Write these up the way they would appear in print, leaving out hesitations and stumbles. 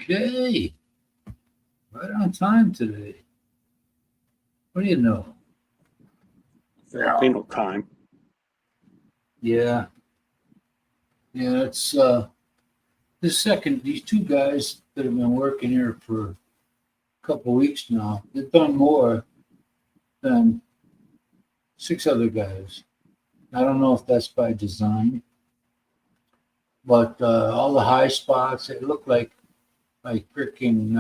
Okay, right on time today. What do you know? Filipino time. Yeah, yeah. It's these two guys that have been working here for a couple weeks now. They've done more than six other guys. I don't know if that's by design, but all the high spots it look like freaking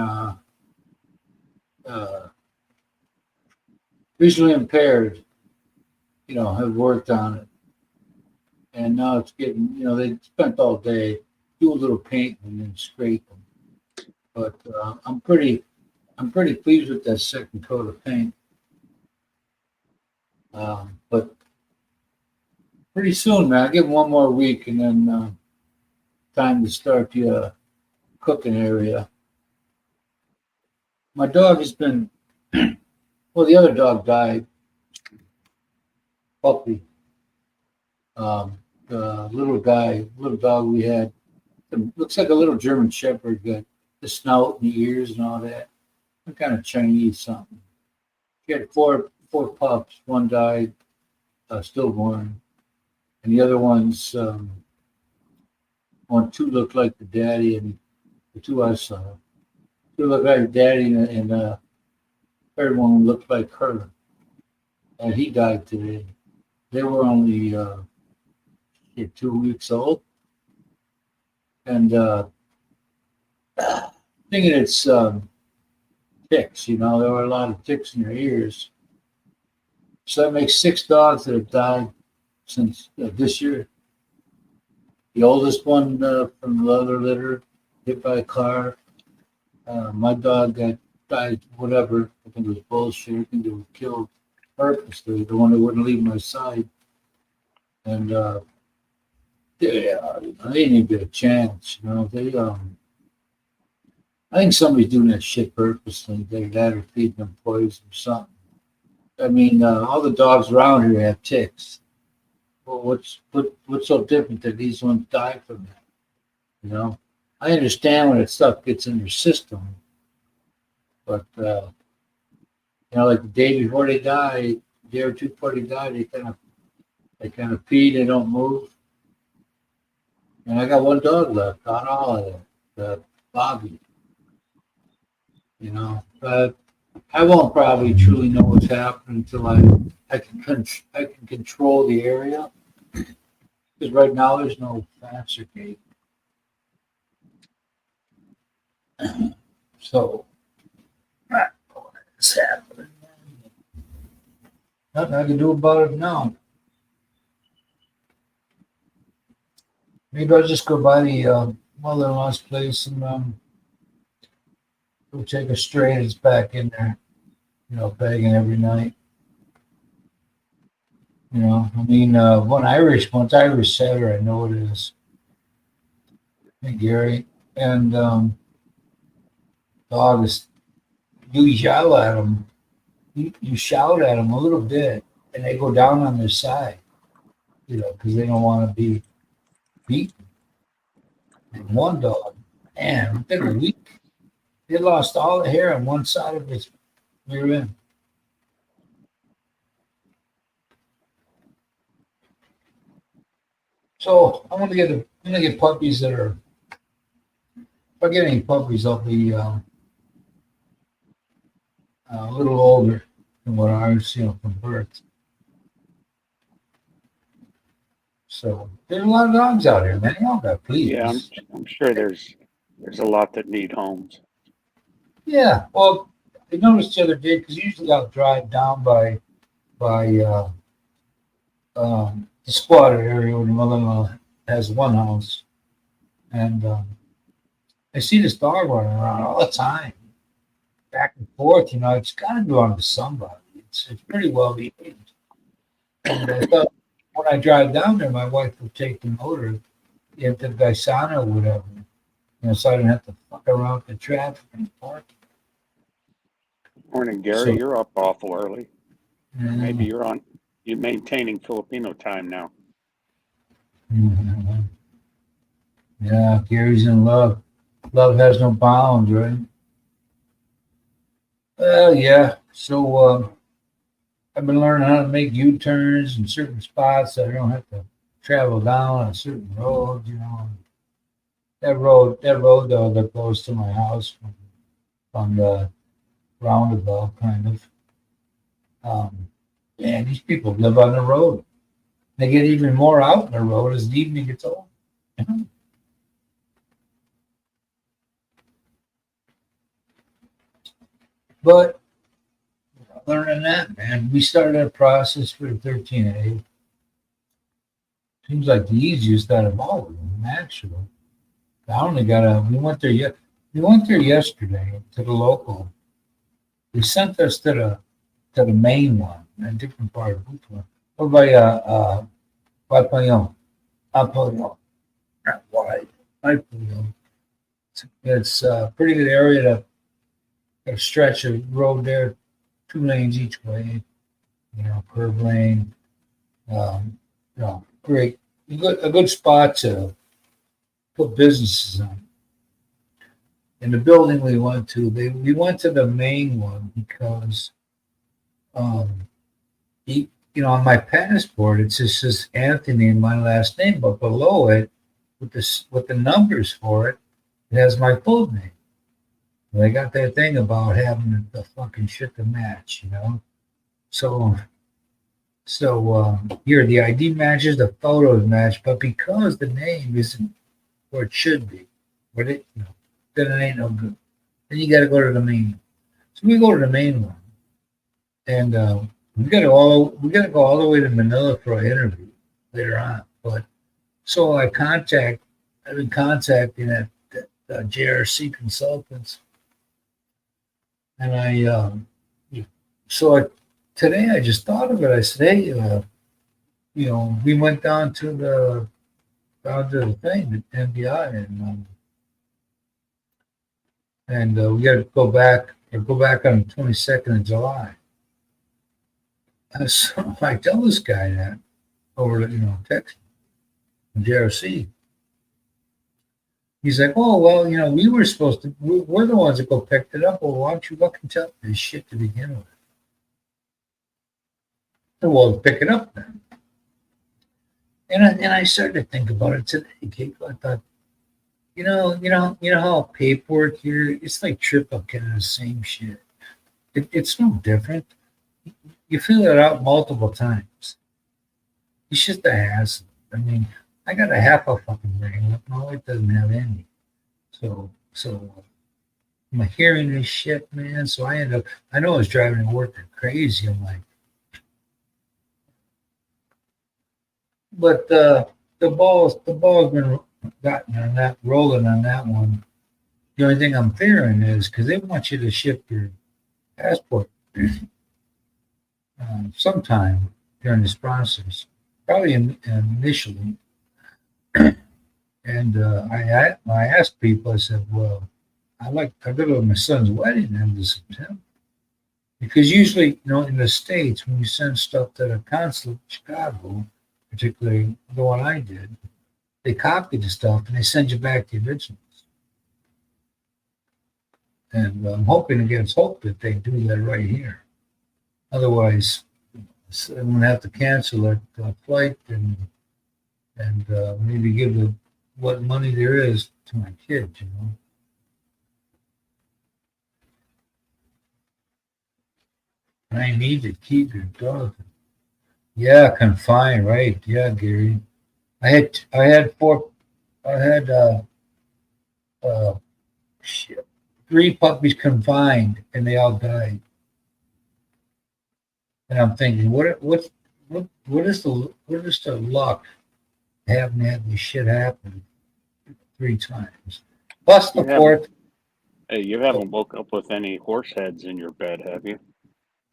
uh, visually impaired. Have worked on it, and now it's getting. They spent all day do a little paint and then scrape them. But I'm pretty pleased with that second coat of paint. But pretty soon, man, I give them one more week, and then time to start the cooking area. My dog has been well. The other dog died, puppy. The little dog we had, looks like a little German Shepherd. Got the snout and the ears and all that. Some kind of Chinese something. She had four pups. One died, stillborn, and the other two looked like the daddy, and the two I saw, two looked like daddy, and third one looked like her, and he died today. They were only 2 weeks old, and thinking it's ticks. There were a lot of ticks in their ears, so that makes six dogs that have died since this year. The oldest one from the other litter hit by a car. My dog died, whatever. I think it was bullshit. I think it was killed purposely. The one that wouldn't leave my side. And they didn't even get a chance. I think somebody's doing that shit purposely. That or feeding them poison or something. I mean, all the dogs around here have ticks. Well, what's so different that these ones die from that? I understand when that stuff gets in your system, but like the day before they die, day or two before they die, they kind of pee. They don't move. And I got one dog left. Not all of it. Bobby. But I won't probably truly know what's happening until I can control the area. Because right now there's no faster gate. So, what's happening? Nothing I can do about it now. Maybe I'll just go by the mother-in-law's place and go take a stray that's back in there, begging every night. I mean, once Irish setter, I know it is. Hey, Gary. And dog is, you yell at them, you shout at them a little bit, and they go down on their side, because they don't want to be beaten. And one dog, man, within a week, he lost all the hair on one side of his rear end. So I'm gonna get puppies that are. If I get any puppies, I'll be a little older than what ours, from birth. So there's a lot of dogs out here, man. Y'all got please. Yeah, I'm sure there's a lot that need homes. Yeah. Well, I noticed the other day because usually I'll drive down by the squatter area where the mother-in-law has one house, and I see this dog running around all the time, back and forth. It's got to belong to somebody. It's pretty well behaved. And I thought when I drive down there, my wife will take the motor into the Gaisano or whatever, so I don't have to fuck around with the traffic and park. Morning, Gary. So, You're up awful early. Maybe mm, you're maintaining Filipino time now. mhm. Yeah, Gary's in love. Love has no bounds, right? Yeah. So I've been learning how to make U-turns in certain spots so I don't have to travel down a certain road. That road though that goes to my house from the roundabout, kind of. Man, these people live on the road. They get even more out on the road as the evening gets old. But learning that, man, we started a process for the 13A. Seems like the easiest out of all of them, actually. I only got a. We went there. We went there yesterday to the local. They sent us to the main one, a different part of Brooklyn. Over by Papillon, not wide. Papillon. It's a pretty good area to a stretch of road there, 2 lanes each way. Curb lane. Great, a good spot to put businesses on. In the building we went to, we went to the main one because, um, on my passport it just says Anthony and my last name, but below it, with the numbers for it, it has my full name. And I got that thing about having the fucking shit to match. So here the ID matches, the photos match, but because the name isn't where it should be, then it ain't no good. Then you got to go to the main. So we go to the main one, and we got to go all the way to Manila for an interview later on. But so I've been contacting that JRC Consultants, and today I just thought of it. I said, hey, we went down to the thing, the MBI, and we got to go back on the 22nd of July. So I tell this guy that over, text from JRC. He's like, oh, well, we were supposed to, we're the ones that go picked it up. Well, why don't you fucking tell me this shit to begin with? So, well, pick it up then. And I started to think about it today, Keiko. I thought, you know how paperwork here, it's like triplicate of the same shit. It's no different. You fill it out multiple times. It's just a hassle. I mean, I got a half a fucking brain. My wife doesn't have any. So I'm hearing this shit, man. So I know I was driving to work crazy. I'm like, but the ball's been gotten on that, rolling on that one. The only thing I'm fearing is because they want you to ship your passport sometime during this process, probably initially. And I asked people. I said, "Well, I go to my son's wedding end of September because usually, in the States, when you send stuff to the consulate in Chicago, particularly the one I did, they copy the stuff and they send you back the originals. And I'm hoping against hope that they do that right here. Otherwise, I'm going to have to cancel that flight and maybe give what money there is to my kids. I need to keep your dog. Yeah, confined, right? Yeah, Gary. I had shit, 3 puppies confined, and they all died. And I'm thinking, what is the luck having had this shit happen 3 times? Plus the fourth. Hey, you haven't woke up with any horse heads in your bed, have you?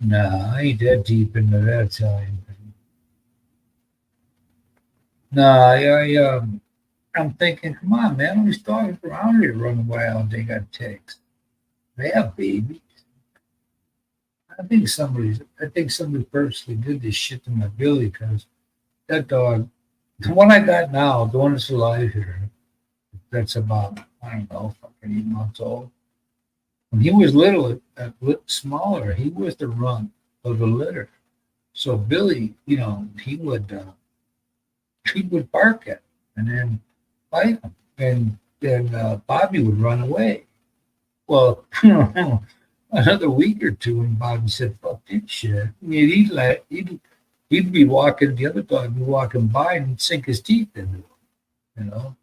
Nah, I ain't that deep into that, tell you. Nah, I'm thinking, come on, man, all these dogs around here running wild, they got ticks. They have babies. I think somebody purposely did this shit to my Billy because that dog, the one I got now, the one that's alive here, that's about, I don't know, 8 months old. When he was little, smaller, he was the runt of the litter. So Billy, he would bark at him and then bite him, and then Bobby would run away. Well, another week or two, and Bobby said, "Fuck this shit." I mean, he'd be walking, the other dog would be walking by, and he'd sink his teeth into it, you know.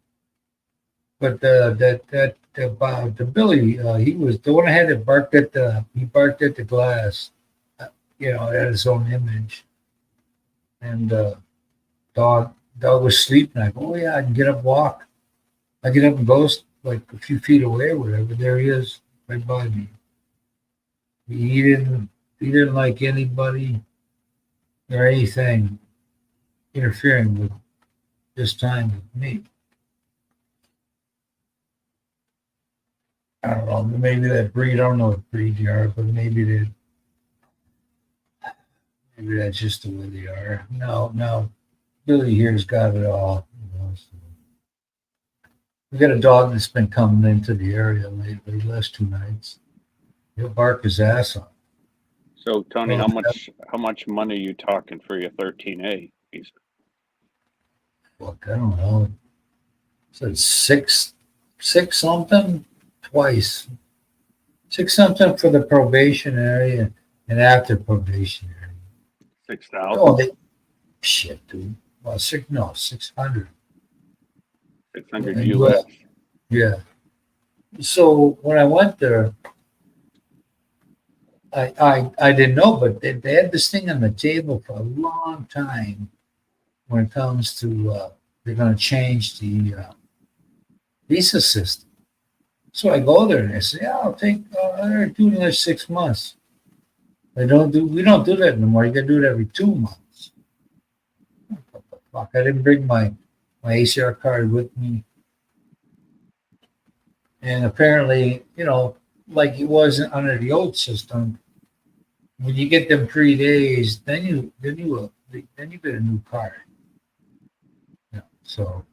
But the Billy, he was the one I had that barked at the glass, had his own image, and dog was sleeping. I go, "Oh yeah, I can get up, walk." I get up and go like a few feet away or whatever. There he is, right by me. He didn't like anybody or anything interfering with this time with me. I don't know. Maybe that breed. I don't know what breed they are, but maybe that's just the way they are. No. Billy here's got it all. So. We got a dog that's been coming into the area lately. Last 2 nights, he'll bark his ass off. So Tony, how much money are you talking for your 13A? Look, I don't know. Said six something twice. 6 something for the probation area and after probation area. 6,000. Oh, shit, dude. Well, 600. 600 US. Yeah. So when I went there, I didn't know, but they had this thing on the table for a long time when it comes to they're going to change the visa system. So I go there and I say, "Yeah, I'll do another 6 months." We don't do that anymore. You got to do it every 2 months. What the fuck? I didn't bring my ACR card with me. And apparently, like it wasn't under the old system, when you get them 3 days, then you get a new card. So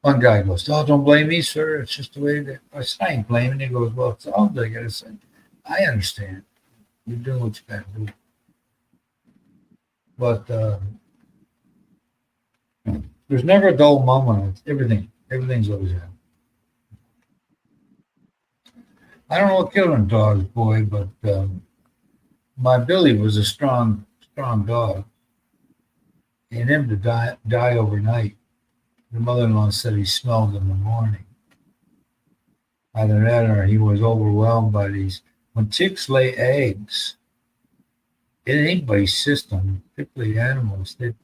one guy goes, "Oh, don't blame me, sir. It's just the way that I ain't blaming." He goes, "Well, it's all I gotta say. I understand. You're doing what you gotta do." But there's never a dull moment. Everything's always happening. I don't know what killed him, dogs, boy, but my Billy was a strong dog. And him to die overnight. The mother-in-law said he smelled in the morning. Either that or he was overwhelmed by these. When chicks lay eggs, in anybody's system, particularly animals, it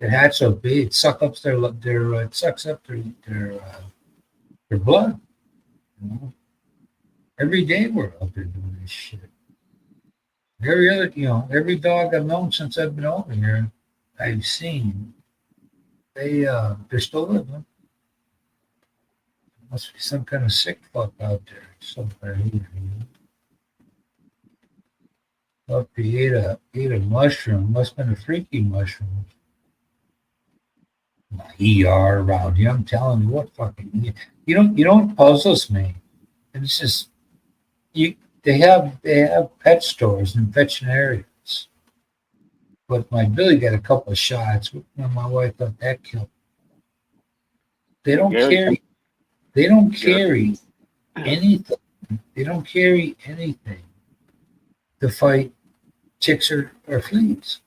hatch up big. It sucks up their blood. Every day we're out there doing this shit. Every dog I've known since I've been over here, I've seen, they're still living. Must be some kind of sick fuck out there somewhere. Up he ate a mushroom. Must have been a freaky mushroom. ER around here. I'm telling you what fucking you don't puzzles me. It's just they have pet stores and veterinarians. But my Billy got a couple of shots. My wife thought that killed. They don't carry anything. They don't carry anything to fight ticks or fleas.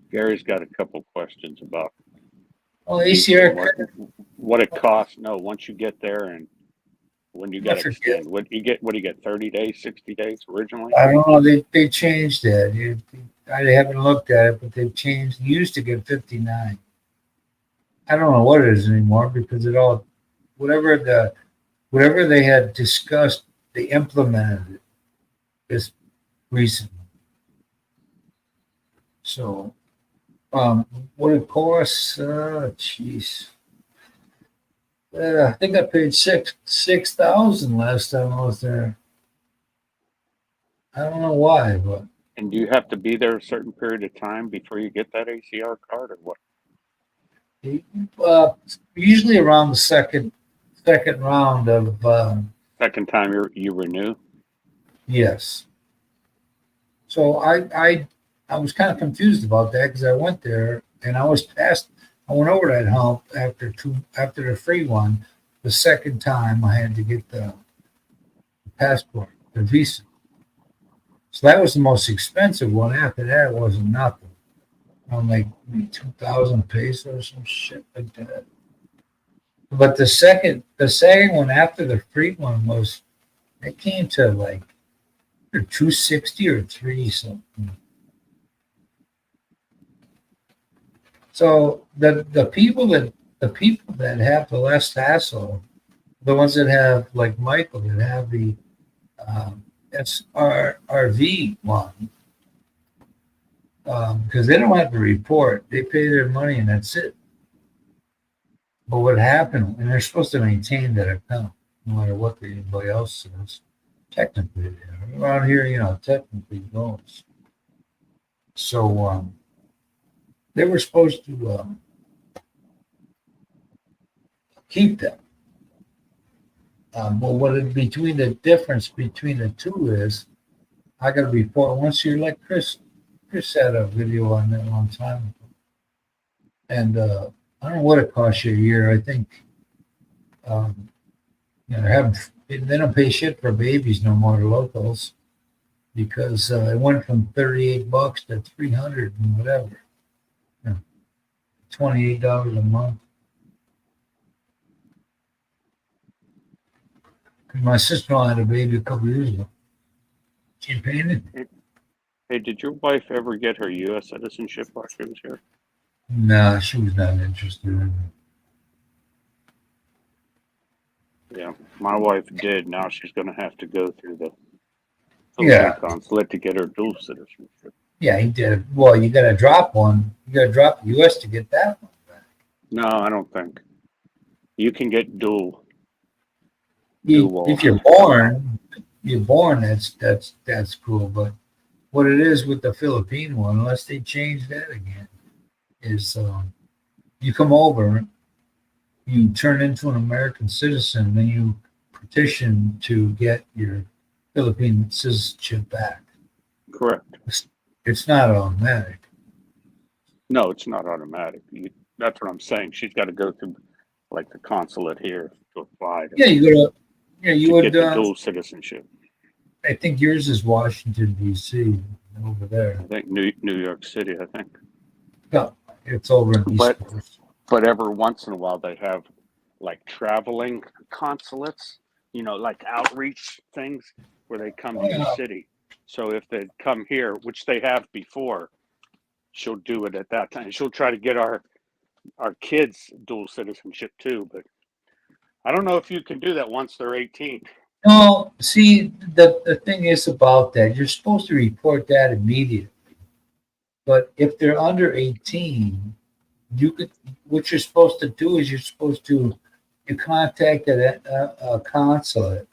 Gary's got a couple questions about ACR. What it costs. No, once you get there and when you got to extend, what do you get? 30 days, 60 days originally? I don't know. They changed that. I haven't looked at it, but they've changed. You used to get 59. I don't know what it is anymore because whatever they had discussed, they implemented it this recently. So, what it costs? Jeez. I think I paid $6,000 last time I was there. I don't know why, but. And do you have to be there a certain period of time before you get that ACR card, or what? Usually around the second round of Second time you renew? yes. So I was kind of confused about that because I went there and I was past. I went over that hump after the free one. The second time I had to get the passport, the visa. So that was the most expensive one. After that, it wasn't nothing. I'm like 2,000 pesos or some shit like that. But the second one after the free one was, it came to like 260 or three something. So the people that have the less hassle, the ones that have like Michael that have the SRV one, because they don't have to report. They pay their money and that's it. But what happened, and they're supposed to maintain that account no matter what anybody else says. Technically, they are. Around here, technically goes. So they were supposed to keep them. But between the difference between the two is, I got to report once a year, like Chris. Chris had a video on that a long time ago, and I don't know what it costs you a year. I think they don't pay shit for babies no more, the locals, because it went from $38 to 300 and whatever, $28 a month. My sister-in-law had a baby a couple years ago. She ain't paying it. Hey, did your wife ever get her U.S. citizenship while she was here? Nah, she was not interested in it. Yeah, my wife did. Now she's going to have to go through the Yeah. consulate to get her dual citizenship. Yeah, he did. Well, you got to drop one. You got to drop the U.S. to get that one back. No, I don't think. You can get dual. If you're born, that's cool. But what it is with the Philippine one, unless they change that again, is you come over, you turn into an American citizen, then you petition to get your Philippine citizenship back. Correct. It's not automatic. No, it's not automatic. That's what I'm saying. She's got to go through like the consulate here to apply. Yeah, you go to. Yeah, you would get the dual citizenship. I think yours is Washington D.C. over there. I think New York City. I think. No, it's over in East Coast. But every once in a while they have like traveling consulates, like outreach things where they come to the city. So if they come here, which they have before, she'll do it at that time. She'll try to get our kids dual citizenship too, but I don't know if you can do that once they're 18. No, see, the thing is about that, you're supposed to report that immediately. But if they're under 18, what you're supposed to do is you contact a consulate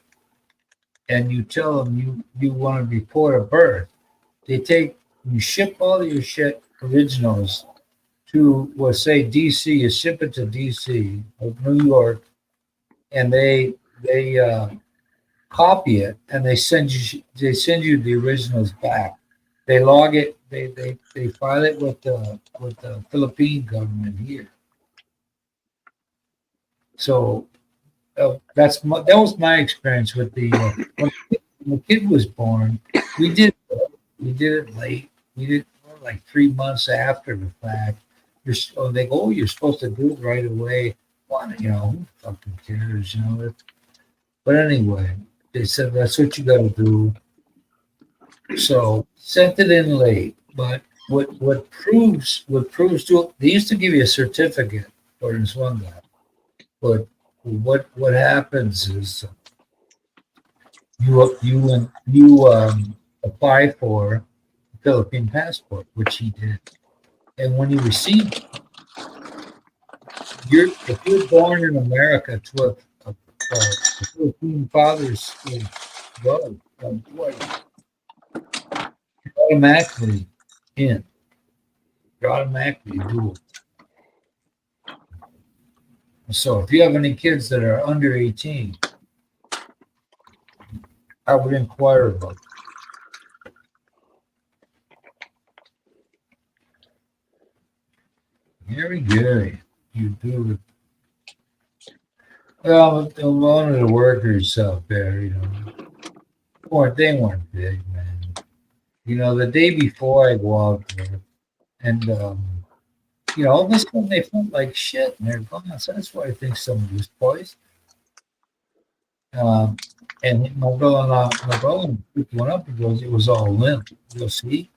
and you tell them you want to report a birth. You ship all of your shit originals to, say, DC. You ship it to DC or New York, and they copy it and they send you the originals back. They log it. They file it with the Philippine government here. So that was my experience with the when the kid was born. We did it late. We did it like 3 months after the fact. They go, you're supposed to do it right away. Well, who fucking cares, But anyway, they said that's what you got to do. So sent it in late, but what proves to, they used to give you a certificate for this one guy, but what happens is you apply for a Philippine passport, which he did, and when you receive it, if you're born in America to a Philippine father's blood, automatically in. You're automatically dual. So if you have any kids that are under 18, I would inquire about Gary, you do it. Well, one of the workers out there, they weren't big, man. The day before I go out there, and all of a sudden they felt like shit, and they're gone. So that's why I think somebody was poisoned. And my brother picked one up and goes, it was all limp. You'll see.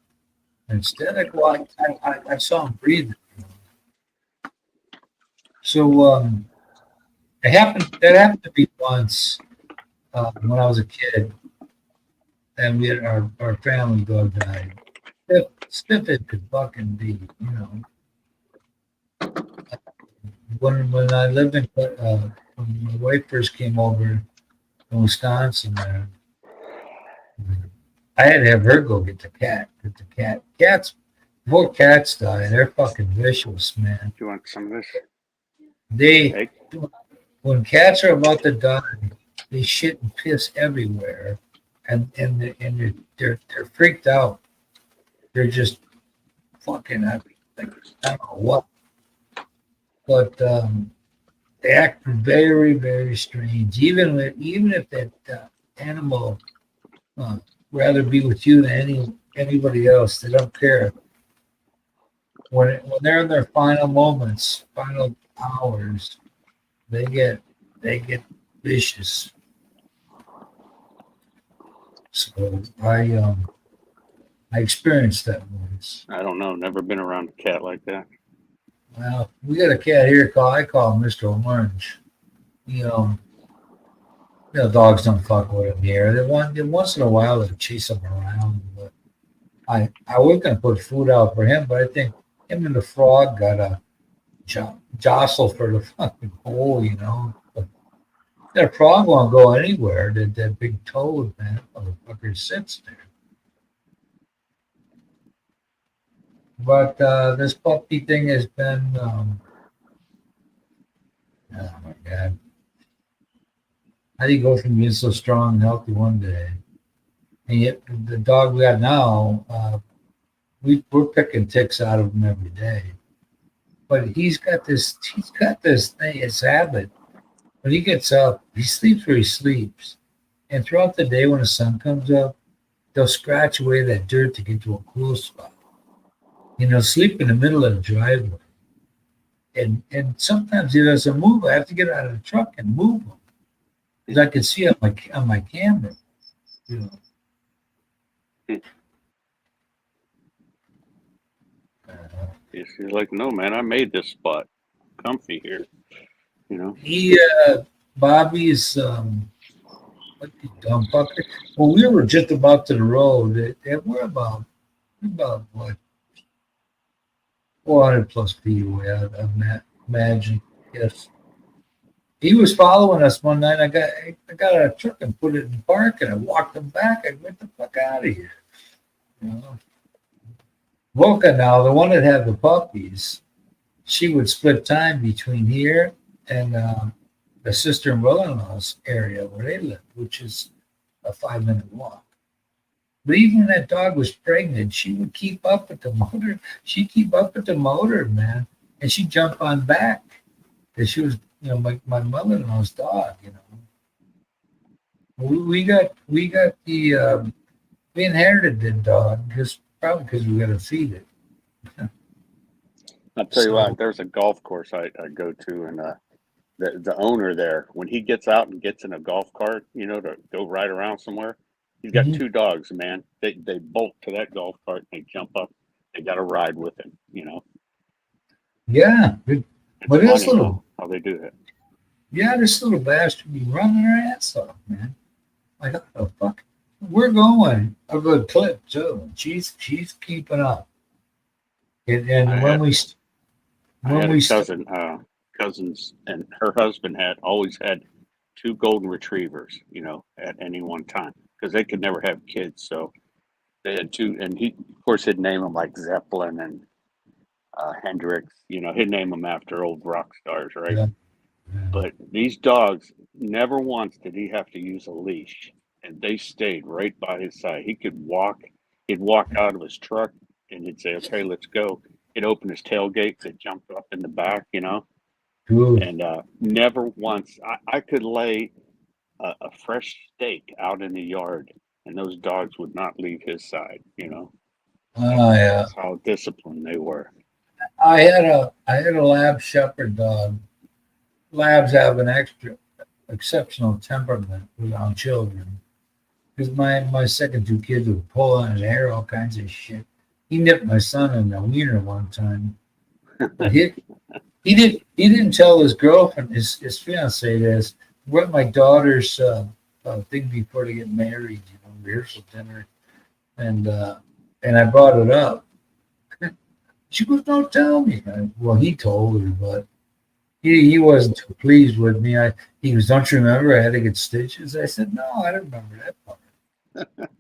Instead, I saw him breathing. So that happened to me once when I was a kid, and we had our family dog died. Stiff it could fucking be, When I lived when my wife first came over in Wisconsin, I had to have her go get the cat. Before cats die, they're fucking vicious, man. Do you want some of this? They, when cats are about to die, they shit and piss everywhere, and they're freaked out. They're just fucking I don't know what, but they act very, very strange. Even if that animal rather be with you than anybody else, they don't care. When they're in their final moments, final hours, they get vicious. So I experienced that once. I don't know. Never been around a cat like that. Well, we got a cat here I call him Mr. Orange. Dogs don't fuck with him here. Once in a while they chase him around, but I was gonna put food out for him, but I think him and the frog got a jostle for the fucking hole, But that frog won't go anywhere. That big toad, man, motherfucker sits there. But this puppy thing has been, oh my God. How do you go from being so strong and healthy one day? And yet the dog we got now, we're picking ticks out of him every day. But he's got this thing, his habit. When he gets up, he sleeps where he sleeps. And throughout the day when the sun comes up, they'll scratch away that dirt to get to a cool spot. Sleep in the middle of the driveway. And sometimes he doesn't move. I have to get out of the truck and move him. Because I can see on my camera. He's like, no, man, I made this spot comfy here. Bobby's what you dumb fucker. Well, we were just about to the road. We're about what 400 plus feet away. I imagine. Yes. He was following us one night. I got out of a truck and put it in park, and I walked him back. I went the fuck out of here. Voka now, the one that had the puppies, she would split time between here and the sister and brother-in-law's area where they live, which is a 5-minute walk. But even when that dog was pregnant, she would keep up with the motor. She'd keep up with the motor, man, and she'd jump on back because she was, my mother-in-law's dog. We inherited the dog probably because we got to feed it. I'll tell you what, there's a golf course I go to, and the owner there, when he gets out and gets in a golf cart, to go ride around somewhere, he's got 2 dogs, man. They bolt to that golf cart and they jump up. They got to ride with him, Yeah, but this little how they do that. Yeah, this little bastard be running her ass off, man. Like, what the fuck? We're going a good clip too. She's keeping up. And when we cousins, and her husband always had 2 golden retrievers, at any one time, because they could never have kids. So they had 2, and he, of course, he'd name them like Zeppelin and Hendrix. He'd name them after old rock stars, right? Yeah. But these dogs, never once did he have to use a leash, and they stayed right by his side. He could walk. He'd walk out of his truck, and he'd say, "Okay, let's go." He'd open his tailgate. They'd jump up in the back, Dude, and never once. I could lay a fresh steak out in the yard, and those dogs would not leave his side. yeah. That's how disciplined they were. I had a lab shepherd dog. Labs have an exceptional temperament around children. Because my second two kids would pull on his hair, all kinds of shit. He nipped my son in the wiener one time. But he didn't tell his girlfriend, his fiance, this. We're at my daughter's thing before they get married, rehearsal dinner, and I brought it up. She goes, "Don't tell me." Well, he told her, but he wasn't too pleased with me. He goes, "Don't you remember I had to get stitches?" I said, "No, I don't remember that part.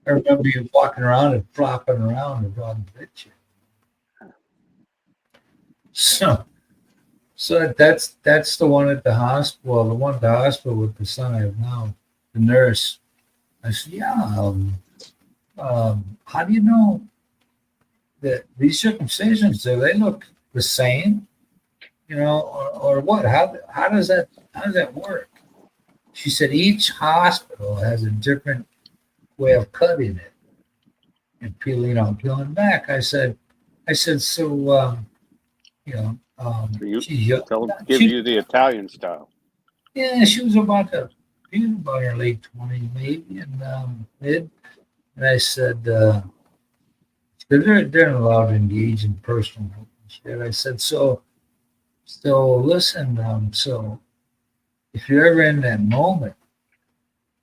I remember you walking around and flopping around and dog bit you." So that's the one at the hospital. Well, the one at the hospital with the son I have now, the nurse. I said, "Yeah. How do you know that these circumcisions, do they look the same? Or what? How does that work?" She said each hospital has a different way of cutting it and peeling back. I said, so she's young. Give you the Italian style. Yeah, she was about her late 20s maybe, and mid. And I said, they're not allowed to engage in personal shit. I said, so listen, so if you're ever in that moment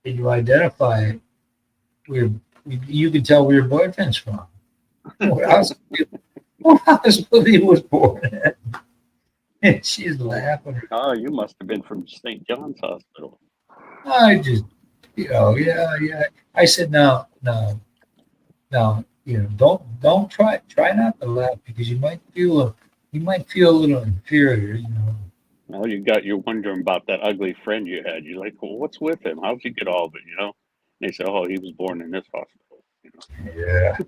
and you identify where you can tell where your boyfriend's from. What hospital he was born in. And she's laughing. Oh, you must have been from St. John's Hospital. I just, yeah. I said, no, don't try not to laugh because you might feel a little inferior. Well, you're wondering about that ugly friend you had. You're like, well, what's with him? How'd you get all of it? And they say, oh, he was born in this hospital. Yeah.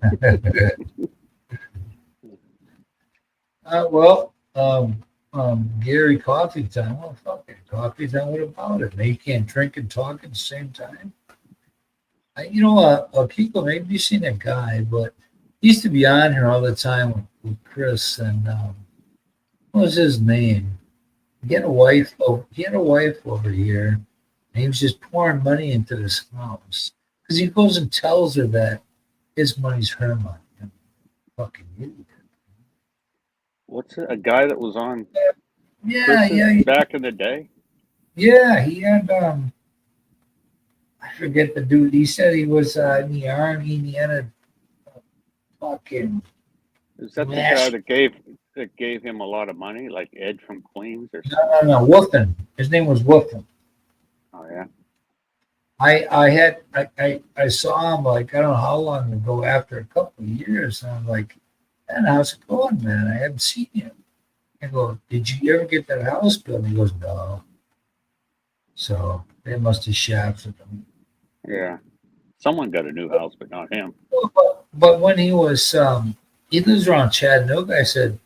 Well, Gary, coffee time. Well, fucking coffee time. What about it? They can't drink and talk at the same time. Kiko, maybe you've seen that guy, but he used to be on here all the time with Chris and what was his name? He had a wife over here, and he was just pouring money into this house because he goes and tells her that his money's her money. Fucking idiot. What's it? A guy that was on? Yeah. Back in the day. Yeah, he had I forget the dude. He said he was in the army and he had a fucking. Is that the guy that gave him a lot of money, like Ed from Queens or No, something? no, Woofin. His name was Woofin. Oh yeah. I saw him like I don't know how long ago after a couple of years, and I'm like, man, how's it going, man? I haven't seen you. I go, did you ever get that house built? He goes, no. So they must have shafted him. Yeah. Someone got a new house, but not him. But when he was, he lives around Chattanooga. I said,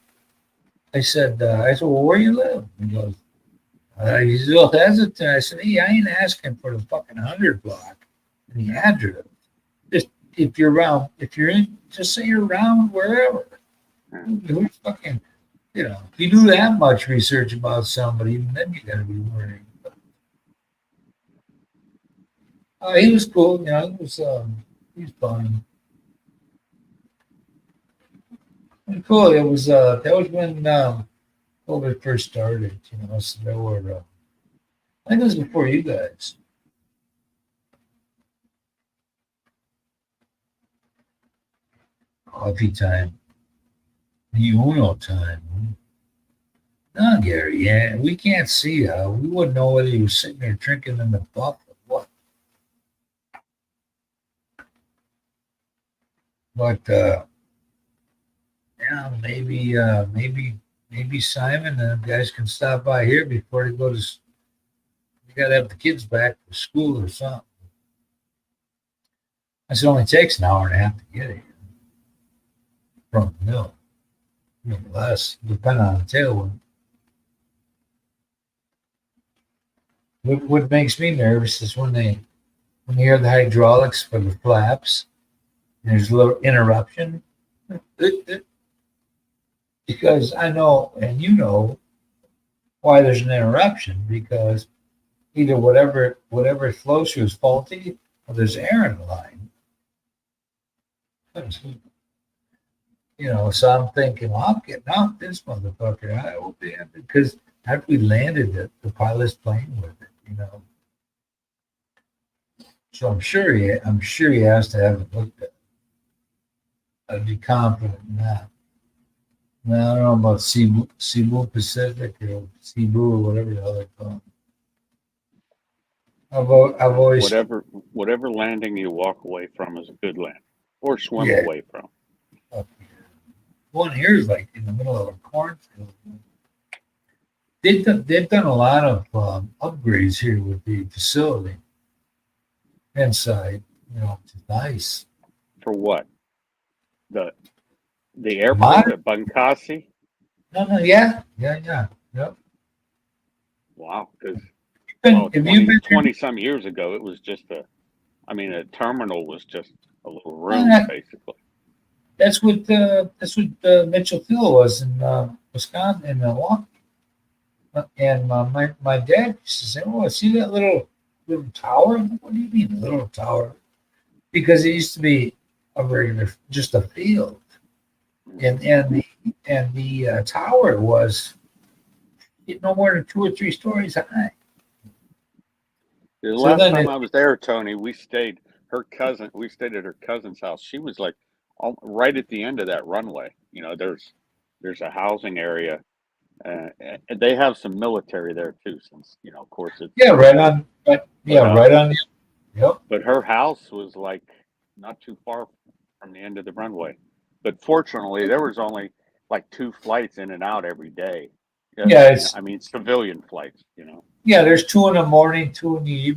well, where you live? He goes, he's a little hesitant. I said, hey, I ain't asking for the fucking 100 block and the address. Just if you're around, just say you're around wherever. Who's fucking, if you do that much research about somebody, then you got to be worried. He was cool. He was fun. And cool. It was that was when COVID first started. So there were. I think it was before you guys. Coffee time. The Uno time. No, Gary. Yeah, we can't see you. We wouldn't know whether you were sitting there drinking in the buff or what. But yeah, maybe Simon and the guys can stop by here before they go to You got to have the kids back to school or something. It only takes an hour and a half to get here from the mill. Less, depending on the tailwind. What makes me nervous is when you hear the hydraulics for the flaps, and there's a little interruption. Because I know, and you know, why there's an interruption, because either whatever flows through is faulty, or there's air in the line. So I'm thinking, well, I'm getting out this motherfucker. I hope they have, because after we landed it, the pilot's playing with it, So I'm sure he has to have it looked at. I'd be confident in that. Now, I don't know about Cebu Pacific or Cebu or whatever the hell they call it. I've always whatever landing you walk away from is a good land, or swim away from. One here is like in the middle of a cornfield. They've done a lot of upgrades here with the facility inside. It's nice. For what? The airport at Bangkasi? No, yeah. Yep. Wow, because 20 some years ago, it was just a terminal was just a little room, basically. That's what Mitchell Field was in Wisconsin, in Milwaukee. And my dad used to say, "Oh, see that little tower? What do you mean, a little tower?" Because it used to be just a field, and the tower was no more than 2 or 3 stories high. The last time I was there, Tony, we stayed at her cousin's house. She was like right at the end of that runway. There's a housing area. They have some military there too, since of course it's right on. Right on. Yep. But her house was like not too far from the end of the runway. But fortunately, there was only like 2 flights in and out every day. Yeah, civilian flights. Yeah, there's 2 in the morning, 2 in the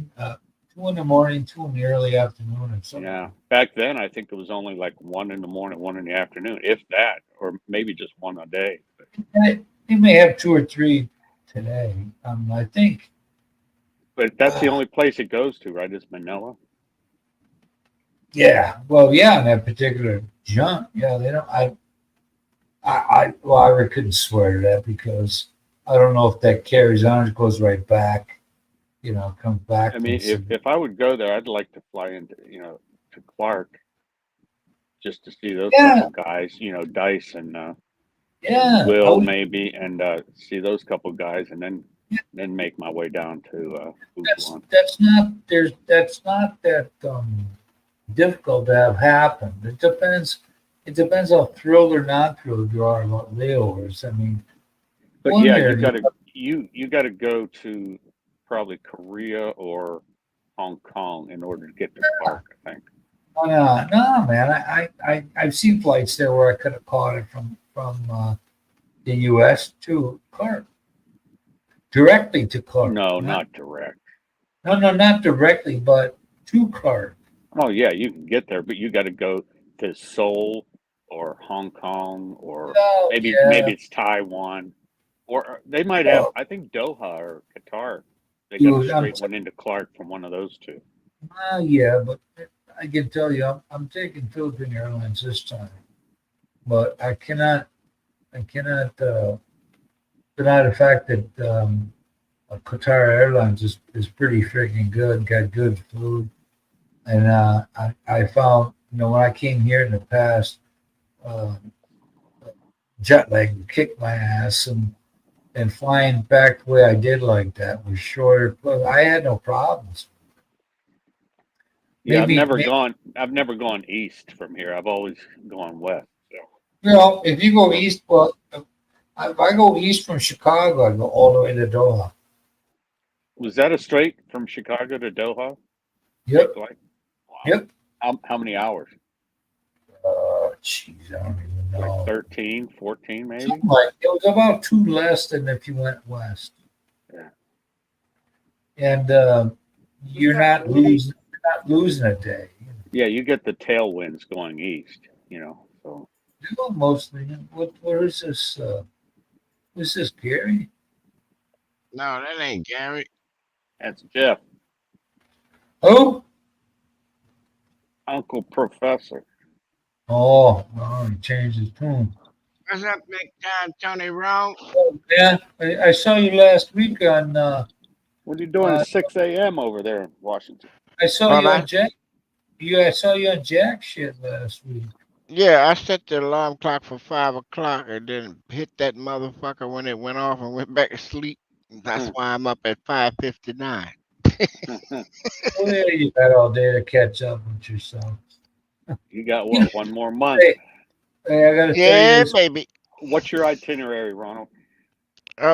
2 in the morning, 2 in the early afternoon, and so. Yeah, back then I think it was only like 1 in the morning, 1 in the afternoon, if that, or maybe just 1 a day. They may have 2 or 3 today. I think. But that's the only place it goes to, right? Is Manila. Yeah, well, yeah, in that particular jump, yeah, they don't. I couldn't swear to that because I don't know if that carries on. It goes right back, comes back. I mean, if I would go there, I'd like to fly into, to Clark, just to see those couple guys, Dice and Will maybe, and see those couple guys, and then make my way down to. That's not that difficult to have happen. It depends. It depends how thrilled or not thrilled you are about layovers. I mean, but yeah, you gotta go to probably Korea or Hong Kong in order to get to Clark, I think. Oh, no, man. I've seen flights there where I could have caught it from the U.S. to Clark, directly to Clark. No, not direct. No, not directly, but to Clark. Oh yeah, you can get there, but you got to go to Seoul or Hong Kong or maybe it's Taiwan, or they might have. I think Doha or Qatar. They got a straight one into Clark from one of those 2. Yeah, but I can tell you, I'm taking Philippine Airlines this time, but I cannot deny the fact that Qatar Airlines is pretty freaking good. Got good food. And I found, when I came here in the past, jet lag kicked my ass, and flying back the way I did like that was shorter. I had no problems. Yeah, I've never gone east from here. I've always gone west. So. If you go east, if I go east from Chicago, I go all the way to Doha. Was that a straight from Chicago to Doha? Yep. Wow. Yep. How many hours? Jeez, I don't even know. Like 13, 14 maybe? It was about 2 less than if you went west. Yeah. and you're not losing a day. Yeah, you get the tailwinds going east, you know. So Well, mostly. What is this? Who's this, Gary? No, that ain't Gary. that's Jeff, Oh, Uncle Professor. he changed his tune. What's up, big time Tony Rome? Oh, yeah, I saw you last week on. What are you doing Uh, at 6 a.m. over there in Washington? I saw Oh, you on that, Jack. I saw you on Jack shit last week. yeah, I set the alarm clock for 5 o'clock and then hit that motherfucker when it went off and went back to sleep. That's why I'm up at 5:59. Oh yeah, you got all day to catch up with yourself. You got You know, what? One more month. hey, I got to tell you Yeah, this. baby. What's your itinerary, Ronald?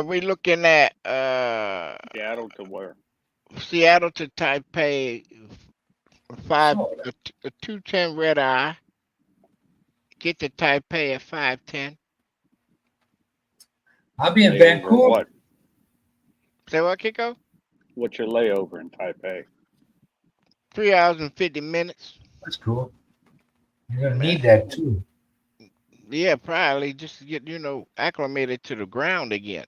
We looking at Seattle to where? Seattle to Taipei, five So, a 210 red eye. Get to Taipei at 5:10. I'll be in Layover Vancouver. what? Say what, Kiko? What's your layover in Taipei? 3 hours and 50 minutes. That's cool. You're gonna Man. need that too. Yeah, probably just to get acclimated to the ground again.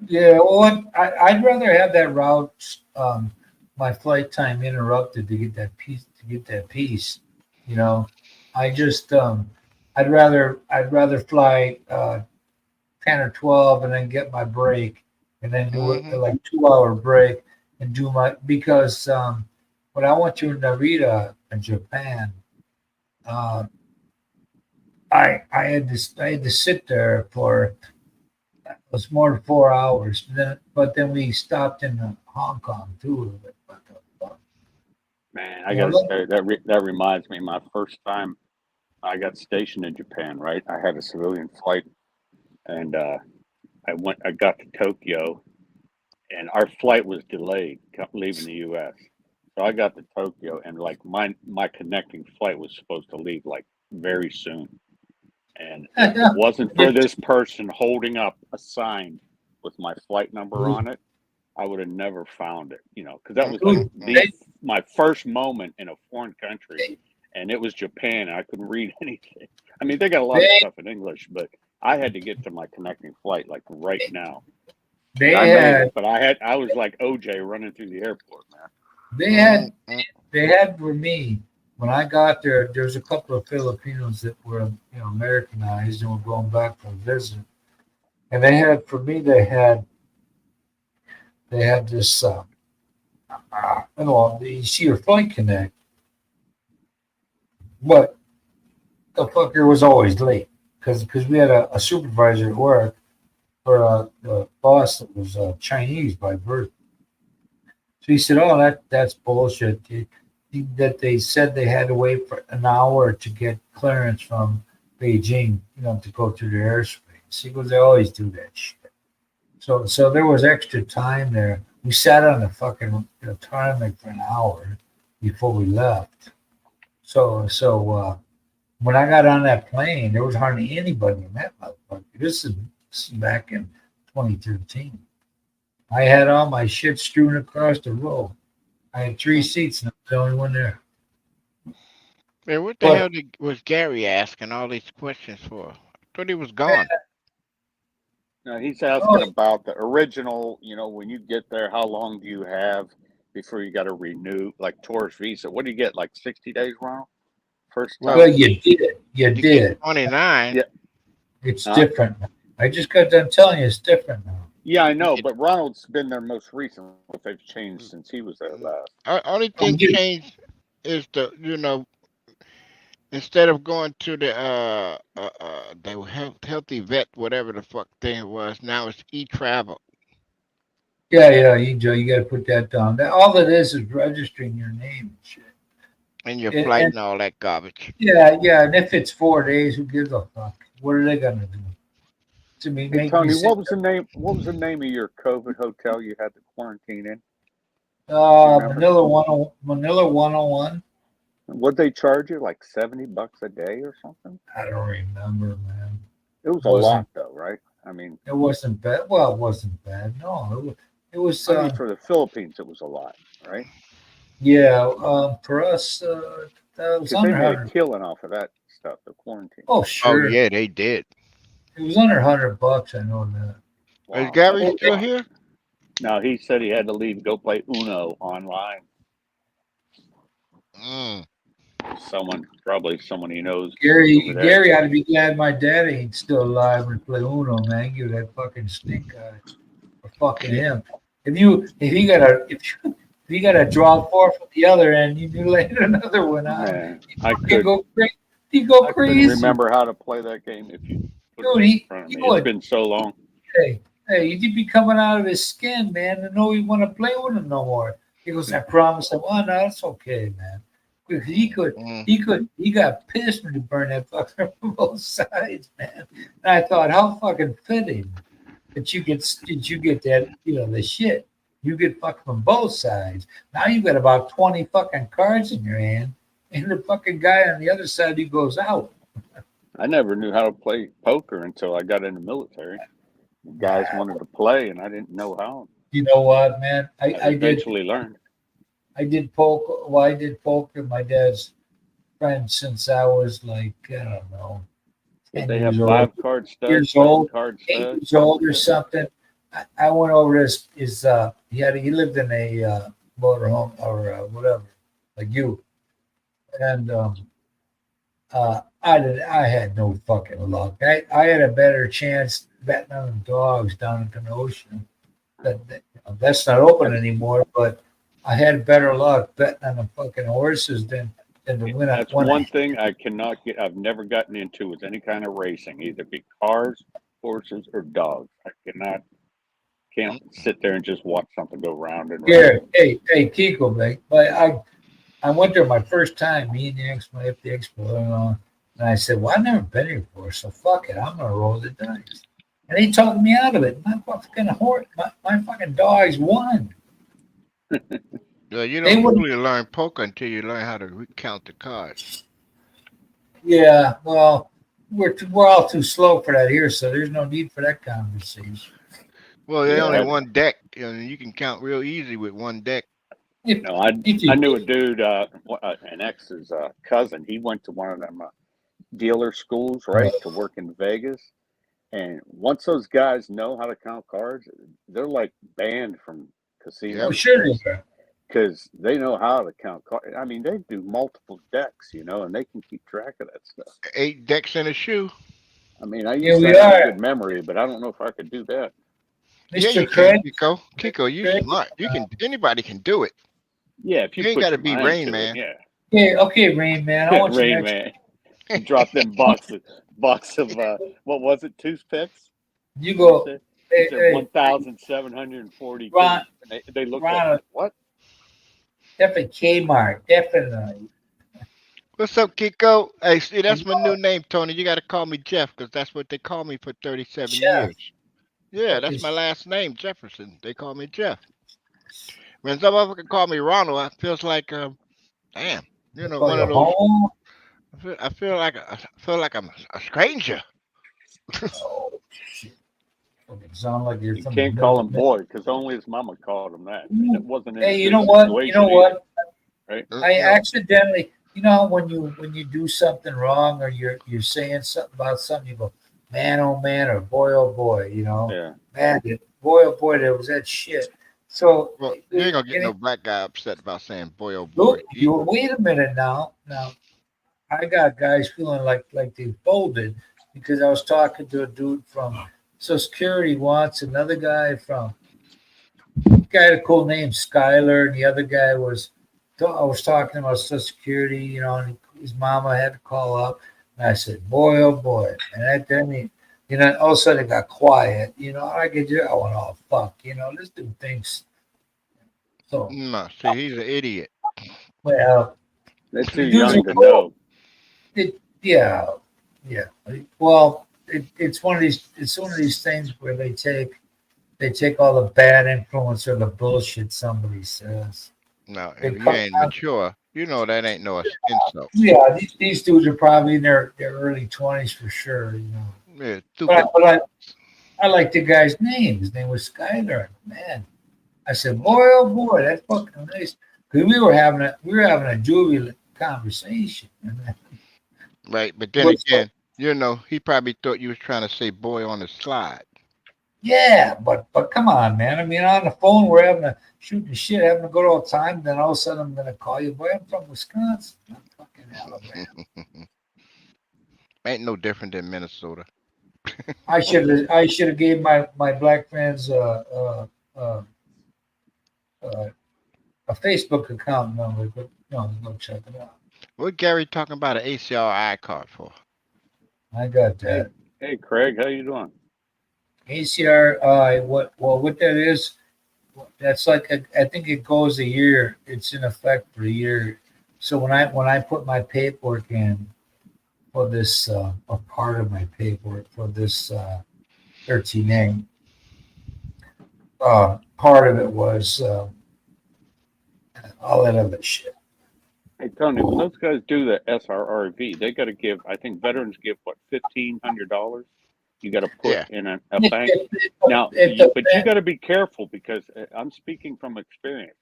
Yeah, well, I'd rather have that route, my flight time interrupted to get that piece. You know, I just, I'd rather fly 10 or 12 and then get my break, and then do it Hmm. like 2 hour break and do my because when I went to Narita in Japan, uh, I had to sit there for it was more than 4 hours. But then we stopped in Hong Kong too. Man, I You know, got to say that reminds me. My first time I got stationed in Japan, right? I had a civilian flight, and I got to Tokyo, and our flight was delayed leaving the U.S. So I got to Tokyo, and like my connecting flight was supposed to leave like very soon. And if it wasn't for this person holding up a sign with my flight number on it, I would have never found it. You know, because that was like dude, my first moment in a foreign country, and it was Japan. And I couldn't read anything. I mean, they got a lot of they stuff in English, but I had to get to my connecting flight like right now. they And I made had it, but I was like OJ running through the airport, man. they had they had for me when I got there. There's a couple of Filipinos that were Americanized and were going back for a visit, and they had for me they had this. You see your flight connect, but the fucker was always late because we had a supervisor at work or a boss that was Chinese by birth. So he said, "Oh, that's bullshit." That they said they had to wait for an hour to get clearance from Beijing, to go through the airspace. He goes, "They always do that shit." So there was extra time there. We sat on the fucking tarmac for an hour before we left. So when I got on that plane, there was hardly anybody in that motherfucker. This is back in 2013. I had all my shit strewn across the row. I had 3 seats, and I was the only one there. Man, what the But hell was Gary asking all these questions for? I thought he was gone. No, he's asking about the original. You know, when you get there, how long do you have before you got to renew, like tourist visa? What do you get, like 60 days, Ronald? First Well, well, time? you did. You you get did. 29. Yeah. It's Huh? different. I just got done telling you it's different now. Yeah, I You know, get but Ronald's been there most recently. If they've changed since he was there last. only I'm thing getting, changed is instead of going to the healthy vet, whatever the fuck thing it was, now it's e-travel yeah, you got to put that down. All it is registering your name and shit. and your And, flight and and all that garbage. yeah, and if it's 4 days, who gives a fuck? What are they gonna do? To me, Hey make me Tony, sit. what was the name? What was the name of your COVID hotel you had to quarantine in? Do you remember? Manila 101. What they charge you? Like $70 a day or something? I don't remember, man. It was a Wasn't lot, though, right? I mean, it wasn't bad? Well, it wasn't bad. No, It was, I mean, for the Philippines, it was a lot, right? yeah, for us, it was Because they under made a 100. killing off of that stuff, the quarantine. Oh, Oh sure. yeah, they did. It was under $100. I know that. Is Wow, Gary that's a still lot. here? No, he said he had to leave, go play Uno online. Mm. Probably someone he knows over Gary, there. Gary ought to be glad my dad ain't still alive and play Uno, man. Give that fucking stink eye for fucking him. If you got a draw four from the other end, you laid another one on. Man, You I fucking could. go crazy. You go I couldn't crazy, remember how to play that game if you put dude. it in front of He me. It's would. been so long. Hey, he'd be coming out of his skin, man, and know he want to play with him no more. He goes, I promise him. Oh no, it's okay, man. Mm. He got pissed when he burned that fucker from both sides, man. And I thought, how fucking fitting that you get that, the shit. You get fucked from both sides. Now you got about 20 fucking cards in your hand, and the fucking guy on the other side, he goes out. I never knew how to play poker until I got in the military. The guys wanted to play, and I didn't know how. You know what, man? I I did eventually learned. I did poker. Well, I did poker. My dad's friend since I was like, I don't know, Did 10 they have years old, 5-card studs, years old, 7-card 8 studs? years old or something. I went over he lived in a motorhome or whatever, like you, and I had no fucking luck. I had a better chance betting on the dogs down at the ocean. That's not open anymore, but I had better luck betting on the fucking horses than to win. That's one thing I cannot get. I've never gotten into with any kind of racing, either be cars, horses, or dogs. I can't sit there and just watch something go round and round. Yeah, hey, Kiko, mate. But I went there my first time. Me and the Expo, and I said, "Well, I've never been here before, so fuck it. I'm gonna roll the dice." And they talked me out of it. My fucking horse, my fucking dogs won. Yeah, you They don't would- really learn poker until you learn how to recount the cards. Yeah, well, we're all too slow for that here, so there's no need for that conversation. Well, there's Yeah, only I- one deck, and you can count real easy with one deck. No, I knew a dude, an ex's cousin. He went to one of them dealer schools, right, to work in Vegas. And once those guys know how to count cards, they're like banned from Oh, casinos sure they are. because they know how to count cards. I mean, they do multiple decks, and they can keep track of that stuff. 8 decks in a shoe. I mean, I Yeah, used we to have are. a good memory, but I don't know if I could do that. Yeah, Mr. you Craig, can, Kiko. Kiko, you Craig, smart. You can. Anybody can do it. Yeah, if you You ain't put gotta your be mind Rain to it, Man. yeah. yeah, okay, Rain Man. I want you Rain next. Man. You drop them box of what was it, toothpicks? You go. They Hey, said 1,740. Ron- And they looked Ron- at me, what? definitely Kmart, definitely. What's up, Kiko? Hey, see, that's my new name, Tony. You got to call me Jeff because that's what they call me for 37 Jeff. years. Yeah, that's my last name, Jefferson. They call me Jeff. When some of them call me Ronald, it feels like, damn, one of those. Home? I feel like I'm a stranger. Oh, shit. Fucking sound like you're You from can't the call him middle- boy because only his mama called him that. And it wasn't in Hey, a you know good what? situation either, right? I accidentally, how when you do something wrong or you're saying something about something, you go, man, oh man, or boy, oh boy, Yeah. man, boy, oh boy, there was that shit. So Well, you ain't gonna get no black guy upset about saying boy oh boy. look, wait a minute now. Now, I got guys feeling like they folded because I was talking to a dude from Social Security once, another guy from had a cool name, Skyler, and the other guy was. I was talking about Social Security, and his mama had to call up, and I said, "Boy, oh boy!" And then all of a sudden it got quiet. I went, "Oh fuck!" This dude thinks. So No, see, he's an idiot. They're too Dudes young are to cool. know. Yeah. Well, it's one of these things where they take all the bad influence or the bullshit somebody says. No, They if you cut ain't out- mature, that ain't no insult. Yeah, these dudes are probably in their early 20s for sure. Yeah, stupid. But I like the guy's name. His name was Skyler. Man, I said, boy, oh boy, that's fucking nice. Because we were having a jovial conversation. Right, but then But, again, he probably thought you was trying to say boy on the slide. yeah, but come on, man. I mean, on the phone, we're shooting shit, having a good old time. Then all of a sudden, I'm gonna call you, boy. I'm from Wisconsin, not fucking Alabama. Ain't no different than Minnesota. I should have gave my black friends uh, uh, a Facebook account number, but no, go check it out. What Gary talking about an ACRI card for? I got Hey, that. hey, Craig, how you doing? ACRI, what that is, that's like I think it goes a year. It's in effect for a year. So when I put my paperwork in for this, a part of my paperwork for this 13A, part of it was all that other shit. Hey, Tony, when those guys do the SRRV, they got to give. I think veterans give what, $1,500. You got to put Yeah. in a bank. Now, but you got to be careful because I'm speaking from experience.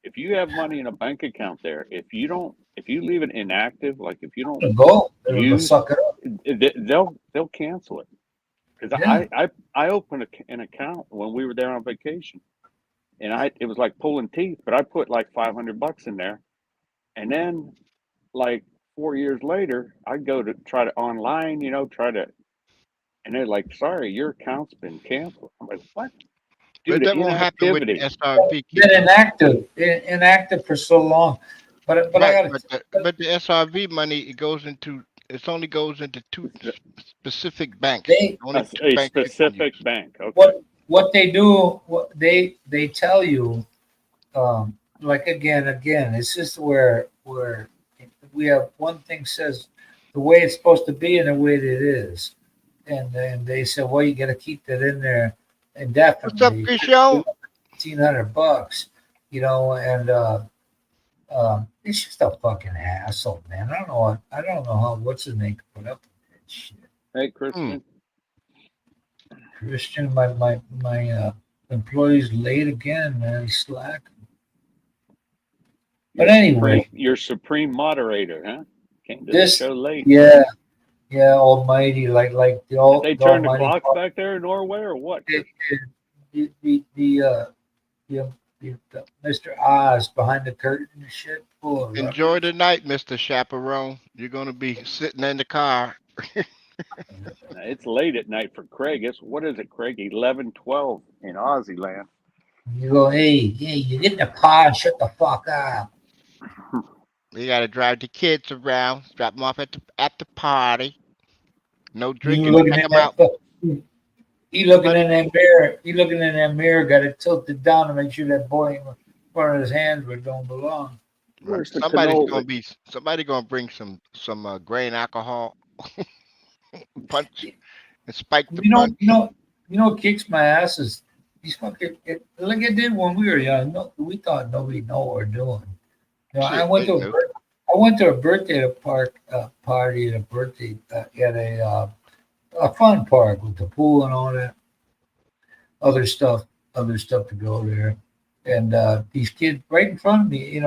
If you have money in a bank account there, if you leave it inactive, like if you don't go use, suck it up. they'll cancel it. Because Yeah. I opened an account when we were there on vacation, and it was like pulling teeth, but I put like $500 in there, and then like 4 years later, I go to try to online, and they're like, "Sorry, your account's been canceled." I'm like, "What?" But Dude, that won't happen with the inactivity. SRV. Been inactive for so long, but I Right, got but the SRV money it only goes into two specific banks. they Only two A banks you can specific use. bank. Okay. what they do. What they tell you, like again, it's just where we have one thing says the way it's supposed to be and the way that it is, and then they said, well, you got to keep that in there What's up, indefinitely. Christian? $1,500, and it's just a fucking hassle, man. I don't know how what's his name can put up with that shit. Hey, Christian. Christian, my employee's late again, man. He's slacking. But anyway, You're supreme moderator, huh? Came to the this show late. yeah, almighty, like Did they turn the almighty clocks back there in Norway or what? the Mr. Oz behind the curtain and shit. Full of Enjoy the night, Mr. Chaperone. You're gonna be sitting in the car. It's late at night for Craig. What is it, Craig? 11:12 in Aussie land. You go, hey, you get in the car and shut the fuck up. You gotta drive the kids around, drop them off at the party. No You drinking. looking Check in them out. he looking in that mirror. He looking in that mirror. Got it tilted down to make sure that boy in front of his hands where it don't belong. Where's the Somebody gonna bring some grain alcohol, punch and spike the punch. What kicks my ass is these fucking like it did when we were young. No, we thought nobody know what we're doing. I went to a birthday party at a birthday at a fun park with the pool and all that other stuff to go there. And these kids right in front of me,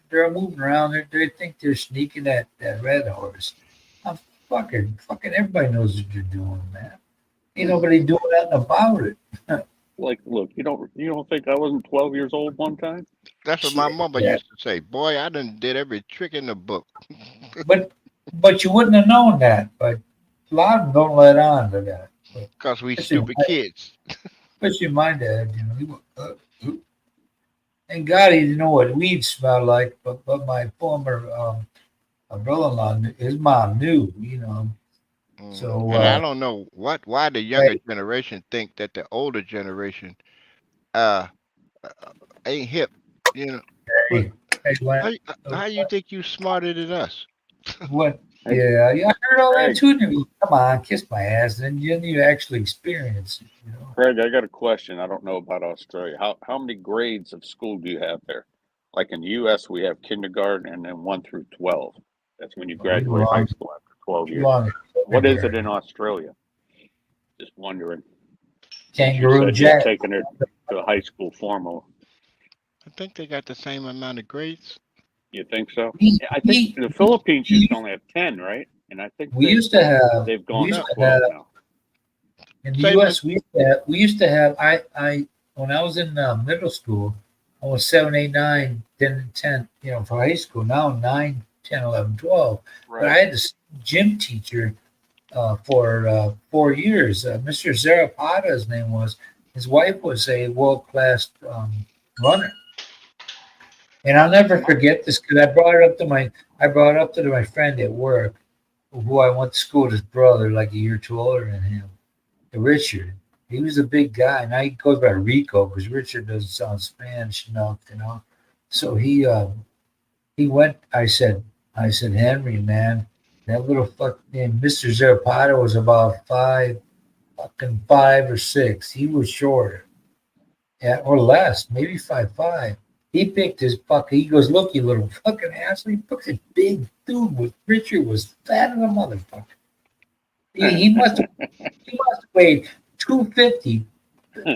they're moving around. They think they're sneaking that red horse. I'm fucking everybody knows what you're doing, man. Ain't nobody doing nothing about it. Like, look, you don't think I wasn't 12 years old one time? That's what my mother used to say. Boy, I done did every trick in the book. but you wouldn't have known that. But a lot of them don't let on to that. Because we stupid kids. Especially my dad, and God, he didn't know what weed smelled like, but my former brother-in-law, his mom knew, So and I don't know why the younger generation think that the older generation ain't hip. How you think you smarter than us? What? Yeah, I heard all that too. Come on, kiss my ass, and then you actually experience it. Craig, I got a question. I don't know about Australia. How many grades of school do you have there? Like in the U.S., we have kindergarten and then 1 through 12. That's when you graduate high school after 12 years. What is it in Australia? Just wondering. Kangaroo you said Jack. You're taking her to high school formal. I think they got the same amount of grades. You think so? We, I think the Philippines used to we, only have 10, right? And I think we used to have, they've we gone to used No, to 12 have, now. in the same as U.S., when I was in middle school, I was 7, 8, 9, 10, and 10, for high school. Now I'm 9, 10, 11, 12. But I Right. had this gym teacher for 4 years. Mr. Zarapata, his name was. His wife was a world-class runner. And I'll never forget this because I brought it up to my friend at work, who I went to school with his brother, like a year too older than him, Richard. He was a big guy. Now he goes by Rico because Richard doesn't sound Spanish enough. So he went. I said, Henry, man, that little fuck named Mr. Zarapata was about 5 or 6. He was shorter, yeah, or less, maybe 5'5". He picked his fuck. He goes, look, you little fucking asshole. He picked a big dude. With Richard was fat as a motherfucker. He must have weighed 250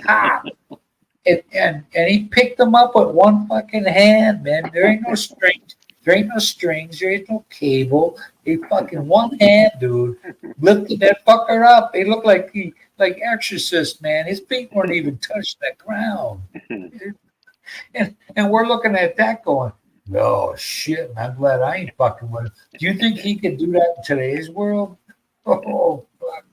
top. And he picked them up with one fucking hand, man. There ain't no strings. There ain't no strings. There ain't no cable. He fucking one hand, dude, lifted that fucker up. He looked like Exorcist, man. His feet weren't even touched the ground. And we're looking at that going, oh shit, I'm glad I ain't fucking with him. Do you think he could do that in today's world? Oh fuck.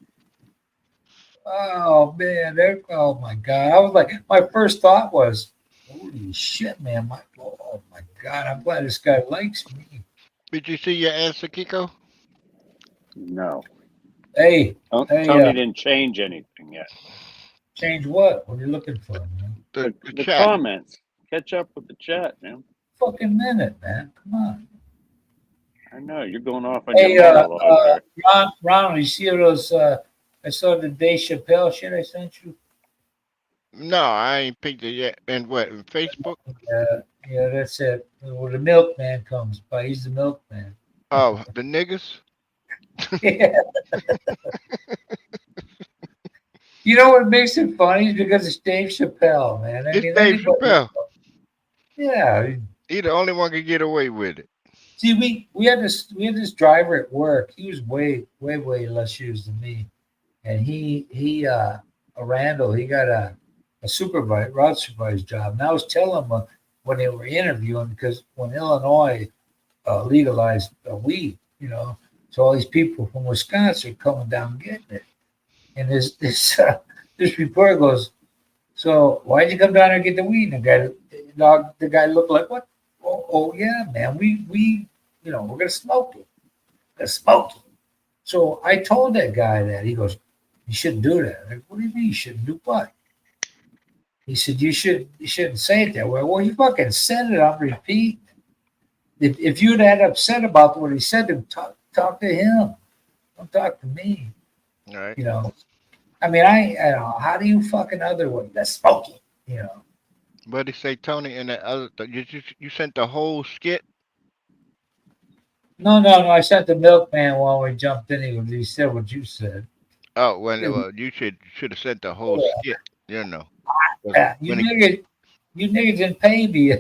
Oh man, oh my god. I was like, my first thought was, holy shit, man. Oh my god, I'm glad this guy likes me. did you see your answer, Kiko? No. Hey, Tony didn't change anything yet. change what? What are you looking for, man? The The chat. comments. Catch up with the chat, man. Fucking minute, man. Come on. I know you're going off on Hey, your monologue there. Ron, you see those? I saw the Dave Chappelle shit I sent you. No, I ain't picked it yet. And what? In Facebook? Yeah, that's it. Well, the milkman comes by. He's the milkman. Oh, the niggas. Yeah. You know what makes it funny is because it's Dave Chappelle, man. I It's mean, Dave anybody- Chappelle. Yeah. He the only one can get away with it. See, we had this driver at work. He was way less used than me, and he Randall. He got a route supervisor job. And I was telling him when they were interviewing, because when Illinois legalized weed, so all these people from Wisconsin are coming down getting it. And this reporter goes, so why'd you come down here and get the weed? And the guy looked like, what? Oh yeah, man, we we're gonna smoke it. So I told that guy that. He goes, you shouldn't do that. I'm like, what do you mean you shouldn't do what? He said, you shouldn't say it that way. Well, you fucking said it on repeat. If you'd had upset about what he said, then talk to him. Don't talk to me. All right. I mean, I how do you fucking other way? That's smoking, What did he say, Tony? And the other, you sent the whole skit. No. I sent the milkman while we jumped in. He said what you said. Oh, well, Yeah. you should have sent the whole skit. Yeah, you niggas didn't pay me.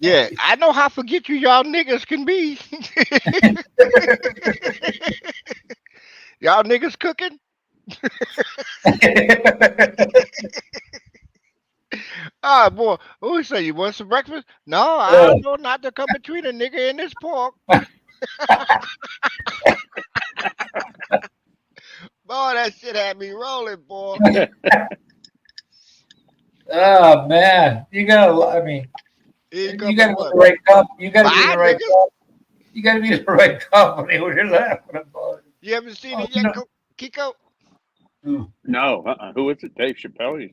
Yeah, I know how forget y'all niggas can be. Y'all niggas cooking? Ah, boy. Who say you want some breakfast? No, I know not to come between a nigga and this pork. Boy, that shit had me rolling, boy. Oh man, you gotta. I mean, Here you come gotta be what? the right company. You gotta be Five the right. niggas? You gotta be the right company when you're laughing about it. You haven't seen Oh, it yet, Kiko? No. Who is it? Dave Chappelle?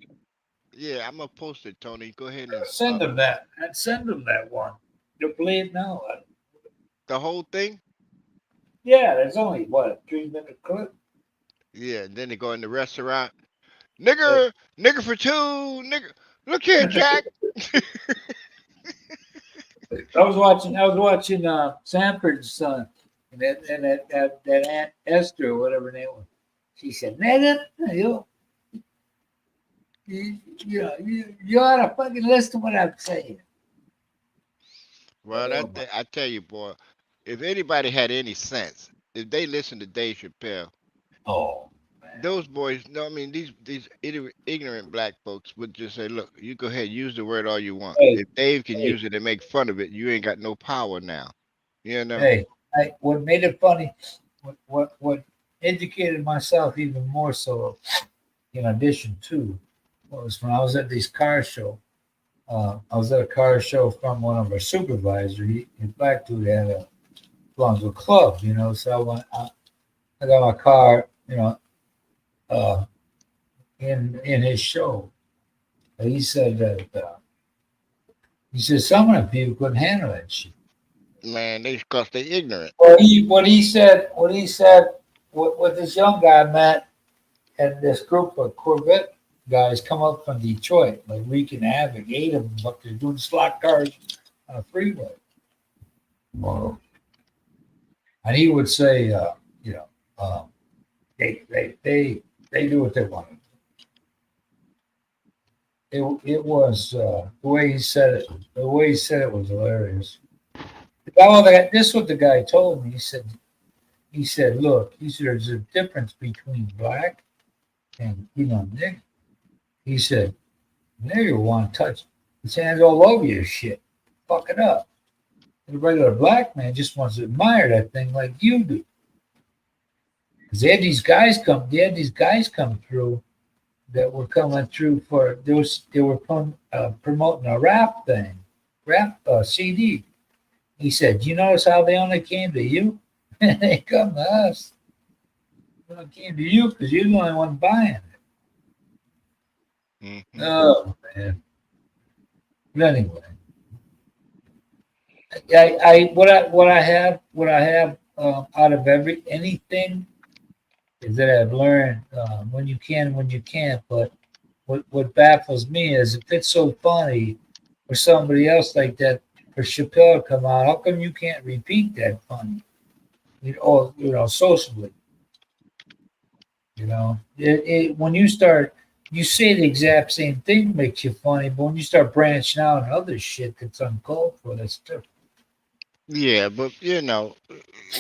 Yeah, I'm gonna post it, Tony. Go ahead and Send them that. And send them that one. You'll believe now. the whole thing. Yeah, there's only what a 3-minute clip. Yeah, and then they go in the restaurant. Nigger for two, nigger. Look here, Jack. I was watching Sanford's son and that Aunt Esther or whatever her name was. She said, "Nigga, You ought to fucking listen to what I'm saying. Well, Oh, I tell you, boy, if anybody had any sense, if they listened to Dave Chappelle, oh, man. those boys, no, I mean ignorant black folks would just say, "Look, you go ahead, use the word all you want. Hey, If Dave can hey, use it and make fun of it, you ain't got no power now." You know? hey. What made it funny, what educated myself even more so, in addition to, was when I was at this car show. I was at a car show from one of our supervisors. He black dude had a belongs to a club, So I got my car, uh, in his show. And he said that some of the people couldn't handle that shit. Man, cause they ignorant. What he said, what this young guy met, and this group of Corvette guys come up from Detroit, like wreaking havoc, 8 of them, but they're doing slot cars on a freeway. Whoa. And he would say, they do what they want. It was the way he said it. The way he said it was hilarious. This is what the guy told me. He said, look, there's a difference between black and nigger. He said, nigger want to touch his hands all over your shit, fuck it up. The regular black man just wants to admire that thing like you do. Because they had these guys come through that were coming through they were promoting a rap CD. He said, you notice how they only came to you? They come to us. They only came to you because you're the only one buying it. Mm-hmm. Oh, man. But anyway. What I have out of anything is that I've learned when you can, when you can't. But what baffles me is if it's so funny for somebody else like that, for Chappelle to come out, how come you can't repeat that funny? Socially. When you start, you say the exact same thing makes you funny, but when you start branching out and other shit that's uncalled for, that's different. Yeah, but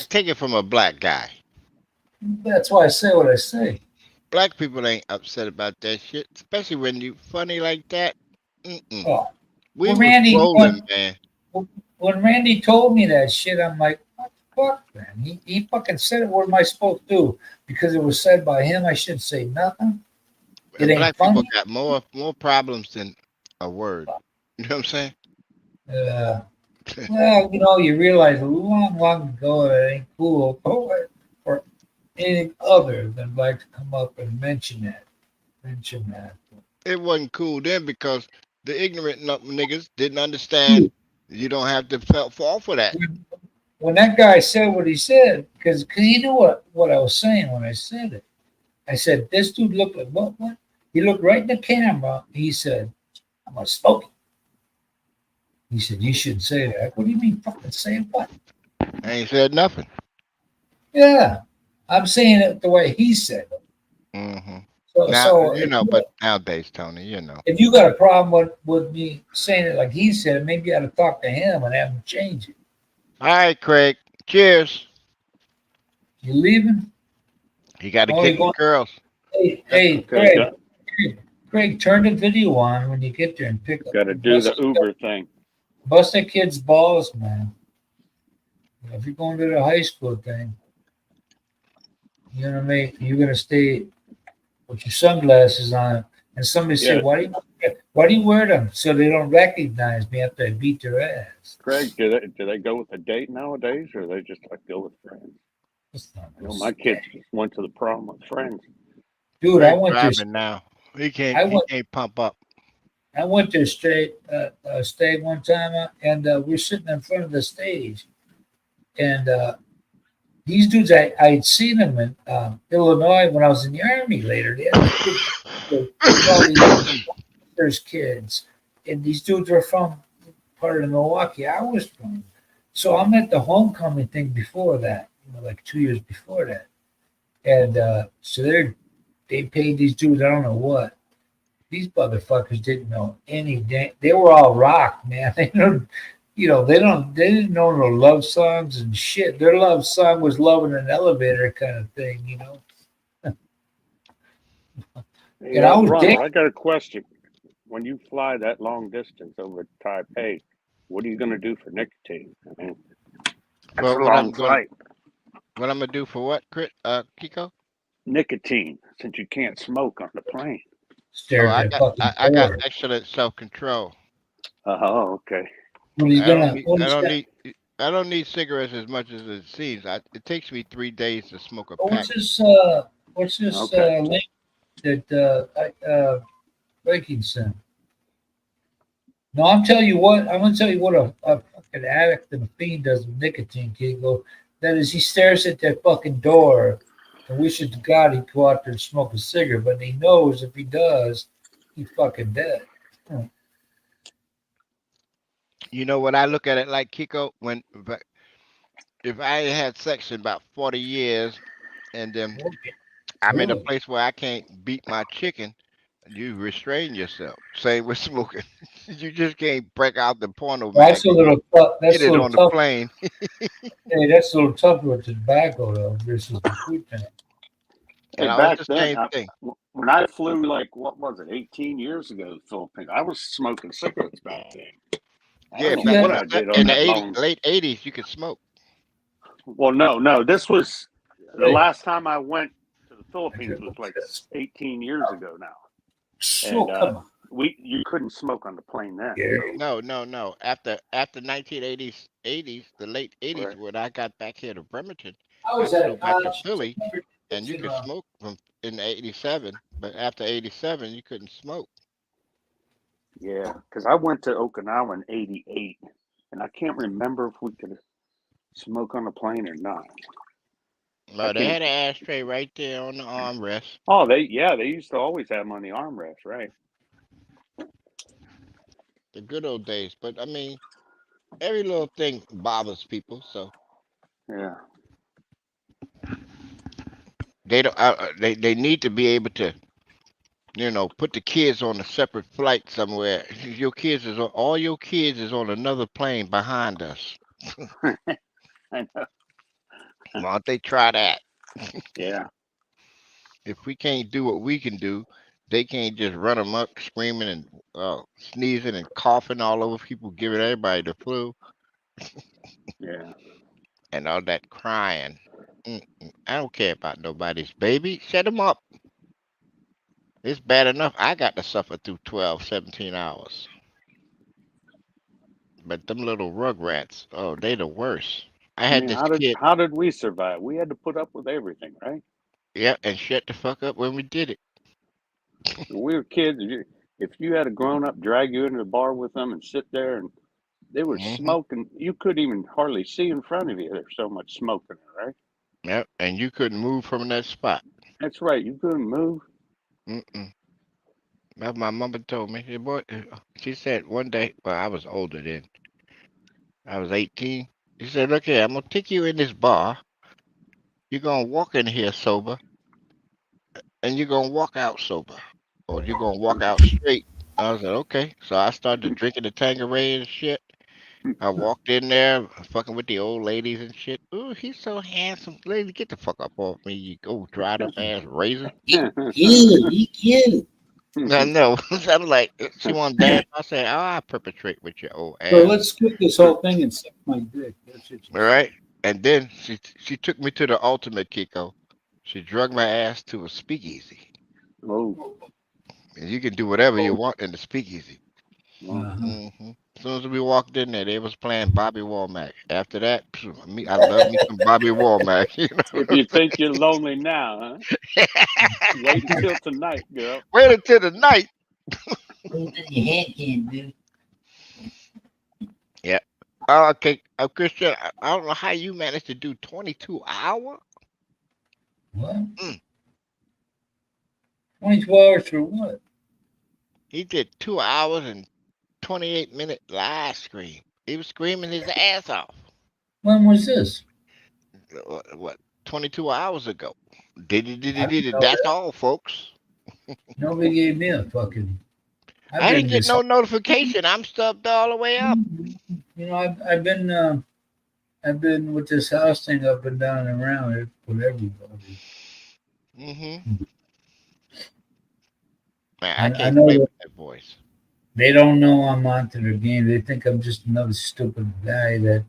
take it from a black guy. That's why I say what I say. Black people ain't upset about that shit, especially when you funny like that. Mm-mm. Oh, We well, was rolling, man. When Randy told me that shit, I'm like, what the fuck, man? He fucking said it. What am I supposed to do? Because it was said by him, I shouldn't say nothing. It ain't Black funny. people got more problems than a word. You know what I'm saying? Well, you realize a long ago it ain't cool for anything other than black to come up and mention that. It wasn't cool then because the ignorant niggas didn't understand. You don't have to fall for that. When that guy said what he said, because he knew what I was saying when I said it. I said, this dude looked like what? He looked right in the camera. He said, I'm going to smoke it. He said, you shouldn't say that. What do you mean fucking say what? I ain't said nothing. Yeah. I'm saying it the way he said it. Mm-hmm. But nowadays, Tony, if you got a problem with me saying it like he said it, maybe you ought to talk to him and have him change it. All right, Craig. Cheers. You leaving? You got to kick the girls. Hey, Craig, turn the video on when you get there and pick up. Got to do the Uber thing. Bust that kid's balls, man. If you're going to the high school thing, you're gonna stay with your sunglasses on. And somebody said, why do you wear them? So they don't recognize me after I beat their ass. Craig, do they go with a date nowadays, or they just go with friends? My kids went to the prom with friends. Dude, I went to now. He can't pump up. I went to stay one time, and we're sitting in front of the stage, and these dudes, I had seen them in Illinois when I was in the Army later. There's kids, and these dudes were from part of Milwaukee I was from. So I'm at the homecoming thing before that, like 2 years before that. And so they paid these dudes, I don't know what. These motherfuckers didn't know any they were all rock, man. They don't they didn't know no love songs and shit. Their love song was Love in an Elevator kind of thing, you know. Hey, And I was Ronald, I got a question. When you fly that long distance over Taipei, what are you going to do for nicotine? I mean, that's Well, a long flight. what I'm gonna do for what, Kiko? Nicotine, since you can't smoke on the plane. Oh, stared at fucking I got door. excellent self control. Oh, okay. What are you gonna what I is don't that? need I don't need cigarettes as much as it seems. It takes me 3 days to smoke a pack. What's this Okay. link that Viking sent? No, I'm gonna tell you what a fucking addict and a fiend does with nicotine, Kingo. That is he stares at that fucking door and wishes to God he'd go out there and smoke a cigarette, but he knows if he does, he's fucking dead. You know what I look at it like, Kiko? If I ain't had sex in about 40 years and then I'm in a Really? place where I can't beat my chicken, you restrain yourself. Same with smoking. You just can't break out the porno That's a magazine. little tough. Get That's a it little on the tough. plane. Hey, that's a little tougher with the tobacco though versus the food thing. Hey, And it's back the then, same thing. when I flew, like, what was it, 18 years ago to the Philippines, I was smoking cigarettes back then. I Yeah, don't know Yeah. what I did on in the that 80s, long. late 80s, you could smoke. Well, no. This was the Hey, last time I went to the Philippines was like 18 years ago now. so And come on. you couldn't smoke on the plane then. Gary. No. After 1980s, the late 80s, Right. when I got back here to Bremerton, I I was at a flew back to college. Philly, and you could smoke from in '87, but after '87, you couldn't smoke. Yeah, because I went to Okinawa in '88, and I can't remember if we could smoke on the plane or not. I But they can't. had an ashtray right there on the armrest. Oh, they used to always have them on the armrest, right? The good old days. But I mean, every little thing bothers people, so Yeah. they don't. They need to be able to, put the kids on a separate flight somewhere. All your kids is on another plane behind us. I know. Why don't they try that? Yeah. If we can't do what we can do, they can't just run amok screaming and sneezing and coughing all over people, giving everybody the flu Yeah. and all that crying. I don't care about nobody's baby. Shut them up. It's bad enough I got to suffer through 12, 17 hours. But them little rugrats, oh, they the worst. I I had mean, this kid, how did we survive? We had to put up with everything, right? yeah, and shut the fuck up when we did it. When we were kids, if you had a grown up drag you into the bar with them and sit there and they were Hmm. smoking, you couldn't even hardly see in front of you. There's so much smoke in there, right? Yep, and you couldn't move from that spot. That's right. You couldn't move. Mm-mm. As my mother told me, boy, she said one day, well, I was older then. I was 18. She said, look here, I'm going to take you in this bar. You're going to walk in here sober, and you're going to walk out sober. Or you're going to walk out straight. I was like, okay. So I started drinking the Tanqueray and shit. I walked in there, fucking with the old ladies and shit. Ooh, he's so handsome. Lady, get the fuck up off me, you old dried up ass razor. You. I know. I was like, she want to dance. I said, oh, I perpetrate with your old So ass. let's skip this whole thing and suck my dick. That's what you All right. And then she took me to the ultimate, Kiko. She drug my ass to a speakeasy. Oh, And you can do whatever you want in the speakeasy. well, Hmm. As soon as we walked in there, they was playing Bobby Womack. After that, I love me some Bobby Womack. You know if what you think you're lonely now, huh? I'm Wait saying? until tonight, girl. Wait until the night. Hold in your hand, can dude. Yeah. Okay. Christian, I don't know how you managed to do 22 hours. What? Mm. 22 hours for what? He did 2 hours and 28-minute live stream. He was screaming his ass off. When was this? What 22 hours ago. Did I didn't it. know That's that. all, folks. Nobody gave me a fucking. I've I been didn't get this. no notification. I'm stubbed all the way up. You know, I've been with this house thing up and down and around it with everybody. Mm-hmm. Man, I I can't know play that with that voice. they don't know I'm onto their game. They think I'm just another stupid guy that,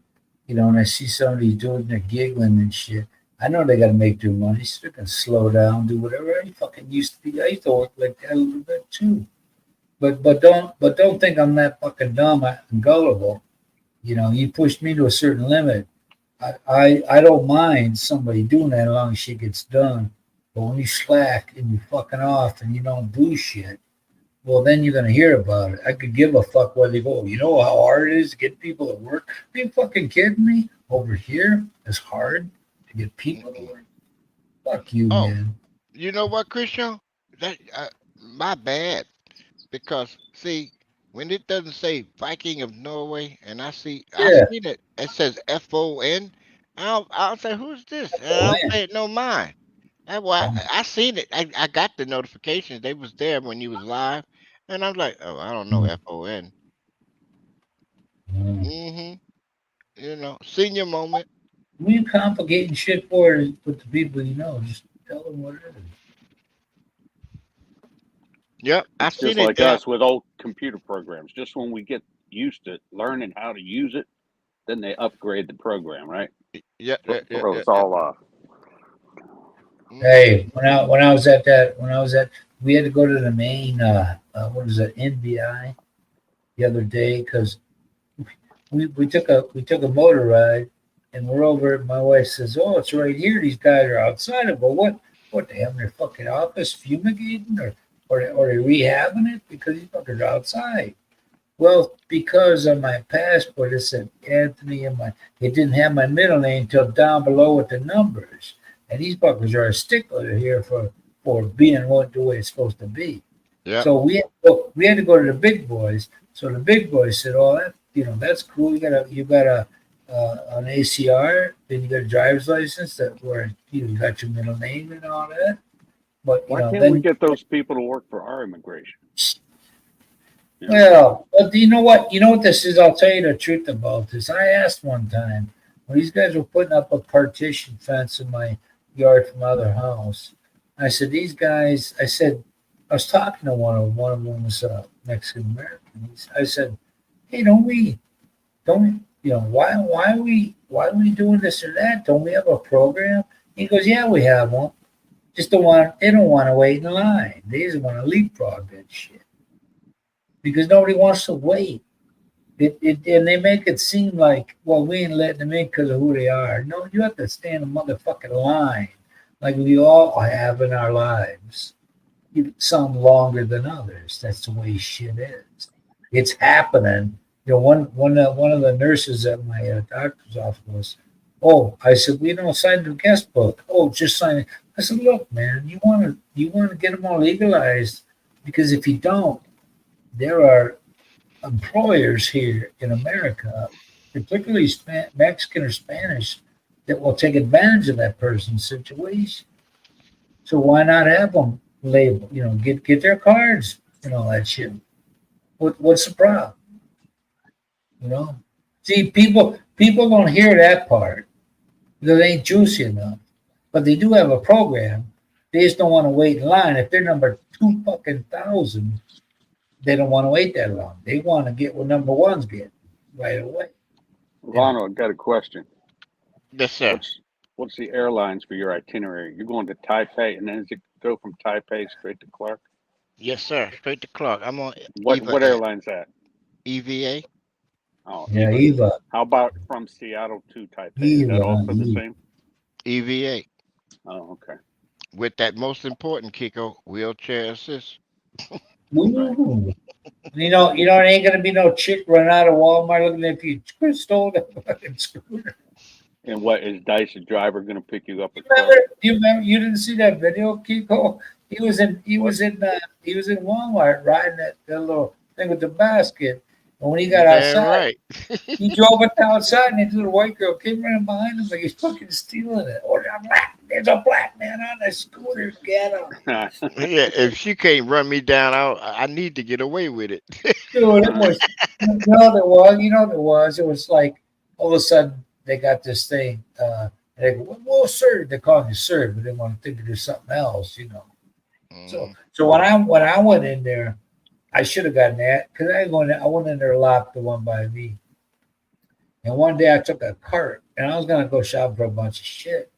when I see somebody doing they're giggling and shit. I know they got to make their money, so they can slow down, do whatever. I fucking used to be. I used to work like that a little bit too. But don't think I'm that fucking dumb and gullible. You pushed me to a certain limit. I don't mind somebody doing that as long as shit gets done. But when you slack and you fucking off and you don't do shit, well, then you're gonna hear about it. I could give a fuck where they go. You know how hard it is to get people to work? Are you fucking kidding me? Over here, it's hard to get people to Mm-mm. work. Fuck you, Oh, man. you know what, Christian? That my bad. Because see, when it doesn't say Viking of Norway, and I Yeah. see that it says FON, I'll say, who's this? And I Oh, don't pay it no mind. That's why man. I seen it. I got the notifications. They was there when you was live, and I was like, oh, I don't know Mm, FON. mm. Mm-hmm. Senior moment. What are you complicating shit for with the people you know? Just tell them what it is. Yep, I It's seen just it like there. us with old computer programs. Just when we get used to learning how to use it, then they upgrade the program, right? Yeah, yeah, yeah, Throw yeah, us yeah. all off. Mm-hmm. Hey, when I was at that when I was at we had to go to the main what is it NBI the other day because we took a motor ride and we're over. My wife says, "Oh, it's right here. These guys are outside it." But what they have in their fucking office fumigating or they rehabbing it because these fuckers are outside. Well, because of my passport, it said Anthony and it didn't have my middle name till down below with the numbers. And these fuckers are a stickler here for being what the way it's supposed to be. Yep. So we had to go to the big boys. So the big boys said, "Oh, that's cool. You got an ACR, then you got a driver's license that where you got your middle name and all that." But Why can't we then get those people to work for our immigration? You know? well, but you know what? You know what this is? I'll tell you the truth about this. I asked one time when these guys were putting up a partition fence in my yard from my other house. I said, "These guys." I said, I was talking to one of them. One of them was Mexican American. I said, "Hey, don't we, why are we doing this or that? Don't we have a program?" He goes, "Yeah, we have one. Just they don't want to wait in line. They just want to leapfrog that shit because nobody wants to wait." And they make it seem like, well, we ain't letting them in because of who they are. No, you have to stand in motherfucking line like we all have in our lives. Some longer than others. That's the way shit is. It's happening. One of the nurses at my doctor's office was, "Oh," I said, "We don't sign the guest book." "Oh, just sign it." I said, "Look, man, you want to get them all legalized because if you don't, there are employers here in America, particularly Mexican or Spanish, that will take advantage of that person's situation. So why not have them label? Get their cards and all that shit. What's the problem? You know. See, people don't hear that part because it ain't juicy enough. But they do have a program. They just don't want to wait in line. If they're number 2,000, they don't want to wait that long. They want to get what number ones get right away. Ronald, got a question. Yes, sir. What's the airlines for your itinerary? You're going to Taipei, and then does it go from Taipei straight to Clark? Yes, sir. Straight to Clark. I'm on What airline's that? EVA. Oh, Yeah, Eva. Eva, How about from Seattle to Taipei? Is that Eva, also the same? EVA. Oh, okay. With that most important, Kiko, wheelchair assist. Right. Ooh. It ain't gonna be no chick running out of Walmart looking at you. Stole the fucking scooter. And what is Dice a driver going to pick you up You at Clark? remember? Do you remember? You didn't see that video, Kiko? He was in. He What? was in. He was in Walmart riding that little thing with the basket, And when he got Damn outside, right. he drove it outside, and this little white girl came running behind him like he's fucking stealing it. Oh, there's a black man on the scooter. Get him. Yeah, if she can't run me down, I need to get away with it. Dude, it was, there was, it was like all of a sudden they got this thing. And they go, well, sir, they call me sir, but they want to think there's something else. Mhm. So when I went in there, I should have gotten that because I went in there locked the one by me. And one day I took a cart and I was gonna go shop for a bunch of shit.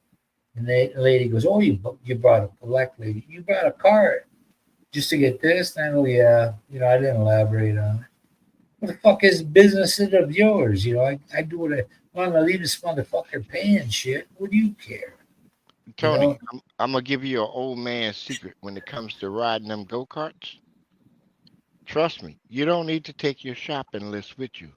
And the lady goes, "Oh, you brought a black lady. You brought a cart just to get this?" And I go, "Yeah." I didn't elaborate on it. What the fuck is business of yours? I do what I want to leave this motherfucker paying shit. What do you care? You Tony, know? I'm gonna give you an old man secret when it comes to riding them go karts. Trust me, you don't need to take your shopping list with you.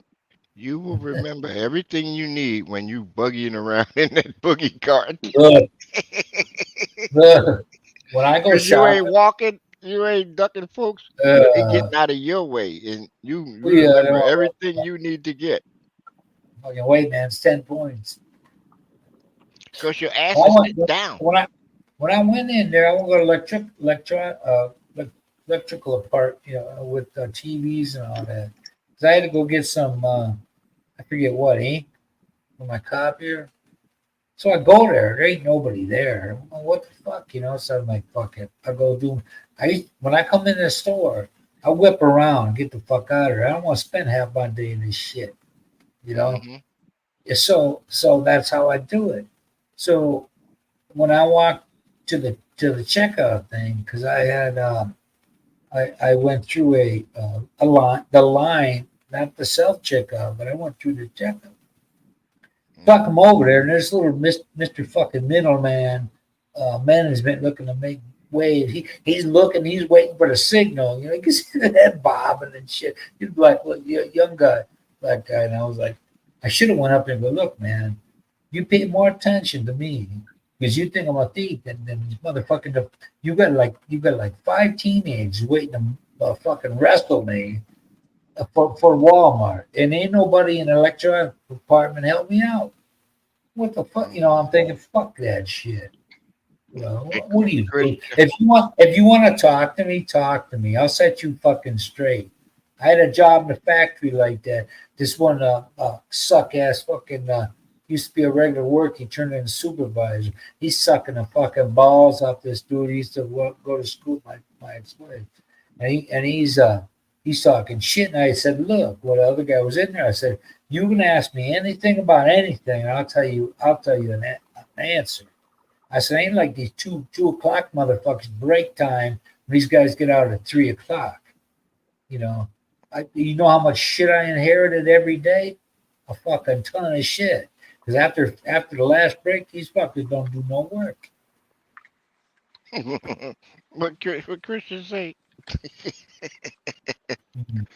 You will remember everything you need when you buggying around in that boogie cart. Look, look. When I go Cause you ain't shopping, walking, you ain't ducking folks. They uh, getting out of your way, and you yeah, remember everything you need to get. fucking wait, man, it's 10 points. Cause your ass When is I went, sitting down. when I when I went in there, I went to electrical apart, with TVs and all that. 'Cause I had to go get some, I forget what ink for my copier. So I go there. There ain't nobody there. I'm like, what the fuck? So I'm like, fuck it. I go do. When I come in the store, I whip around, get the fuck out of here. I don't want to spend half my day in this shit. You know. Hmm. Yeah, so that's how I do it. So when I walked to the checkout thing, because I had I went through a line, the line, not the self checkout, but I went through the checkout. Fuck him over there, and there's little Mr. fucking middleman management looking to make waves. He's looking, he's waiting for the signal. You can see that bobbing and shit. He's like, well, young guy, black guy, and I was like, I should have went up there and go, look, man, you pay more attention to me because you think I'm a thief, and then these motherfucking, you got like 5 teenagers waiting to fucking wrestle me for Walmart, and ain't nobody in the electronic department help me out. What the fuck? I'm thinking, fuck that shit. Hey, What do you Chris, do? If you want to talk to me, talk to me. I'll set you fucking straight. I had a job in a factory like that. This one suck ass fucking used to be a regular work. He turned into supervisor. He's sucking the fucking balls off this dude. He used to go to school. My ex-wife, and he's talking shit. And I said, look, what other guy was in there? I said, you can ask me anything about anything, and I'll tell you an answer. I said, ain't like these two o'clock motherfuckers break time when these guys get out at 3 o'clock. You know, you know how much shit I inherited every day? A fucking ton of shit. Because after the last break, these fuckers don't do no work. what Christian say? Mhm.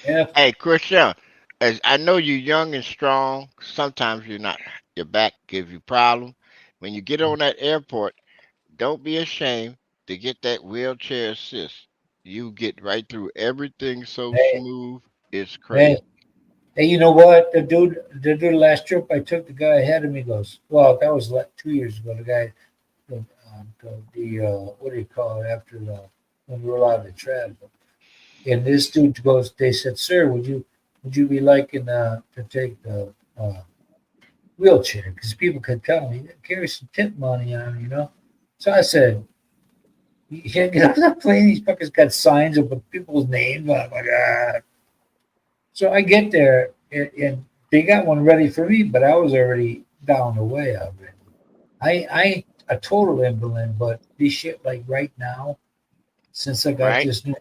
Yeah, Hey, Christian, as I know you're young and strong. Sometimes you're not. Your back gives you problem. When you get on that airport, don't be ashamed to get that wheelchair assist. You get right through everything so hey, smooth. It's hey, crazy. hey, you know what? The last trip I took, the guy ahead of me goes, well, that was like 2 years ago. The guy, what do you call it? After when we were allowed to travel. And this dude goes, they said, sir, would you be liking to take the wheelchair? Because people could tell me, carry some tip money on. So I said, you can't get on the plane. These fuckers got signs up with people's names on. I'm like, ah. So I get there, and they got one ready for me, but I was already down the way already. I ain't a total invalid, but this shit like right now, since I got Right? this new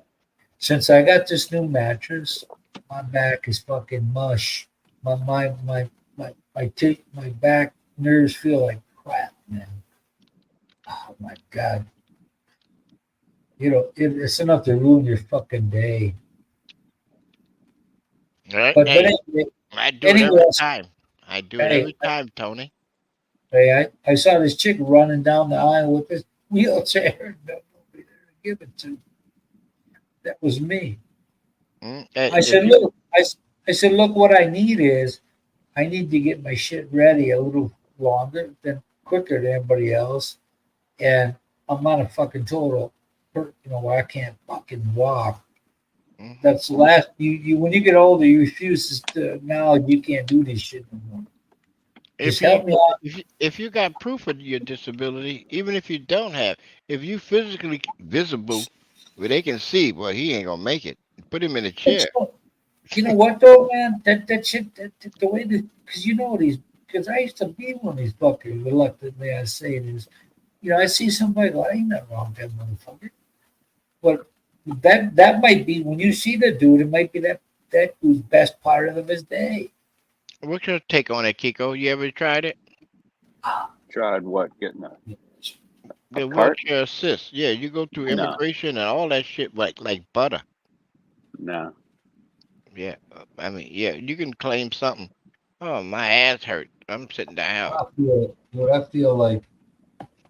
Since I got this new mattress, my back is fucking mush. My back nerves feel like crap, man. Oh my god. It's enough to ruin your fucking day. Right? But Hey, anyway, I do it every anyway, time. I do it hey, every time, Tony. I saw this chick running down the aisle with this wheelchair. Nobody there to give it to. That was me. Hey, I if said, you look, I said, look, what I need is I need to get my shit ready a little longer than quicker than everybody else, and I'm not a fucking total, I can't fucking walk. Mhm. That's the last you when you get older, you refuse to acknowledge you can't do this shit no more. Just If you help me out. if you got proof of your disability, even if you don't have, if you physically visible, where they can see, well, he ain't gonna make it. Put him in a chair. You know what though, man? That shit, the way that, because these, because I used to be one of these fuckers. Reluctantly, I say it is. I see somebody go, ain't nothing wrong with that motherfucker. But that might be when you see the dude, it might be that dude's best part of his day. What's your take on it, Kiko? You ever tried it? Tried what? Getting a The cart? wheelchair assist. Yeah, you go through No, immigration and all that shit like butter. no. Yeah, I mean, yeah, you can claim something. Oh, my ass hurt. I'm sitting down. I feel like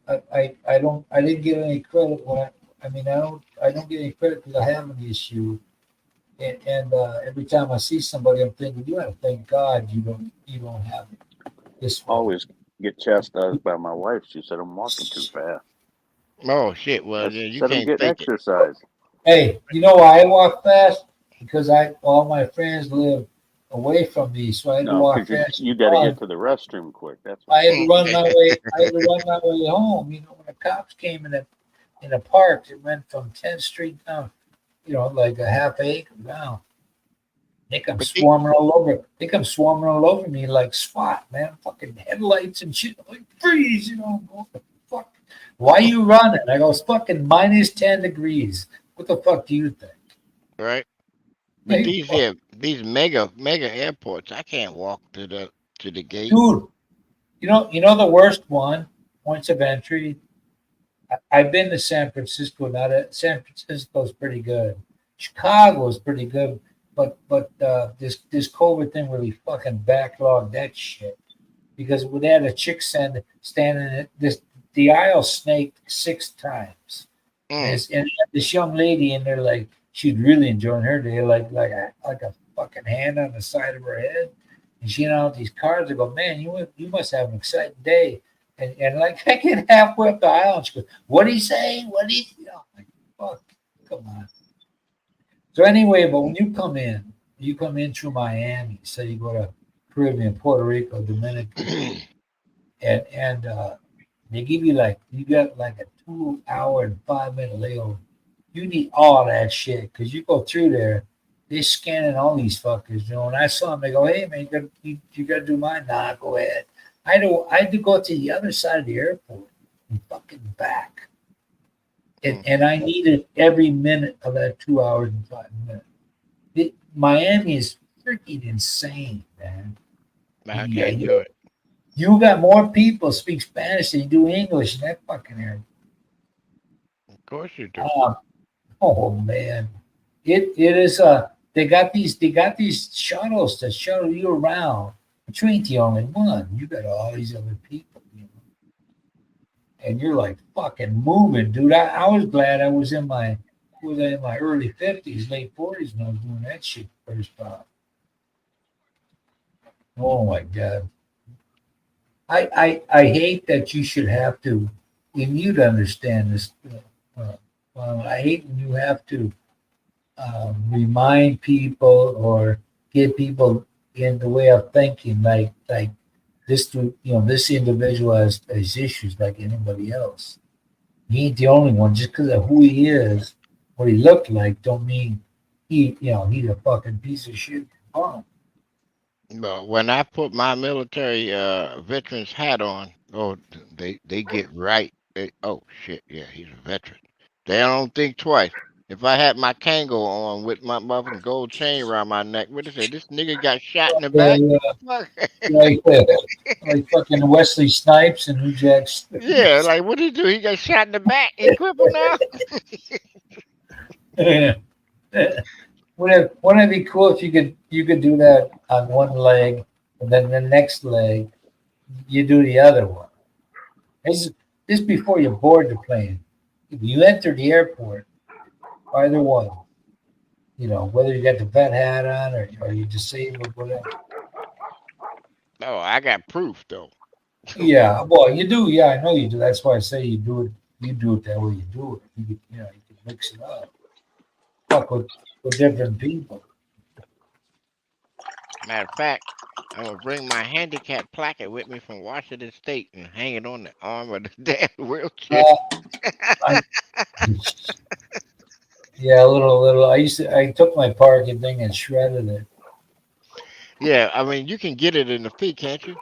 I didn't get any credit when I mean I don't get any credit because I have an issue. And every time I see somebody, I'm thinking, you got to thank God you don't have it this way. Always get chastised by my wife. She said I'm walking too fast. Oh shit. I Well, then you said I'm can't getting fake it. exercise. Hey, you know why I walk fast? Because all my friends live away from me, so I had to No, walk because fast. you got to get to the restroom quick. That's I why. had to run my way. I had to run my way home. When the cops came in the park, it went from 10th Street down, like a half acre down. They come But the, swarming all over. They come swarming all over me like SWAT, man. Fucking headlights and shit. I'm like, freeze, what the fuck? Why you running? I go, it's fucking minus 10 degrees. What the fuck do you think? right? But Hey, these fuck, here, these mega airports, I can't walk to the gate. dude. The worst one, points of entry. I've been to San Francisco. Not San Francisco's pretty good. Chicago's pretty good, but this COVID thing really fucking backlogged that shit because we had a chick standing at the aisle snaked 6 times, and Mm. this young lady in there like she's really enjoying her day, like a fucking hand on the side of her head, and she these cars. I go, man, you must have an exciting day. And like I get halfway up the aisle, and she goes, "What do you say? What do you?" Like, fuck, come on. So anyway, but when you come in through Miami, so you go to Caribbean, Puerto Rico, Dominican, and they give you got like a 2 hour and 5 minute layover. You need all that shit because you go through there, they scanning all these fuckers. And I saw them, they go, "Hey man, you got to do mine." Nah, go ahead. I had to go to the other side of the airport and fucking back, and Mm. and I needed every minute of that 2 hours and 5 minutes. Miami is freaking insane, man. I Yeah, can't do it. you got more people speak Spanish than you do English in that fucking area. Of course you do. Oh man, it is they got these shuttles that shuttle you around. But you ain't the only one. You got all these other people, and you're like fucking moving, dude. I was glad I was in my early 50s, late 40s when I was doing that shit first time. Oh my god. I hate that you should have to, and you'd understand this. I hate when you have to remind people or get people in the way of thinking like this individual has issues like anybody else. He ain't the only one. Just because of who he is, what he looked like, don't mean he's a fucking piece of shit. Oh, But when I put my military veterans hat on, oh, they get right. Oh shit, yeah, he's a veteran. They don't think twice. If I had my Kango on with my motherfucking gold chain around my neck, what they say? This nigga got shot in the back. yeah, Fuck. like fucking Wesley Snipes and New Jack. Yeah, like what did he do? He got shot in the back. He crippled now. Wouldn't it be cool if you could do that on one leg and then the next leg you do the other one? This before you board the plane. If you enter the airport, either one. You know, whether you got the vet hat on or you disabled, whatever. No, I got proof though. Yeah, well, you do. Yeah, I know you do. That's why I say you do it. You do it that way. You do it. You know, you can mix it up. Fuck with different people. Matter of fact, I'm gonna bring my handicap placard with me from Washington State and hang it on the arm of the damn wheelchair. I, yeah, a little. I took my parking thing and shredded it. Yeah, I mean you can get it in the fee, can't you?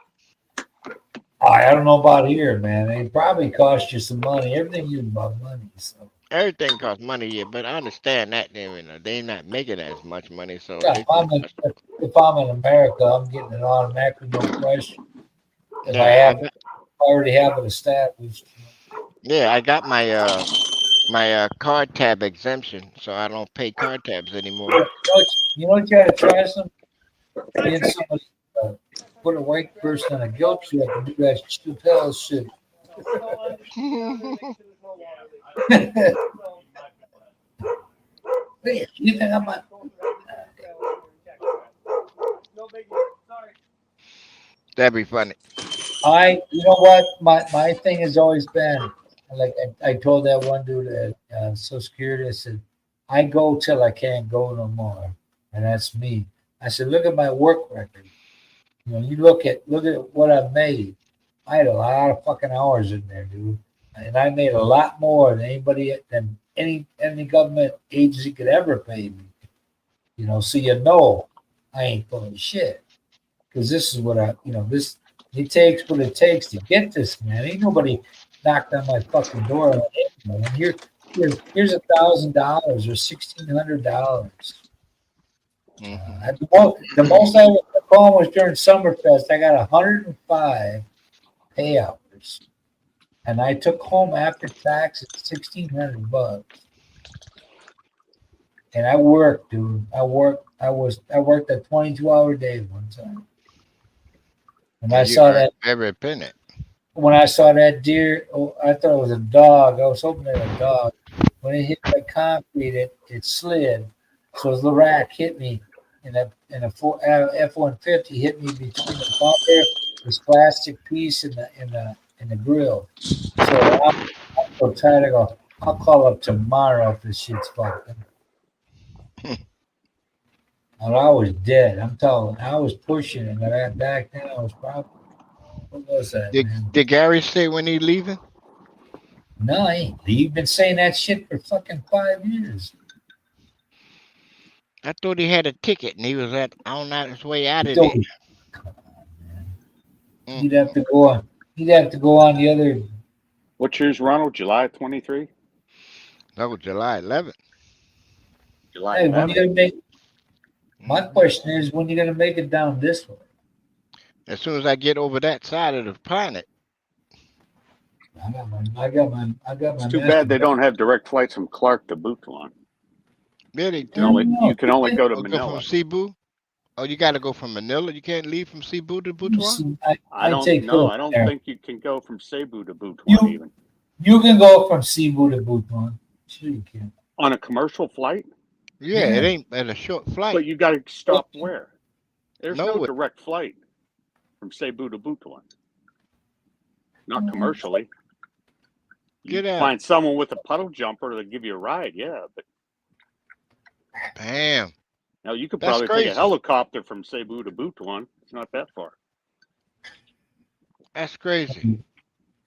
I don't know about here, man. It probably cost you some money. Everything is about money. So Everything costs money, yeah, but I understand that they're not making as much money, so yeah, it's gonna cost. if I'm in America, I'm getting it automatically, no question. If Yeah, I already have it established. I got my card tab exemption, so I don't pay card tabs anymore. You know, you gotta try some. Being somebody put a white person on a guilt trip and do that stupid hell shit. Hey, you think I'm a, That'd be funny. you know what? My thing has always been like I told that one dude at Social Security. I said, I go till I can't go no more, and that's me. I said, look at my work record. You know, you look at what I've made. I had a lot of fucking hours in there, dude, and I made a lot more than any government agency could ever pay me. You know, so you know I ain't full of shit because this is what this it takes what it takes to get this, man. Ain't nobody knocked on my fucking door. Like, hey, man, here's $1,000 or $1,600. Hmm. The most I ever took home was during Summerfest. I got 105 pay hours, and I took home after taxes $1,600. And I worked, dude. I worked a 22-hour day one time. And I And you saw earn that every penny. when I saw that deer, oh, I thought it was a dog. I was hoping it was a dog. When it hit the concrete, it slid. So the rack hit me in a F-150 hit me between the bumper, this plastic piece, and the grill. So I'm so tired. I go, I'll call up tomorrow if this shit's fucking. And I was dead. I'm telling. I was pushing, and back then I was probably. What was that, Did man? did Gary say when he leaving? No, I ain't. You've been saying that shit for fucking 5 years. I thought he had a ticket and he was on his way out of there. Don't. Mm. He'd have to go on. He'd have to go on the other. What year's Ronald? July 23? That was July 11th. July Hey, when you 11th? gonna make? My Mhm. question is, when you gonna make it down this way? As soon as I get over that side of the planet. I got my It's too master. bad they don't have direct flights from Clark to Butuan. Yeah, they You can do. only go to Or go from Manila. Cebu. Oh, you got to go from Manila. You can't leave from Cebu to Butuan. I take Philip I don't there. think you can go from Cebu to Butuan You even. you can go from Cebu to Butuan. Sure you can. On a commercial flight? Yeah, it Yeah. ain't at a short But flight. you got to stop where? There's no Nowhere. direct flight from Cebu to Butuan. Not commercially. You Get out. find someone with a puddle jumper to give you a ride, yeah. But Damn. now you could That's probably take a crazy. helicopter from Cebu to Butuan. It's not that far. That's crazy.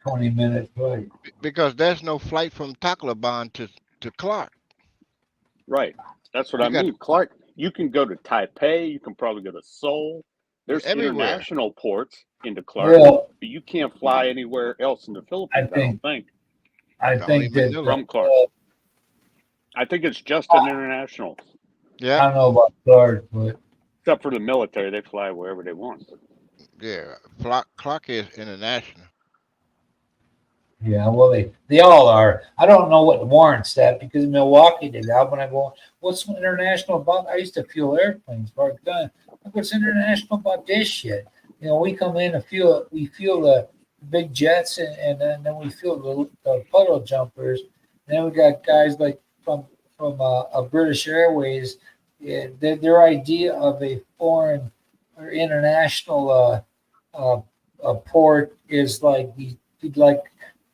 20-minute flight. Because there's no flight from Tacloban to Clark. Right. That's what You I got mean. Clark, you can go to Taipei. You can probably go to Seoul. There's everywhere. international ports into Clark, Well, but you can't fly anywhere else in the I Philippines, I don't think, Only think that Manila. from Clark. I think it's just an international. I Yeah, don't know about Clark, but Except for the military, they fly wherever they want. yeah. Clark is international. yeah, well they all are. I don't know what warrants that because Milwaukee did that. When I go, what's international about? I used to fuel airplanes, but what's international about this shit? You know, we come in and we fuel the big jets, and then we fuel the puddle jumpers. And then we got guys like from British Airways their idea of a foreign or international port is like like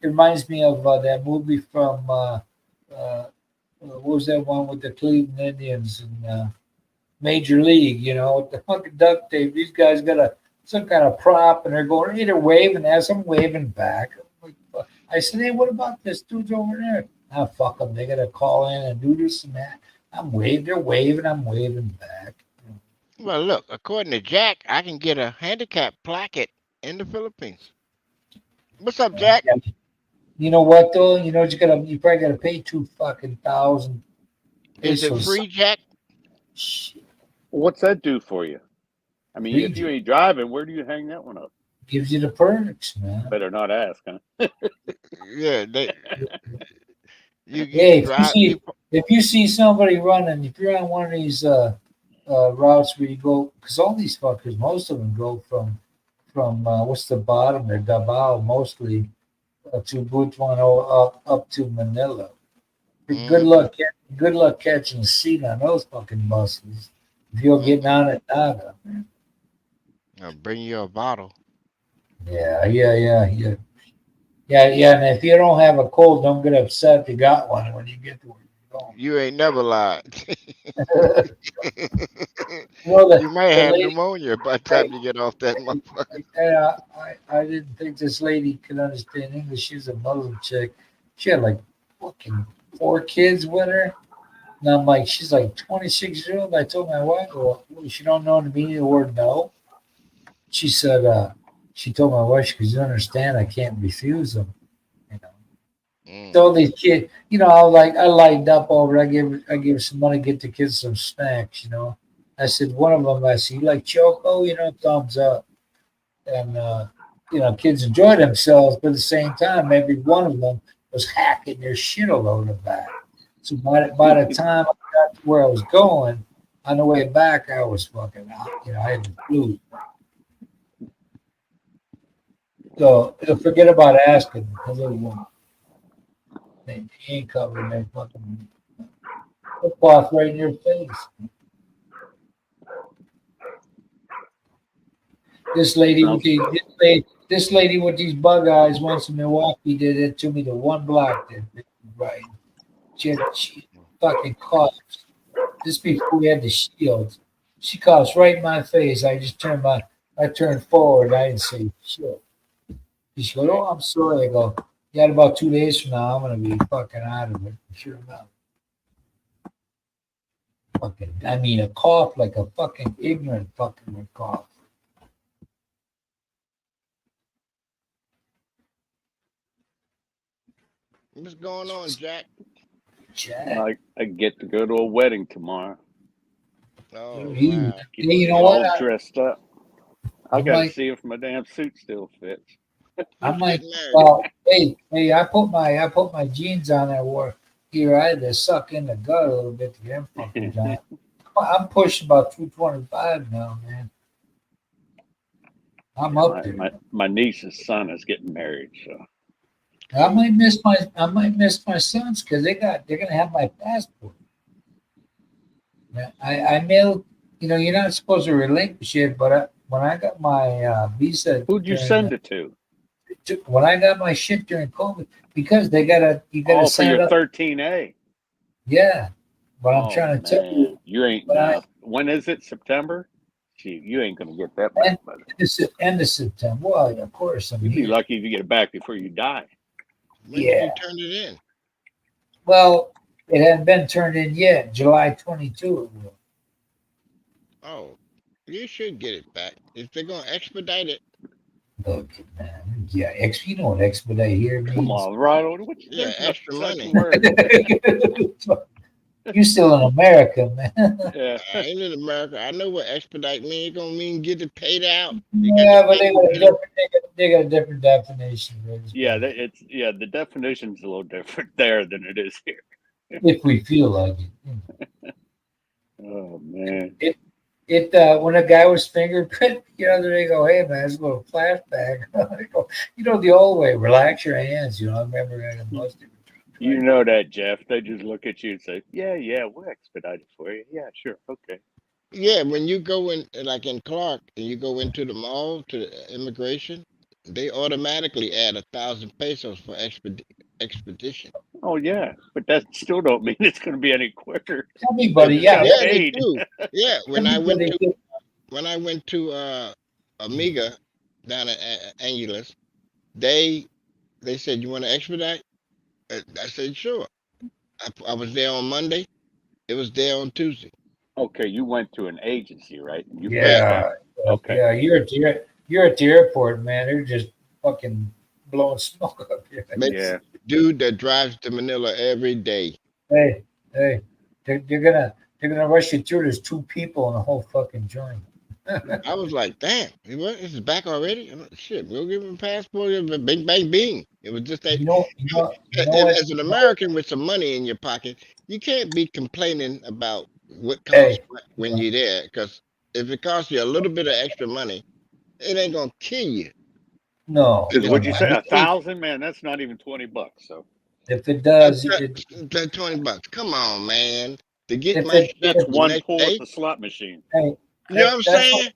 it reminds me of that movie from what was that one with the Cleveland Indians and Major League? You know, with the fucking duct tape. These guys got some kind of prop, and they're going, hey, they're waving as I'm waving back. I said, hey, what about this dude's over there? Ah, fuck them. They got to call in and do this and that. They're waving, I'm waving back. Well, look, according to Jack, I can get a handicap placket in the Philippines. What's up, Jack? Yeah. You know what though? You know you probably gotta pay $2,000. Is it free, Jack? Shit, What's that do for you? I mean, Free. if you ain't driving, where do you hang that one up? gives you the perks, man. Better not ask, huh? Yeah, you Hey, drive. if you see somebody running, if you're on one of these routes where you go, because all these fuckers, most of them go from what's the bottom there, Davao mostly to Butuan up to Manila. Good luck, good luck catching a seat on those fucking buses. If you're getting on it, nada. I'll bring you a bottle. Yeah. And if you don't have a cold, don't get upset if you got one when you get to where you're going. You ain't never lied. Well, You might have pneumonia by the time you get off that motherfucker. Yeah, I didn't think this lady could understand English. She was a Muslim chick. She had like fucking 4 kids with her. And I'm like, she's like 26 years old. I told my wife, well, she don't know the meaning of the word no. She said, she told my wife, she goes, you don't understand, I can't refuse them. You know. So these kids, you know, I lightened up over. I gave her some money to get the kids some snacks, you know. I said, one of them, I said, you like Choco? You know, thumbs up. And, you know, kids enjoy themselves, but at the same time, maybe one of them was hacking their shit all over the back. So by the time I got to where I was going, on the way back, I was fucking out. You know, I had the flu. So forget about asking because they won't. They ain't covering their fucking cloth right in your face. This lady with these bug eyes once in Milwaukee did it to me. The one block did it right. She fucking coughs. This before we had the shield. She coughs right in my face. I just turned forward. I didn't say shit. She goes, oh, I'm sorry. I go, yeah, about 2 days from now, I'm gonna be fucking out of it. Sure enough. Fucking, I mean, a cough like a fucking ignorant fucking would cough. What's going on, Jack? I get to go to a wedding tomorrow. Oh, You- wow. you know all what? dressed up. I I'm got to like- see if my damn suit still fits. I'm like, Getting married. well, hey, I put my jeans on that wore here. I had to suck in the gut a little bit to get them fucking down. I'm pushing about 225 now, man. I'm up there. My niece's son is getting married, so I might miss my sons because they're gonna have my passport. I mailed. You know, you're not supposed to relinquish it, but when I got my visa, who'd you send it to? When I got my shit during COVID, because you gotta For sign your up. 13A. Yeah, but I'm trying to tell you, you ain't. When is it? September? You ain't gonna get that much money. End of September. Well, of course. I mean, You'd be lucky if you get it back before you die. When did you turn it in? Well, it hadn't been turned in yet. July 22. Oh, you should get it back. If they're going to expedite it. Look, man. Yeah, you know what expedite here means? Come on, Ronald. Extra money. You still in America, man. Yeah. I ain't in America. I know what expedite means. It gonna mean get it paid out. Yeah, but they got a different definition. Yeah, the definition's a little different there than it is here. If we feel like it. Oh man. When a guy was fingerprint, they go, hey man, it's a little flashback. I go, the old way, relax your hands. I remember getting busted. You know that, Jeff. They just look at you and say, yeah, we'll expedite it for you. Yeah, sure. Okay. Yeah, when you go in, like in Clark, and you go into the mall to the immigration, they automatically add 1,000 pesos for expedition. Oh, yeah. But that still don't mean it's going to be any quicker. Everybody, Just got yeah, Yeah, they paid. do. Yeah, everybody. when I went to Amiga down at Angeles, they they said, "You want to expedite?" I said, "Sure." I was there on Monday. It was there on Tuesday. Okay, you went to an agency, right? And you paid Right. them. Okay. Yeah, you're at the airport, man. They're just fucking blowing smoke up here. Make Yeah. dude that drives to Manila every day. Hey, hey, they're gonna rush you through. There's two people in the whole fucking joint. I was like, "Damn, what? This is back already?" I'm like, "Shit, we'll give him a passport." Bing, bang, bing. It was just that. You know what? As an American with some money in your pocket, you can't be complaining about what costs Hey, what when you're there. Because if it costs you a little bit of extra money, it ain't gonna kill you. no, Because no, what'd you no. say? You can't- 1,000? Man, that's not even 20 bucks. So If it That's does, that $20. Come on, man. To get if my it, shit that's if, the one next pull at day. the slot machine. hey, You know what I'm saying?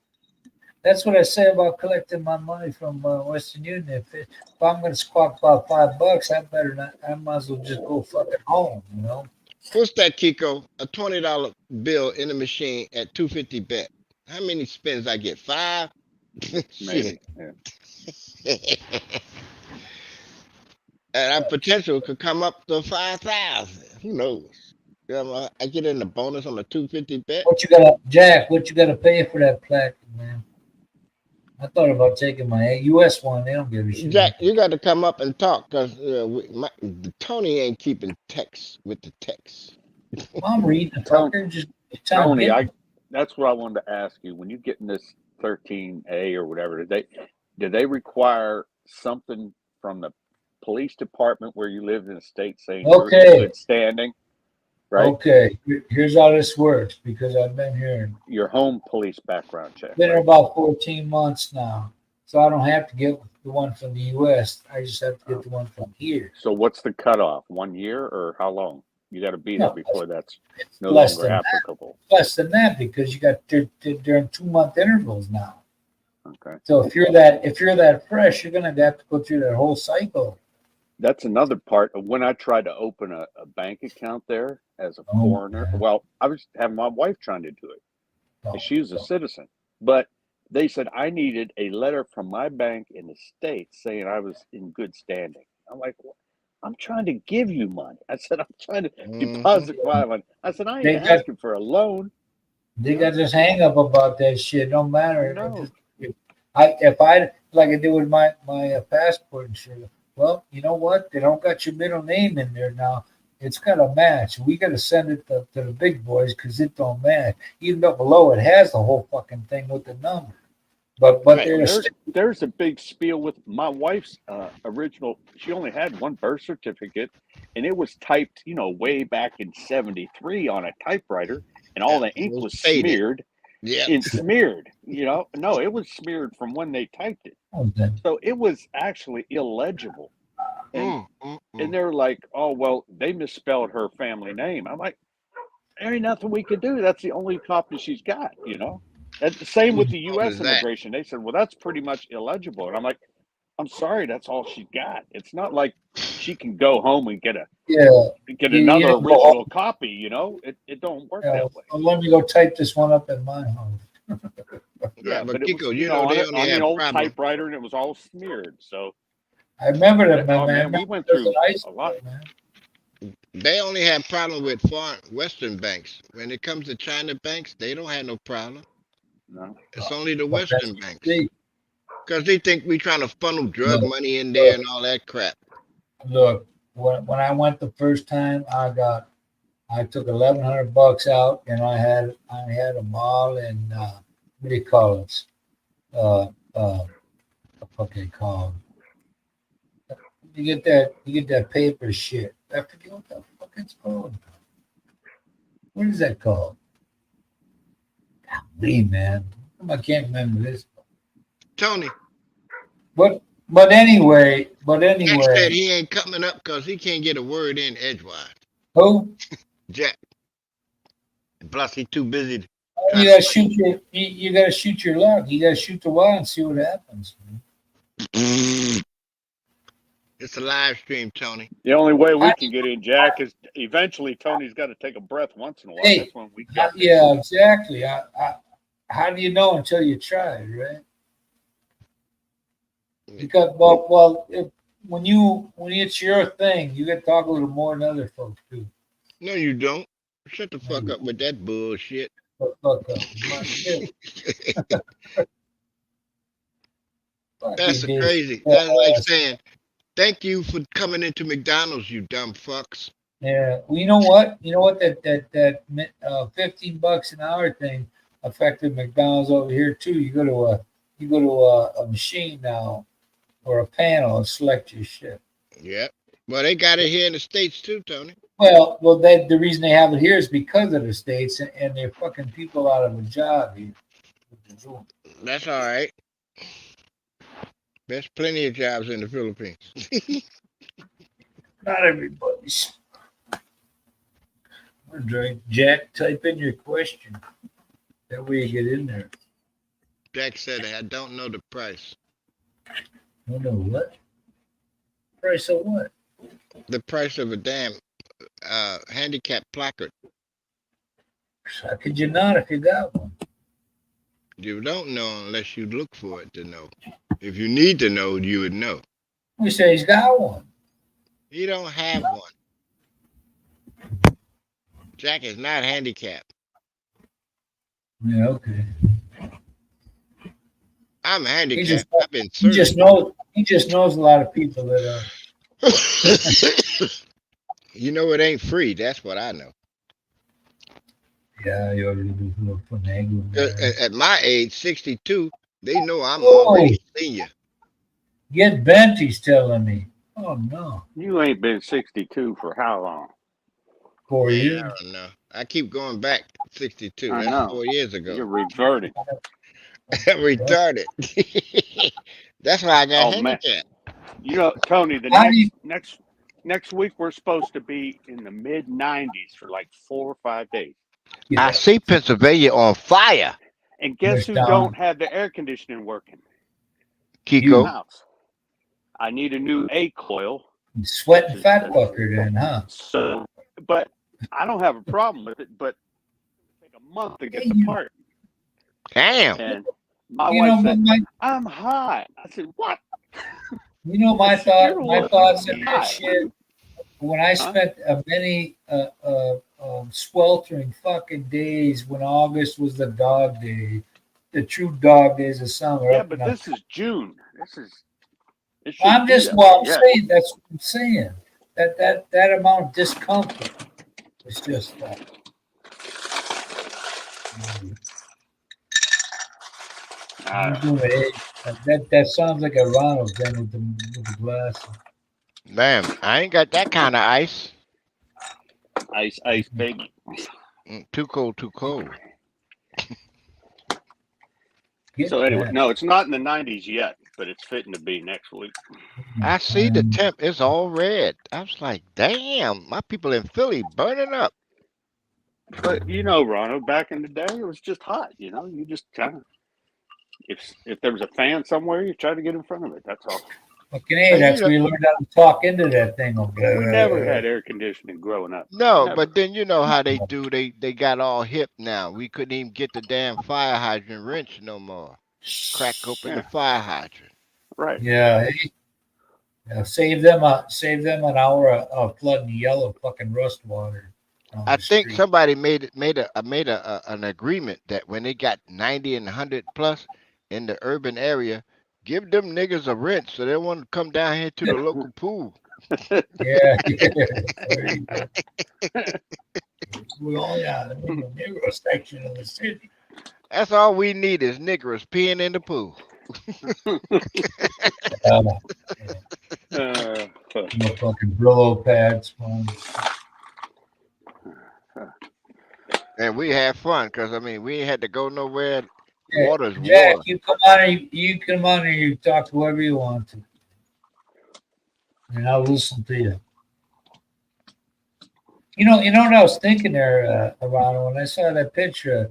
that's what I say about collecting my money from Western Union. If I'm going to squawk about $5, I better not. I might as well just go fucking home. You know. What's that, Kiko? A $20 bill in the machine at 250 bet. How many spins I get? 5? Shit. Maybe. Yeah. And our potential could come up to 5,000. Who knows? I get in the bonus on the 250 bet. What you gotta, Jack? What you gotta pay for that plaque, man? I thought about taking my U.S. one. They don't give a shit. Jack, you got to come up and talk because Tony ain't keeping text with the text. I'm reading the fucker. Just tell Tony, him. that's what I wanted to ask you. When you get in this 13A or whatever, do they require something from the police department where you live in the state saying you're in Okay. good standing? Right? Okay. Here's how this works because I've been here. Your home police background check. Been here Right? about 14 months now, so I don't have to get the one from the U.S. I just have to get the one from here. So what's the cutoff? 1 year or how long? You got to be there No, before that's It's no less longer than that. applicable. Less than that because you got they're in 2-month intervals now. Okay. So if you're that fresh, you're gonna have to go through that whole cycle. That's another part of when I tried to open a bank account there as a Oh, foreigner. man. Well, I was having my wife trying to do it. Oh, And she was a citizen. But they said I needed a letter from my bank in the States saying I was in good standing. I'm like, well, I'm trying to give you money. I said, I'm trying to deposit $500. I said, I ain't They got- asking for a loan. They got this hang up about that shit. Don't matter. No. If I like I did with my passport and shit. Well, you know what? They don't got your middle name in there now. It's got to match. We got to send it to the big boys because it don't match. Even though below it has the whole fucking thing with the number. But Right. There's a big spiel with my wife's original. She only had one birth certificate, and it was typed, way back in '73 on a typewriter, and all the ink was faded. smeared. Yeah. And smeared. No, it was smeared from when they typed it, so it was actually illegible. And they're like, "Oh well, they misspelled her family name." I'm like, "There ain't nothing we could do. That's the only copy she's got." And the same with the What U.S. is that? immigration. They said, "Well, that's pretty much illegible." And I'm like, "I'm sorry, that's all she got. It's not like she can go home and get another original copy. It don't work that way." Let me go type this one up at my house. Yeah, but it Kiko, was, they on only the have old problem. typewriter, and it was all smeared. So I remember that, oh, man. we went through a lot. Man. They only have problem with foreign Western banks. When it comes to China banks, they don't have no problem. No. It's only the But Western that's- banks see, because they think we trying to funnel drug money in there and all that crap. Look, when I went the first time, I took $1,100 out, and I had them all in what do you call it? What they called? You get that paper shit. I forget what the fuck it's called. What is that called? Golly, man, I can't remember this. Tony, But anyway, But Jack said anyway, he ain't coming up because he can't get a word in edgewise. who? Jack. Plus, he too busy You trying gotta to. shoot you gotta shoot your luck. You gotta shoot the wild and see what happens. It's a live stream, Tony. The only way we I- can get in, Jack, is eventually Tony's got to take a breath once in a while. Hey, That's when we get there. Yeah, exactly. How do you know until you try, right? Because when it's your thing, you get to talk a little more than other folks do. No, you don't. Shut the fuck up with that bullshit. Fuck up. My shit. Fuck That's you, dude. crazy. That's like saying, thank you for coming into McDonald's, you dumb fucks. Yeah. Well, you know what? That $15 an hour thing affected McDonald's over here too. You go to a machine now or a panel and select your shit. Yep. Well, they got it here in the States too, Tony. Well, the reason they have it here is because of the states, and they're fucking people out of a job here. That's all right. There's plenty of jobs in the Philippines. Not everybody's. Jack, type in your question. That way you get in there. Jack said, I don't know the price. I don't know what? Price of what? The price of a damn handicap placard. How could you not if you got one? You don't know unless you look for it to know. If you need to know, you would know. We say he's got one. He don't have one. Jack is not handicapped. Yeah, okay. I'm handicapped. just- I've been He just certain. knows a lot of people that are. You know it ain't free. That's what I know. Yeah, you're a little finagling there. At my age, 62, they know I'm Oh. already senior. Get bent, he's telling me. Oh no. You ain't been 62 for how long? 4 Man, years. I don't know. I keep going back 62. I That's know. 4 years You're ago. reverting. Retarded. That's why I got Oh, man. handicapped. You know, Tony, the How do you- next week we're supposed to be in the mid 90s for like 4 or 5 days. I see Pennsylvania on fire. And guess who Yes, Don. don't have the air conditioning working? Kiko. House. I need a new A coil. Sweating fat fucker then, huh? So, but I don't have a problem with it. But it'll take a month to get Hey, the you- part. Damn. And my You wife know, said, my, "I'm hot." I said, "What?" you know my thoughts in that shit. When I Huh? spent many sweltering fucking days when August was the dog day, the true dog days of summer. Yeah, up but in this is June. It should I'm be just that well, I'm way, yeah. saying that's what I'm saying. That amount of discomfort is just that sounds like a Ronald then with the glasses. Damn. I ain't got that kind of ice. Ice, baby. Too cold, too cold. Get So anyway, that. no, it's not in the 90s yet, but it's fitting to be next week. I see the temp. It's all red. I was like, damn, my people in Philly burning up. But you know, Ronald, back in the day, it was just hot. You know, you just kind of if there was a fan somewhere, you try to get in front of it. That's all. Fucking hey, that's where you learned how to talk into that thing. We never had air conditioning growing up. No, Never. but then you know how they do. They got all hip now. We couldn't even get the damn fire hydrant wrench no more. Crack open the fire hydrant. Right. Yeah, hey. Yeah, save them an hour of flooding yellow fucking rust water. on I the think street. somebody made an agreement that when they got 90 and 100 plus in the urban area, give them niggas a rent so they want to come down here to the local pool. Yeah. There you go. We all got in the Negro section of the city. That's all we need is niggers peeing in the pool. No fucking Brillo pads. And we had fun because I mean we ain't had to go nowhere. Yeah, Water's Jack, water. you come on and you talk to whoever you want to. and I'll listen to you. You know what I was thinking there, Ronald, when I saw that picture.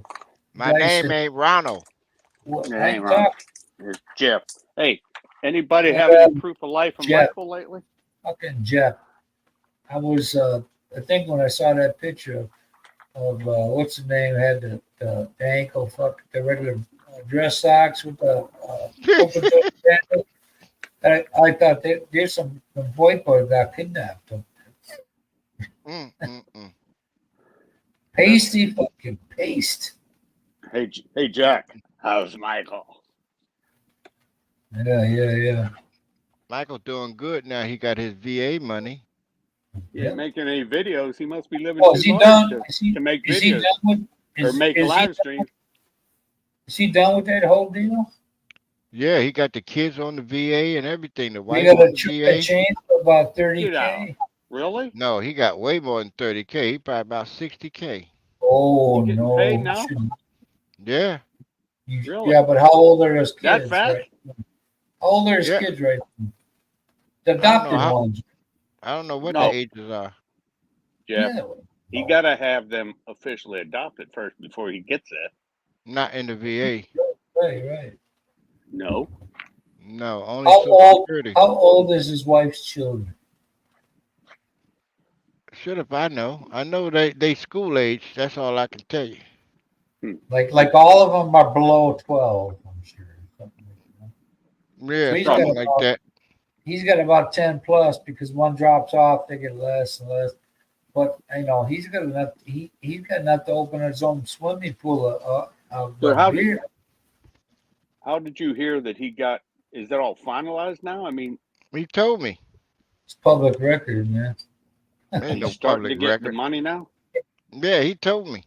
My Guy name said, ain't Ronald. what, It I ain't wrong. talk It's Jeff. Hey, anybody Yeah, have any proof of life of Jeff. Michael lately? fucking Jeff. I was, I think when I saw that picture of what's the name, had the ankle, the regular dress socks with the open toe sandals. I thought there's some the boy got kidnapped. Pasty fucking paste. Hey, Jack. How's Michael? Yeah. Michael doing good now. He got his VA money. He ain't making any videos. He must be living Oh, too is he large done? to make Is he videos done with? or make is he live streams. Is he done with that whole deal? Yeah, he got the kids on the VA and everything. The We wife got on a, the a VA. change for about Get out. 30K. Really? No, he got way more than 30K. He probably about 60K. Oh You getting no! paid you now? shouldn't- Yeah. Really? Yeah, but how old are those That kids? fast? Right? How old are his Yeah. kids right now? The I don't know adopted how. ones. I don't know what No. the ages are. Jeff, Yeah. he got to have them officially adopted first before he gets that. Not in the VA. Right. No, No. only How Social old? Security. How old is his wife's children? Should if I know. I know they school age. That's all I can tell you. Like all of them are below 12. I'm sure. Something like that. Yeah, So he's something got like about that. he's got about 10 plus because one drops off, they get less and less. But he's got enough. He's got enough to open his own swimming pool of So beer. how did you hear that he got? Is that all finalized now? I mean, He told me. It's public record, man. Ain't he's no starting to public get the record. money now. Yeah, he told me.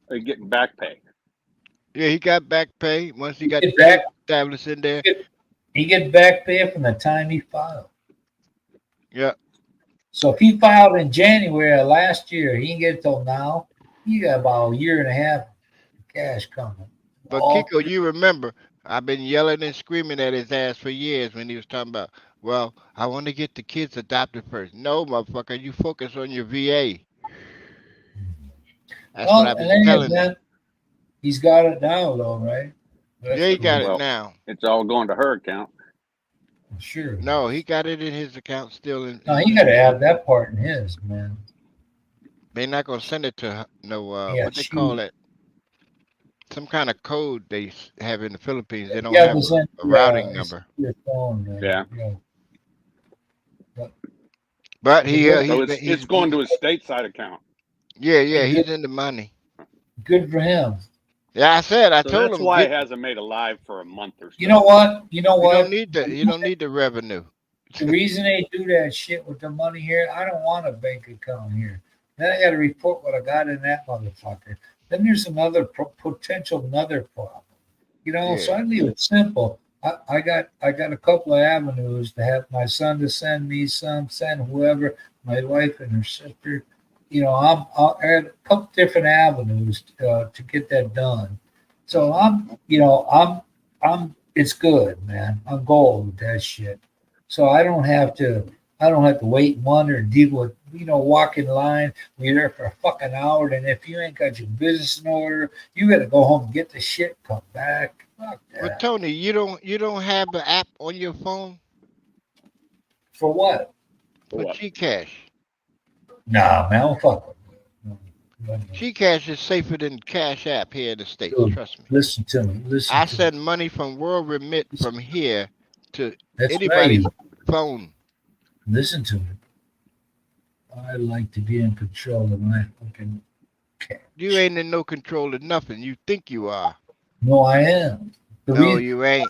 Or getting back pay. Yeah, he got back pay once he got Get the back. kids established in there. He get back pay from the time he filed. Yeah. So if he filed in January of last year, he didn't get it till now. He got about a year and a half of cash coming. But All Kiko, you remember, I've been yelling and screaming at his ass for years when he was talking about, well, I want to get the kids adopted first. No, motherfucker, you focus on your VA. That's what I've and been then telling him. again, he's got it now, though, right? Yeah, he got it Well, now. It's all going to her account. Sure. No, he got it in his account still. No, he got to have that part in his, man. They're not gonna send it to her, no. Yeah, What they call it? Some kind of code they have in the Philippines. They don't Yeah, have but then, a routing number. Your phone, man. Yeah. But So it's going to his stateside account. Yeah, he's in the money. Good for him. Yeah, I said. I So told that's him. why it hasn't made a live for a month or so. You know what? You don't need the revenue. The reason they do that shit with the money here, I don't want a bank account here. Then I got to report what I got in that motherfucker. Then there's another potential problem. So I leave it simple. I got a couple of avenues to have my son to send me some, send whoever, my wife and her sister. I'll add a couple different avenues to get that done. So it's good, man. I'm gold with that shit. So I don't have to wait and wonder and deal with, walk in line. You're there for a fucking hour. And if you ain't got your business in order, you got to go home and get the shit, come back. Fuck that. But Tony, you don't have the app on your phone For what? for Gcash. Nah, man, I don't fuck with it. Gcash is safer than Cash App here in the States. Dude, Trust me. Listen to me. I send money from World Remit from here to That's anybody's right. phone. Listen to me. I like to be in control of my fucking cash. You ain't in no control of nothing. You think you are. No, I am. You ain't.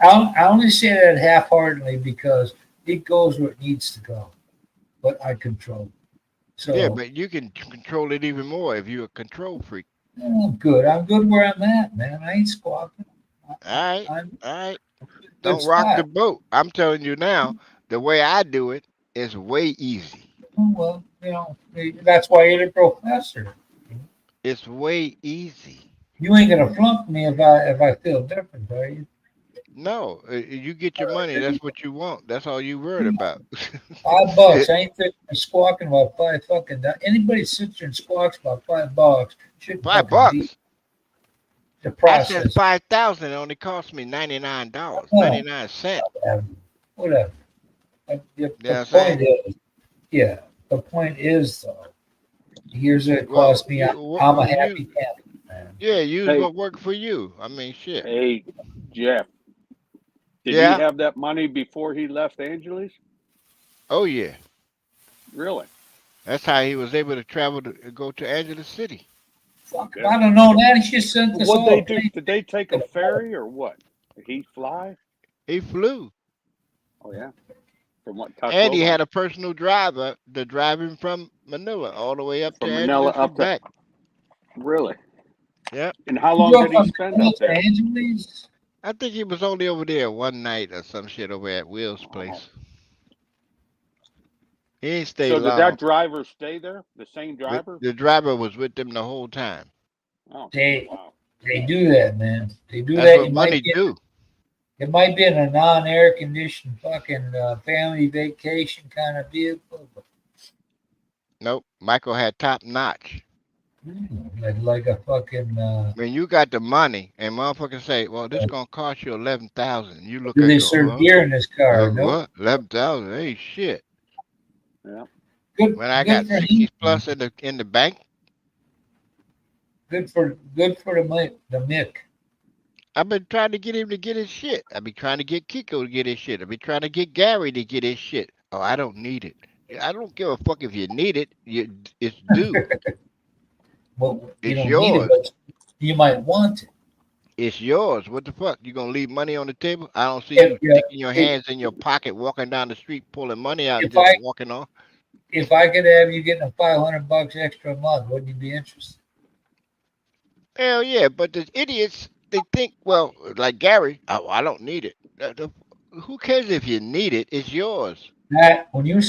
I only say that half-heartedly because it goes where it needs to go, but I control it. So Yeah, but you can control it even more if you're a control freak. I'm good. I'm good where I'm at, man. I ain't squawking. All right. I'm All right. good Don't rock the spot. boat. I'm telling you now, the way I do it is way easy. Well, that's why you're the professor. It's way easy. You ain't gonna flunk me if I feel different, are you? No, you get your money. That's what you want. That's all you worried about. $5. I ain't squawking about five fucking. Anybody sits there and squawks about $5 shouldn't Five fucking be bucks. the I said process. 5,000. It only cost me $99, Oh, 99 cents. whatever. The You know the what I'm point saying? is, yeah. The point is, though, here's what it Well, cost me. I'm a happy camper, man. yeah, use Hey, what worked for you. I mean, shit. hey, Jeff, did he Yeah. have that money before he left Angeles? Oh yeah. Really? That's how he was able to travel to go to Angeles City. Fuck, if Yeah. I don't know that, he just sent us What'd all they a do? plane Did they take a ticket. ferry or what? Did he fly? He flew, Oh yeah, from what and he Tacloban? had a personal driver to drive him from Manila all the way up to From Manila Angeles up and to back. really? Yep. And how You long go did he from spend Los up there? Angeles? I think he was only over there one night or some shit over at Will's Oh. place. He ain't stay So did long. that driver stay there? The same The, driver? the driver was with them the whole time. Oh They wow. they do that, man. They do That's that. what money do. It might be in a non-air conditioned fucking family vacation kind of vehicle, but Nope. Michael had top notch. like a fucking. When you got the money and motherfuckers say, "Well, this gonna cost you 11,000," you look Do at it they and serve go, beer in this car? Nope. what? 11,000? Hey, shit. Yeah. Good, When I good got for 60 him. plus in the bank, Good for the Mick. I've been trying to get him to get his shit. I've been trying to get Kiko to get his shit. I've been trying to get Gary to get his shit. Oh, I don't need it. I don't give a fuck if you need it. It's due. Well, you It's don't need it, yours. but you might want it. It's yours. What the fuck? You gonna leave money on the table? I don't see you sticking your If, hands in your pocket, walking down the street, pulling money out, and if just I walking off. if I could have you getting $500 extra a month, wouldn't you be interested? Hell yeah, but the idiots, they think, well, like Gary, oh, I don't need it. Who cares if you need it? It's yours. That when you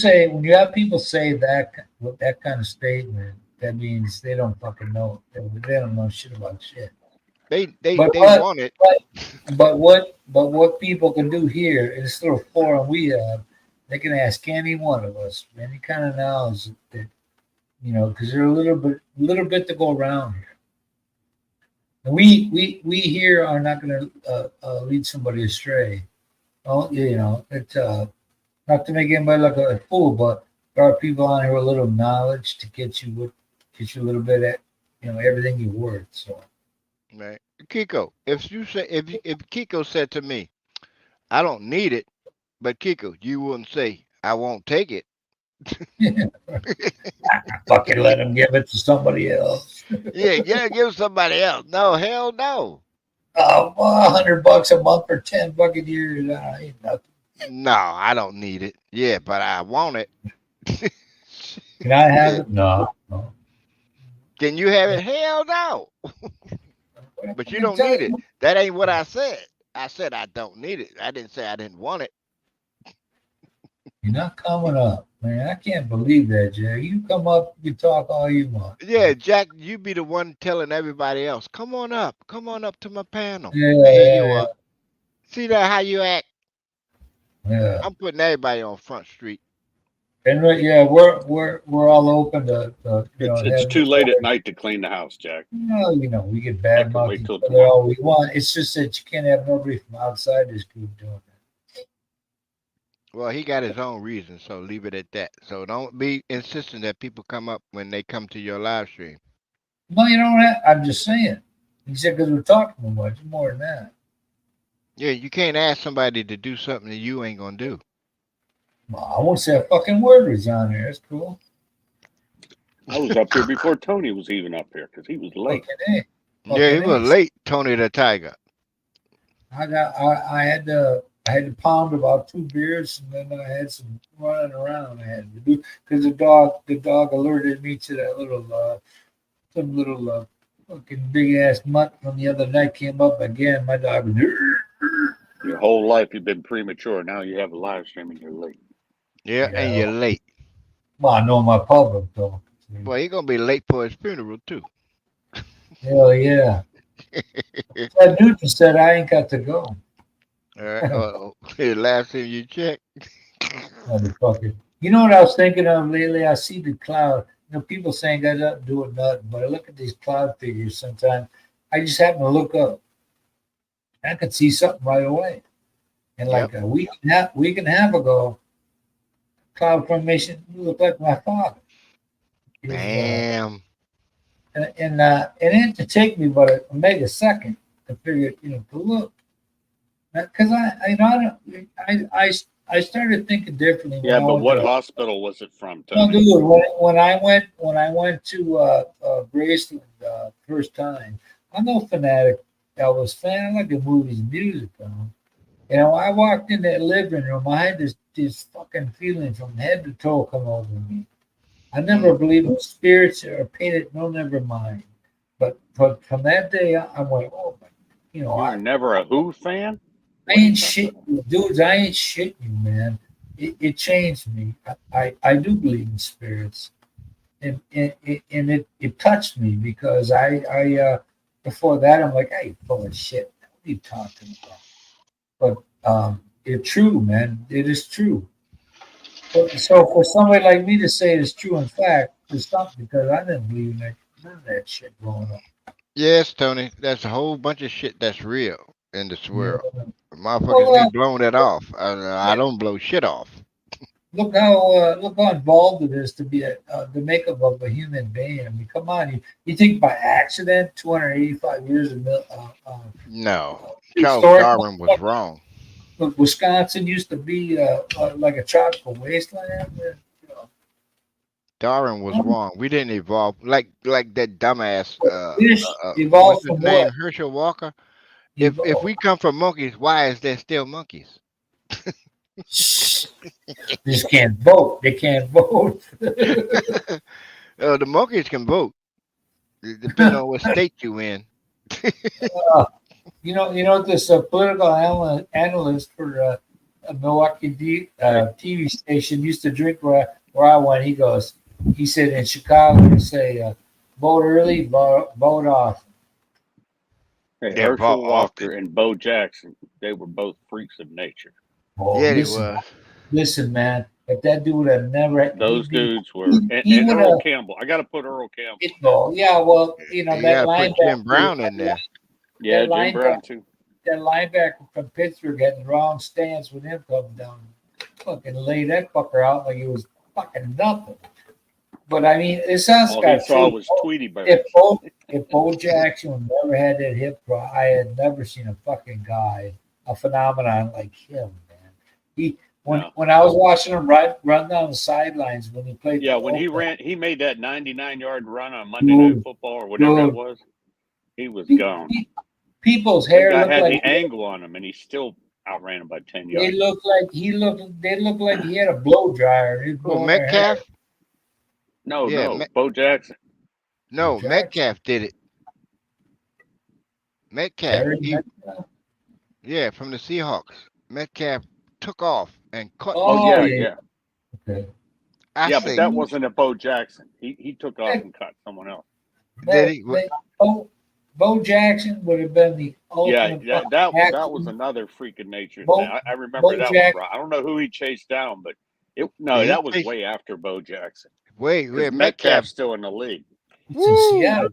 have people say that with that kind of statement, that means they don't fucking know. They don't know shit about shit. They But want it. what people can do here in this little forum we have, they can ask any one of us any kind of knowledge that because there's a little bit to go around here. And we here are not going to lead somebody astray. Oh, it's not to make anybody look like a fool, but there are people on here with a little knowledge to get you a little bit at everything you're worth. So. Right. Kiko, if Kiko said to me, I don't need it, but Kiko, you wouldn't say I won't take it. Fucking let him give it to somebody else. Yeah, give somebody else. No, hell no. Oh, well, $100 a month for 10 fucking years. Ain't nothing. No, I don't need it. Yeah, but I want it. Can I have it? No. Can you have it? Hell no. But you don't need it. That ain't what I said. I said I don't need it. I didn't say I didn't want it. You're not coming up, man. I can't believe that, Jay. You come up, you talk all you want. Yeah, Jack, you be the one telling everybody else, come on up to my panel. Yeah. You are. See that how you act? Yeah. I'm putting everybody on Front Street. And we're all open to It's too late at night to clean the house, Jack. We get bad I can mouth wait each till other tomorrow. all we want. It's just that you can't have nobody from outside this group doing that. Well, he got his own reasons, so leave it at that. So don't be insisting that people come up when they come to your live stream. No, you don't have. I'm just saying. He said because we're talking too much. More than that. Yeah, you can't ask somebody to do something that you ain't gonna do. Well, I won't say a fucking word was on there. That's cool. I was up here before Tony was even up here because he was late. Fucking Yeah, he was late, Tony the Tiger. I had to pound about 2 beers, and then I had some running around I had to do because the dog alerted me to that some little fucking big ass mutt from the other night came up again. My dog was Your whole life you've been premature. Now you have a live stream and you're late. Yeah, and you're late. Well, I know my public though. Well, he's gonna be late for his funeral too. Hell yeah. That dude just said I ain't got to go. Last time you check. Motherfucker. You know what I was thinking of lately? I see the cloud. You know, people saying I don't do it nothing, but I look at these cloud figures sometimes. I just happen to look up. I could see something right away. And Yep. like a week and a half ago, cloud formation looked like my father. He was, Bam. and it had to take me about a mega second to figure, to look. Because I started thinking differently when Yeah, I but was what hospital was it from, no, Tony? dude. When I went to Graceland first time, I'm no fanatic Elvis fan. I like the movies, and music. I walked in that living room. I had this fucking feeling from head to toe come over me. I never believed in spirits or painted. No, never mind. But from that day, I went, oh, you know, You were I, never a Who fan? I What are you ain't talking shit, about? dudes. I ain't shitting you, man. It changed me. I do believe in spirits, and it touched me because I before that I'm like, hey, full of shit. What are you talking about? But it's true, man. It is true. So for somebody like me to say it's true, in fact, it's something because I didn't believe in none of that shit growing up. Yes, Tony. That's a whole bunch of shit that's real in this Yeah. world. Motherfuckers Well, be blowing it off. I don't blow shit off. look how involved it is to be the makeup of a human being. I mean, come on, you think by accident 285 years of No. Charles historic Darwin was wrong. Wisconsin used to be like a tropical wasteland. Darwin was wrong. We didn't evolve like that dumbass Fish what's evolved his from name? what? Herschel Walker. If Evolved. we come from monkeys, why is there still monkeys? They just can't vote. They can't vote. The monkeys can vote. It depends on what state you in. You know this political analyst for a Milwaukee TV station used to drink where I went. He said in Chicago, they say vote early, vote off. Hey, Yeah, vote Herschel often. Walker and Bo Jackson, they were both freaks of nature. Oh, Yeah, they was. listen, man. If that dude had never, Those he'd be, dudes were, he and would Earl have Campbell. I got to put Earl Campbell it in there. go. Yeah, well, You that gotta put Jim linebacker, Brown in there. Yeah, that Jim linebacker, Brown too. that linebacker from Pittsburgh had the wrong stance with him coming down. Fucking lay that fucker out like it was fucking nothing. But I mean, it sounds All he got saw true. was Tweety Bird. If Bo Jackson never had that hip problem, I had never seen a fucking guy, a phenomenon like him, man. He No. when I was watching him run down the sidelines when he played Yeah, for when he Oakland, ran, he made that 99-yard run on Monday Night dude, Football or whatever that dude, was. He was pe- gone. people's That hair guy looked had like the angle on him, and he still outran him by 10 they yards. looked like they looked like he had a blow dryer. He was Oh, blowing their hair. Metcalf? No, Yeah, no, Bo Jackson. no, Jackson, Metcalf did it. Metcalf, Harry he Metcalf. yeah, from the Seahawks. Metcalf took off and cut Oh Oh yeah, somebody. yeah, yeah, okay. I yeah. But say, that wasn't a Bo Jackson. He took off and cut someone else. did That, he? that Bo Jackson would have been the Yeah, ultimate fucking that was action. another freak of nature thing. Bo I remember Bo that one, Jack. bro. I don't know who he chased down, but Yeah, he that was chased. way after Bo Jackson Wait, because Metcalf. Metcalf's still in the league. It's in Woo! Seattle.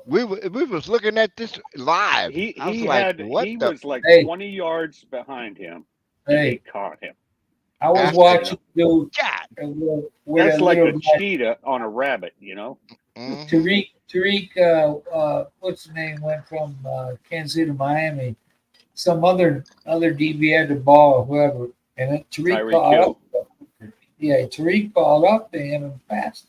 We was looking at this live. I was like, what He the? was like Hey, 20 yards behind him, and they hey, caught him. I was I You said, watching know, dude God. where that's that like little a guy cheetah on a rabbit. You know. Mm-hmm. Tariq what's his name went from Kansas City to Miami. Some other DB had the ball or whoever, and then Tariq Tyreek caught Hill. up. Yeah, Tariq caught up to him and passed.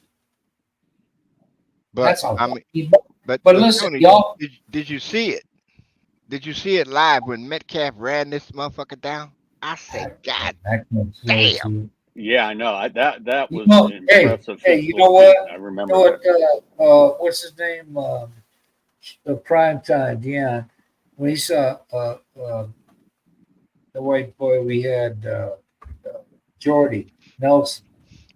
But That's how. I mean, But but listen, Tony, y'all. did you see it? Did you see it live when Metcalf ran this motherfucker down? I said, God I can't damn. see it. Yeah, I know. That You was know, an hey, impressive you physical know feat. what? I You remember know that. what? What's his name? The prime time, Dion. When he saw the white boy we had, Jordy Nelson.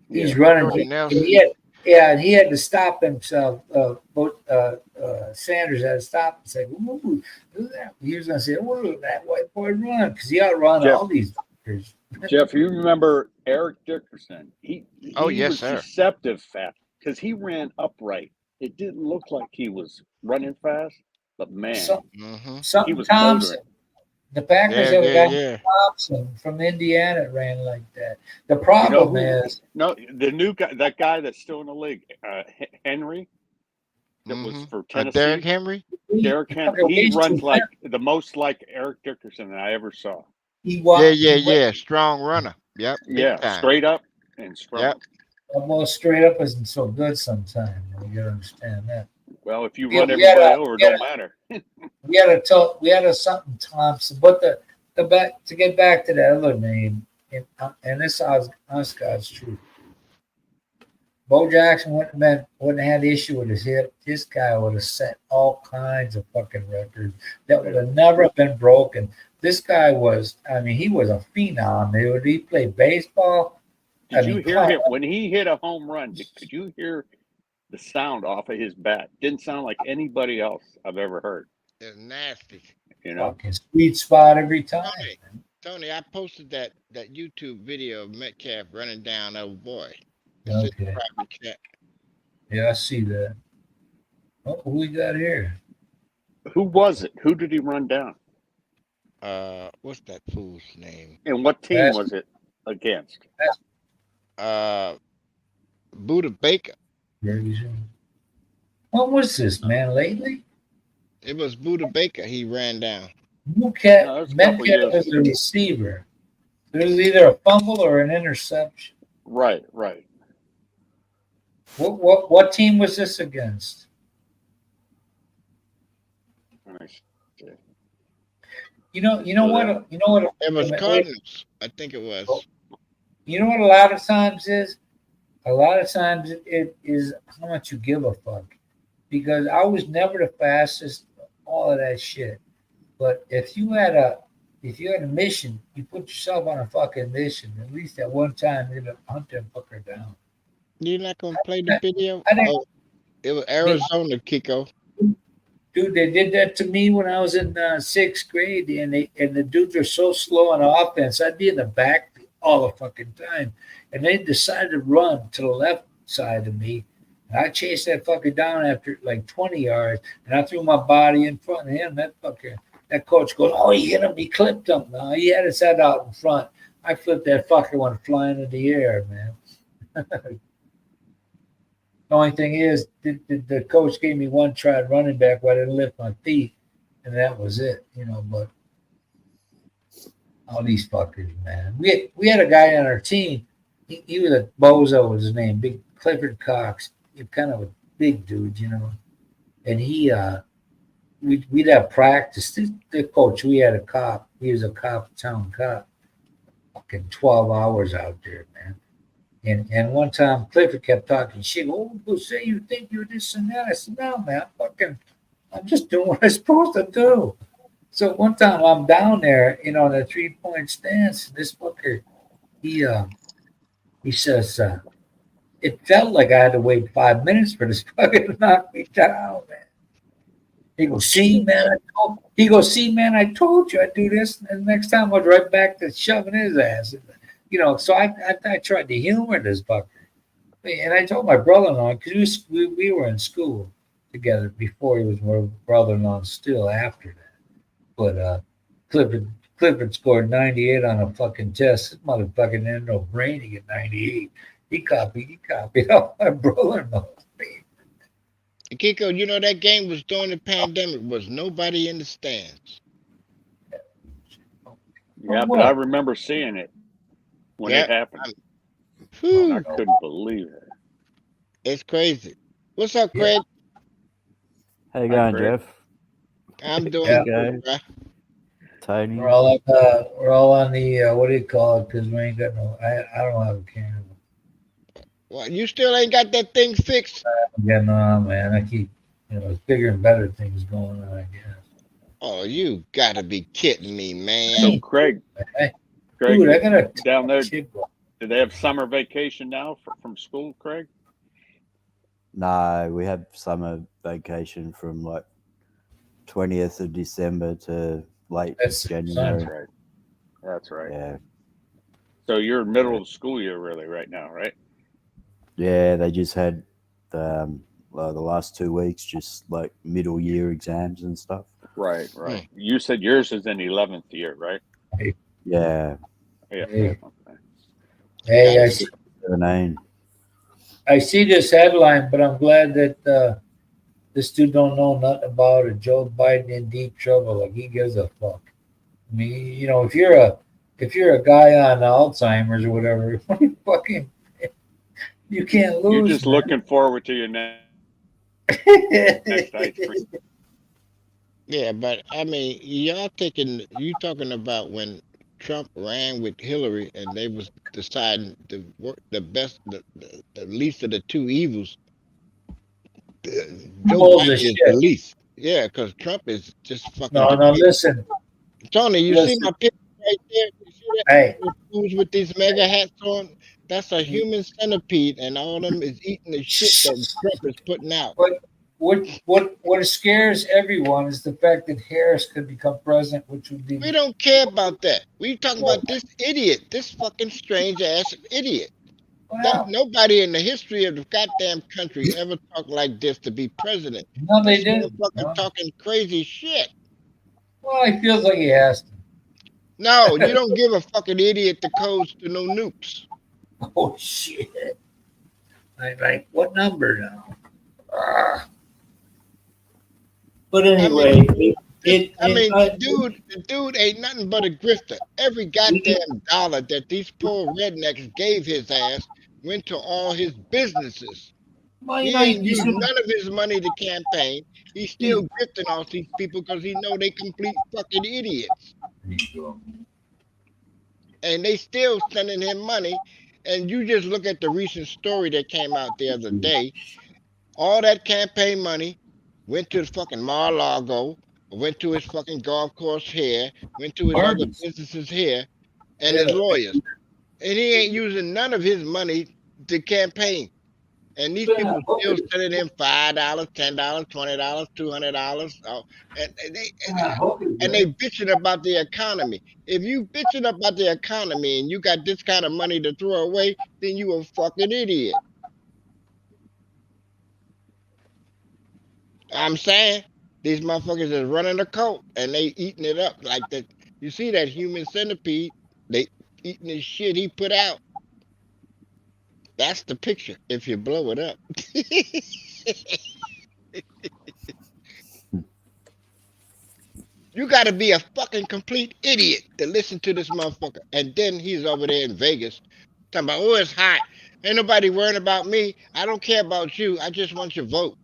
He's Yeah. running. Jordy He Nelson. had Yeah, and he had to stop himself. Sanders had to stop and say, "Ooh, look at that." He was going to say, "Oh, look at that white boy run," because he outrun Jeff, all these fuckers. Jeff, you remember Eric Dickerson? Oh He yes, was sir. deceptive fast because he ran upright. It didn't look like he was running fast, but man, Some, Mm-hmm. he something was Thompson. motoring. The Packers Yeah, have a yeah, guy yeah. Thompson from Indiana ran like that. The You know problem who? is, No, the new guy, that guy that's still in the league, Henry, that was Mm-hmm. for Derrick Tennessee. Henry. Derrick Henry. fucking He weighs runs 200. like the most like Eric Dickerson that I ever saw. He Yeah, walked. yeah, yeah. Strong runner. Yep, big Yeah, time. straight up and Yep. strong. almost straight up isn't so good sometimes. You gotta understand that. Well, if you Yeah, run everybody over, it don't matter. we had a something Thompson, but the back to get back to that other name, and this is God's truth. Bo Jackson wouldn't have had issue with his hip. This guy would have set all kinds of fucking records that would have never been broken. This guy was, I mean, he was a phenom. He played baseball. I Did you mean, hear him when he hit a home run? Could you hear the sound off of his bat? Didn't sound like anybody else I've ever heard. It's nasty. You know? fucking sweet spot every time. Tony, I posted that YouTube video of Metcalf running down old boy. It's in the Okay. private chat. Yeah, I see that. Oh, who we got here? Who was it? Who did he run down? What's that fool's name? And what team was it against? Buda Baker. What was this, man, lately? It was Buda Baker he ran down. Metcalf No, that's a couple years was the receiver. It was either a fumble or an interception. Right. What team was this against? Nice. You know what? It was Cardinals. I think it was. You know what? A lot of times it is how much you give a fuck. Because I was never the fastest, all of that shit. But if you had a mission, you put yourself on a fucking mission. At least at one time, you're gonna hunt that fucker down. You're not gonna play the video? Oh, it was Arizona, Kiko. Dude, they did that to me when I was in sixth grade, and the dudes are so slow on offense. I'd be in the back all the fucking time, and they decided to run to the left side of me. And I chased that fucker down after like 20 yards, and I threw my body in front of him. That coach goes, "Oh, he hit him. He clipped him. No, he had his head out in front. I flipped that fucker, went flying in the air, man." The only thing is, the coach gave me one try at running back where I didn't lift my feet, and that was it, But all these fuckers, man. We had a guy on our team. He was a bozo, was his name, Big Clifford Cox. He kind of a big dude, And we'd have practice. The coach, we had a cop. He was a town cop. Fucking 12 hours out there, man. And one time Clifford kept talking shit. Oh, people say you think you're this and that. I said, no, man, I'm just doing what I'm supposed to do. So one time I'm down there, in a 3-point stance. This fucker, he says, it felt like I had to wait 5 minutes for this fucker to knock me down, man. He goes, see, man, I told you I'd do this. And the next time I was right back to shoving his ass. So I tried to humor this fucker. And I told my brother-in-law, because we were in school together before he was my brother-in-law, still after that. But Clifford scored 98 on a fucking test. This motherfucker had no brain to get 98. He copied off my brother-in-law. Kiko, that game was during the pandemic. Was nobody in the stands? Yeah, but I remember seeing it when it happened. I couldn't believe it. It's crazy. What's up, Craig? How you going, Jeff? I'm doing good, bro. Tony. We're all on the what do you call it? Because we ain't got no. I don't have a camera. Well, you still ain't got that thing fixed? Yeah, no, man. I keep bigger and better things going on, I guess. Oh, you gotta be kidding me, man. So Craig, dude, I gotta down there. Do they have summer vacation now from school, Craig? No, we have summer vacation from like 20th of December to late That's January. That's right. That's right. Yeah. So you're in middle of the school year really right now, right? Yeah, they just had the last 2 weeks, just like middle year exams and stuff. Right, right. You said yours is in 11th year, right? Yeah, Yeah. Hey. Okay. Hey, Gotta I be- see, 17. I see this headline, but I'm glad that this dude don't know nothing about it. Joe Biden in deep trouble. Like he gives a fuck. I mean, you know, if you're a guy on Alzheimer's or whatever, fucking, you can't lose. You're just man. looking forward to your next ice cream. Yeah, but I mean, you talking about when Trump ran with Hillary and they was deciding the work, the best, the least of the two evils. Joe Bullshit. Biden is the least. Yeah, because Trump is just fucking. No, listen. Tony, you see my picture right there? You see that? Hey, The fools with these mega hats on? That's a human centipede, and all of them is eating the shit that Trump is putting out. what scares everyone is the fact that Harris could become president, which would be. We don't care about that. We talking about this idiot, this fucking strange ass idiot. Well, Nobody in the history of the goddamn country ever talked like this to be president. no, they This didn't. motherfucker No. talking crazy shit. Well, he feels like he has to. No, you don't give a fucking idiot the codes to no nukes. Oh shit! I'm like, what number now? Ah. But anyway, the dude ain't nothing but a grifter. Every goddamn dollar that these poor rednecks gave his ass went to all his businesses. well, He you know, ain't used none of his money to campaign. He's still grifting off these people because he know they complete fucking idiots. And they still sending him money. And you just look at the recent story that came out the other day. All that campaign money went to fucking Mar-a-Lago, went to his fucking golf course here, went to his other businesses here, and his lawyers. And he ain't using none of his money to campaign. And these people still sending him $5, $10, $20, $200, and they bitching about the economy. If you bitching about the economy and you got this kind of money to throw away, then you a fucking idiot. I'm saying these motherfuckers is running a cult and they eating it up like that. You see that human centipede? They eating the shit he put out. That's the picture if you blow it up. You got to be a fucking complete idiot to listen to this motherfucker. And then he's over there in Vegas talking about, oh, it's hot. Ain't nobody worrying about me. I don't care about you. I just want your vote.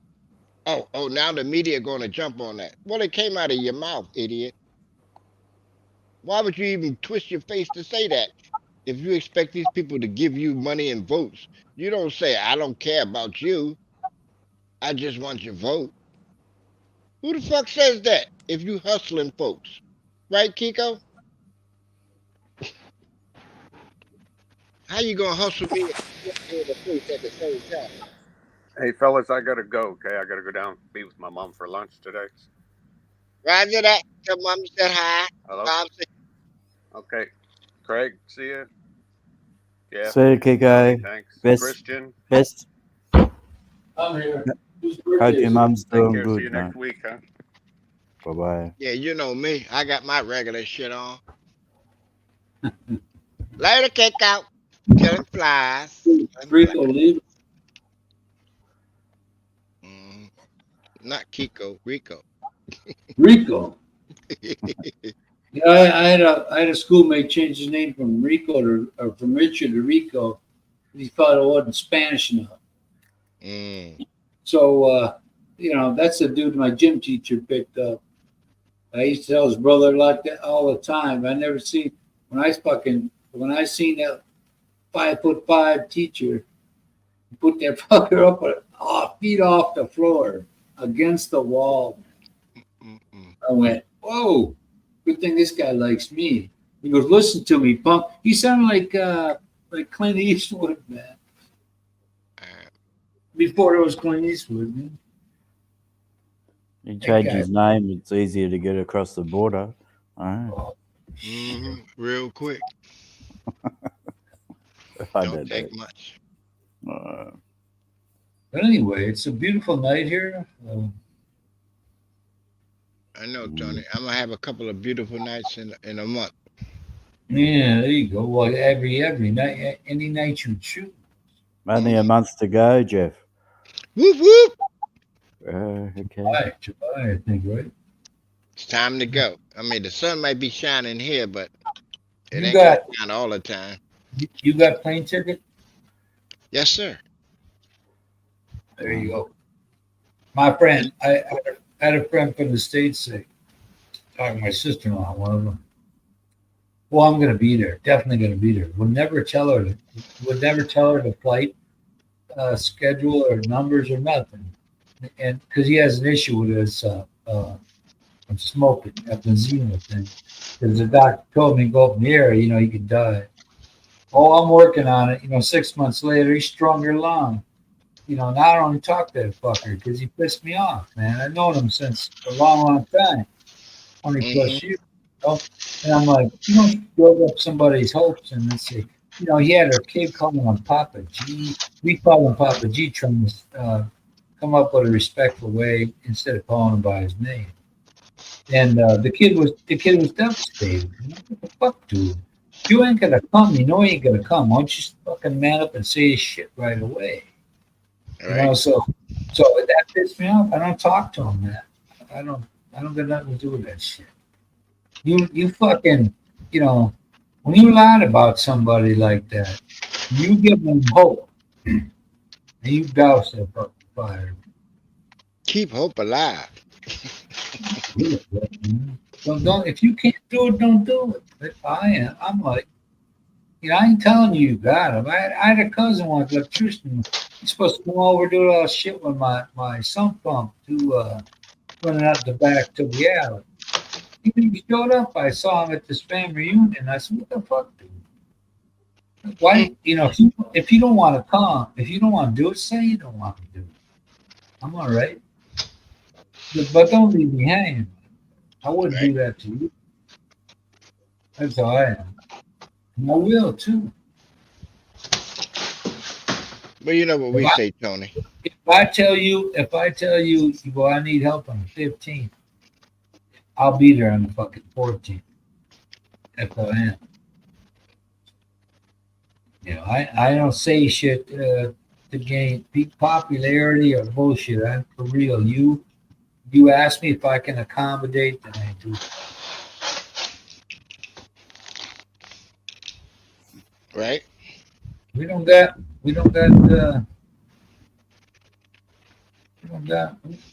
Oh, now the media going to jump on that. Well, it came out of your mouth, idiot. Why would you even twist your face to say that? If you expect these people to give you money and votes, you don't say, I don't care about you. I just want your vote. Who the fuck says that if you hustling folks? Right, Kiko? How you gonna hustle me in the face at the same time? Hey, fellas, I got to go, okay? I got to go down be with my mom for lunch today. Roger that. Tell mom you said hi. Hello? Mom said, Okay. Craig, see ya. Yeah. See you, Kiko. Thanks. Best- Christian, Best. I'm here. Hope your mum's take doing care. See you good, mate. next week, huh? Bye bye. yeah, you know me. I got my regular shit on. Later, kick out. Killing flies. Rico, leave. Not Kiko, Rico. Rico. Yeah, I had a schoolmate change his name from Rico or from Richard to Rico. He thought it wasn't Spanish enough. So that's the dude my gym teacher picked up. I used to tell his brother like that all the time. I never seen when I seen that 5'5" teacher put that fucker up feet off the floor against the wall. I went, whoa, good thing this guy likes me. He goes, listen to me, punk. He sounded like Clint Eastwood, man. before it was Clint Eastwood. Man. He changed guy. his name. It's easier to get across the border. Oh, Real quick. I Don't don't take know. much. But anyway, it's a beautiful night here. I know, Tony. I'm gonna have a couple of beautiful nights in a month. Yeah, there you go. Well, every night, any night you choose. Only a month to go, Jeff. Whoop whoop! Okay. July, I think, right? It's time to go. I mean, the sun might be shining here, but it You ain't gonna got shine all the time. you got plane ticket? Yes, sir. There you go. My friend, I had a friend from the States say, talking to my sister-in-law, one of them. Well, I'm going to be there. Definitely going to be there. Would never tell her the flight schedule or numbers or nothing. And because he has an issue with his smoking, emphysema thing. Because the doctor told me go up in the air, you could die. Oh, I'm working on it. 6 months later, he strung her lung. Now I don't even talk to that fucker because he pissed me off, man. I've known him since a long, long time, 20 plus years. And I'm like, you don't build up somebody's hopes and then say, he had her kid calling him Papa G. We call him Papa G, trying to come up with a respectful way instead of calling him by his name. And the kid was devastated. What the fuck, dude? You ain't gonna come. You know you ain't gonna come. Why don't you fucking man up and say your shit right away? Right. So that pissed me off. I don't talk to him, man. I don't got nothing to do with that shit. You fucking, when you lie about somebody like that, you give them hope, and you douse that fucking fire. Keep hope alive. Don't if you can't do it, don't do it. But I'm like, I ain't telling you got him. I had a cousin once, electrician. He's supposed to come over do all shit with my sump pump to running out the back to the alley. He showed up. I saw him at this family reunion. I said, "What the fuck, dude? Why? If you don't want to come, if you don't want to do it, say you don't want to do it. I'm all right, but don't leave me hanging. I wouldn't do that to you. That's how I am. And I will too. But you know what we say, Tony. If I tell you, well, I need help on the 15th, I'll be there on the fucking 14th. That's how I am. I don't say shit to gain popularity or bullshit. I'm for real. You ask me if I can accommodate, then I do. Right? We don't got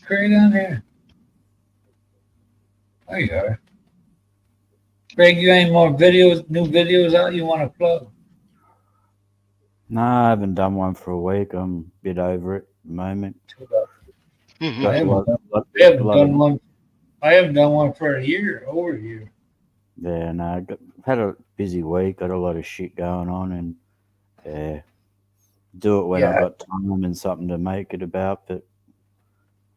Craig on here. There you are. Craig, you ain't more new videos out you want to plug? No, I haven't done one for a week. I'm a bit over it at the moment. I haven't done one for over a year. Yeah, no, I've had a busy week, got a lot of shit going on, and do it when I've got time and something to make it about, but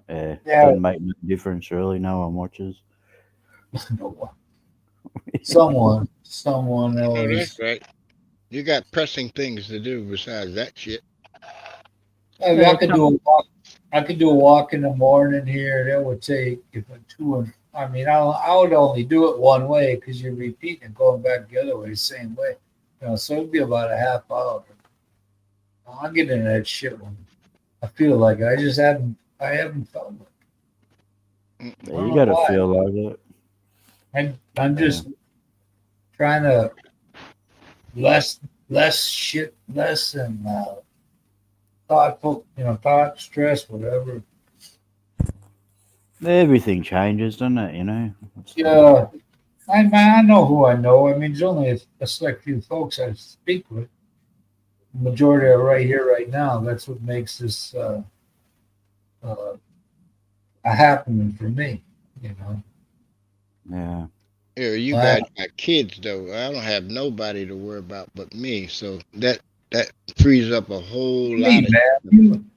doesn't make no difference really. No one watches. Someone Oh, always. that's right. You got pressing things to do besides that shit. I could do a walk. I could do a walk in the morning here. That would take I would only do it one way because you're repeating and going back the other way, same way. So it'd be about a half hour. I'll get into that shit when I feel like I haven't felt it. Yeah, you got to feel like it. I'm just trying to less and thoughtful, thought, stress, whatever. Everything changes, doesn't it? Yeah, I know who I know. I mean, there's only a select few folks I speak with. The majority are right here, right now. That's what makes this a happening for me. Yeah. Yeah, you guys got kids though. I don't have nobody to worry about but me. So that frees up a whole lot of man,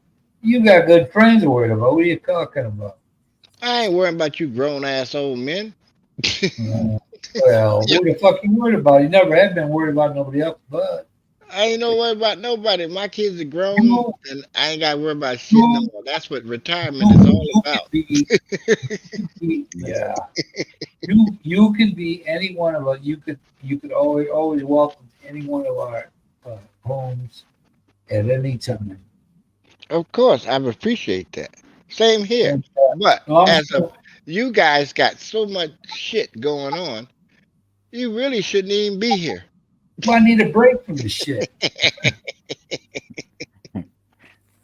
You got good friends worried about. What are you talking about? I ain't worrying about you grown ass old men. Well, who the fuck you worried about? You never have been worried about nobody else, but I ain't no worry about nobody. My kids are grown, you, and I ain't got to worry about shit no you, more. That's what retirement is all you can about. yeah. You can be any one of us. You could always welcome any one of our homes at any time. Of course, I appreciate that. Same here. And, But no, I'm as a sure you guys got so much shit going on, you really shouldn't even be here. I need a break from the shit.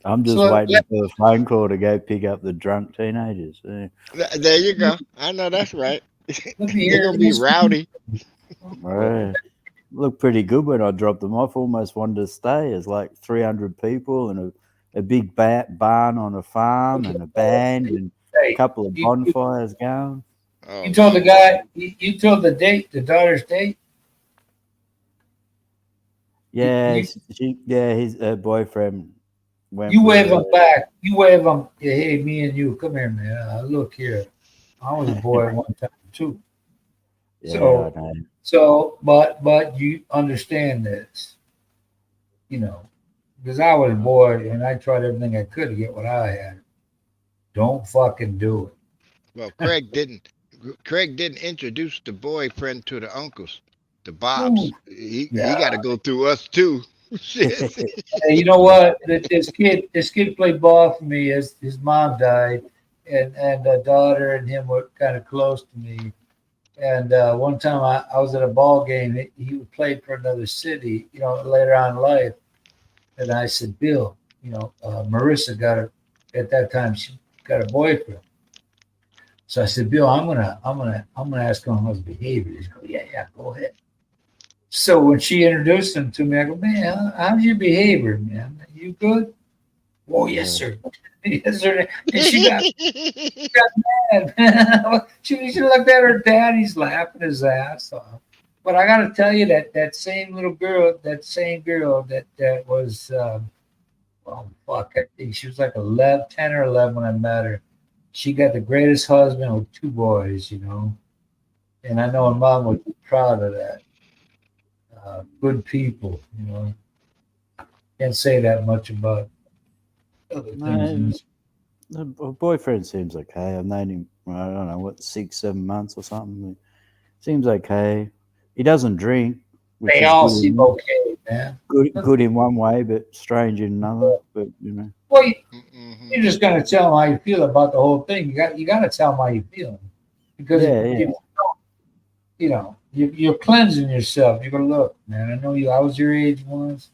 I'm just So waiting for the phone call to go pick up the drunk teenagers. There you go. I know that's right. let me They're hear gonna be this. rowdy. Looked pretty good when I dropped them off. Almost wanted to stay. It's like 300 people and a big barn on a farm and a band and a Hey, couple of you bonfires going. Oh told the shit. guy. You told the daughter's date. Yeah, You, his boyfriend went you with wave her. him back. You wave him. Yeah, hey, me and you, come here, man. Look here. I was a boy at one time too. Yeah, So, I know. but you understand this, because I was a boy and I tried everything I could to get what I had. Don't fucking do Well, Craig didn't introduce the boyfriend to the uncles, the it. Bobs. Ooh, He yeah. got to go through us too. Shit. Hey, you know what? This kid played ball for me as his mom died, and the daughter and him were kind of close to me. And one time I was at a ball game. He played for another city, later on in life. And I said, Bill, Marissa at that time she got a boyfriend. So I said, Bill, I'm gonna ask him how's behavior. He's go, yeah, go ahead. So when she introduced him to me, I go, man, how's your behavior, man? You good? Oh, yes, sir. Yes, sir. And she got mad. she looked at her dad. He's laughing his ass off. But I got to tell you that same little girl, that same girl that was, oh, fuck, I think she was like 11, 10 or 11 when I met her. She got the greatest husband with two boys, And I know her mom would be proud of that. Good people. Can't say that much about other things. The boyfriend seems okay. I've known him, I don't know, 6, 7 months or something. Seems okay. He doesn't drink, which They is all good. seem okay, man. Good in one way, but strange in another. But Well, Mhm. you're just gonna tell them how you feel about the whole thing. You got to tell them how you feel, because yeah. you're cleansing yourself. You're gonna look, man. I know you. I was your age once.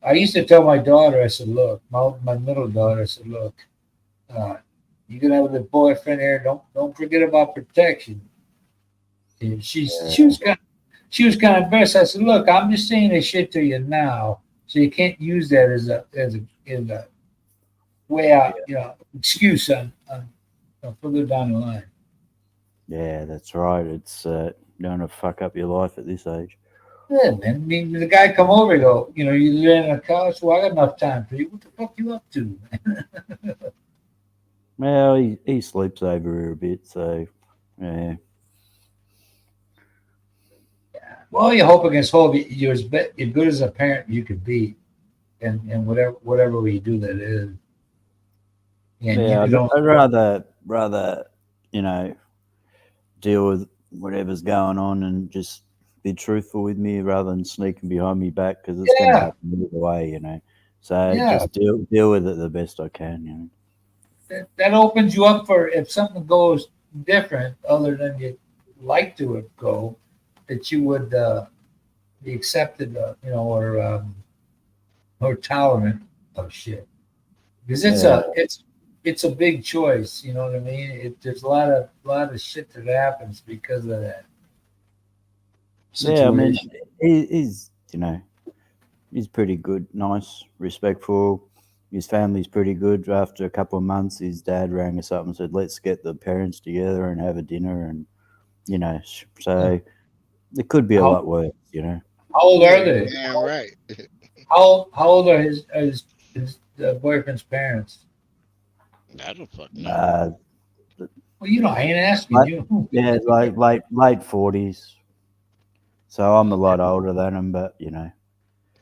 I used to tell my daughter. I said, look, my middle daughter. I said, look, you're gonna have a boyfriend here. Don't forget about protection. And she was kind of embarrassed. I said, look, I'm just saying this shit to you now, so you can't use that as a way out, excuse on further down the line. Yeah, that's right. It's going to fuck up your life at this age. Yeah, man. I mean, the guy come over and go, you lay on the couch. Well, I got enough time for you. What the fuck you up to? Well, he sleeps over here a bit, so yeah. Well, you hope against hope. You're as good as a parent you could be, and whatever way you do that is. And Yeah, you don't. I'd rather deal with whatever's going on and just be truthful with me rather than sneaking behind me back, because it's going to happen either way. So Yeah, just deal with it the best I can. that opens you up for if something goes different other than you like to it go, that you would be accepted, or tolerant of shit, because it's a big choice. You know what I mean? There's a lot of shit that happens because of that Yeah, I mean, situation. he's pretty good, nice, respectful. His family's pretty good. After a couple of months, his dad rang us up and said, "Let's get the parents together and have a dinner." And so it could be a How, lot worse. how old are Yeah, they? damn right. How old are his the boyfriend's parents? I don't fucking know. Well, you know, I ain't asking What? you. Yeah, like late 40s. So I'm a lot older than him, but you know.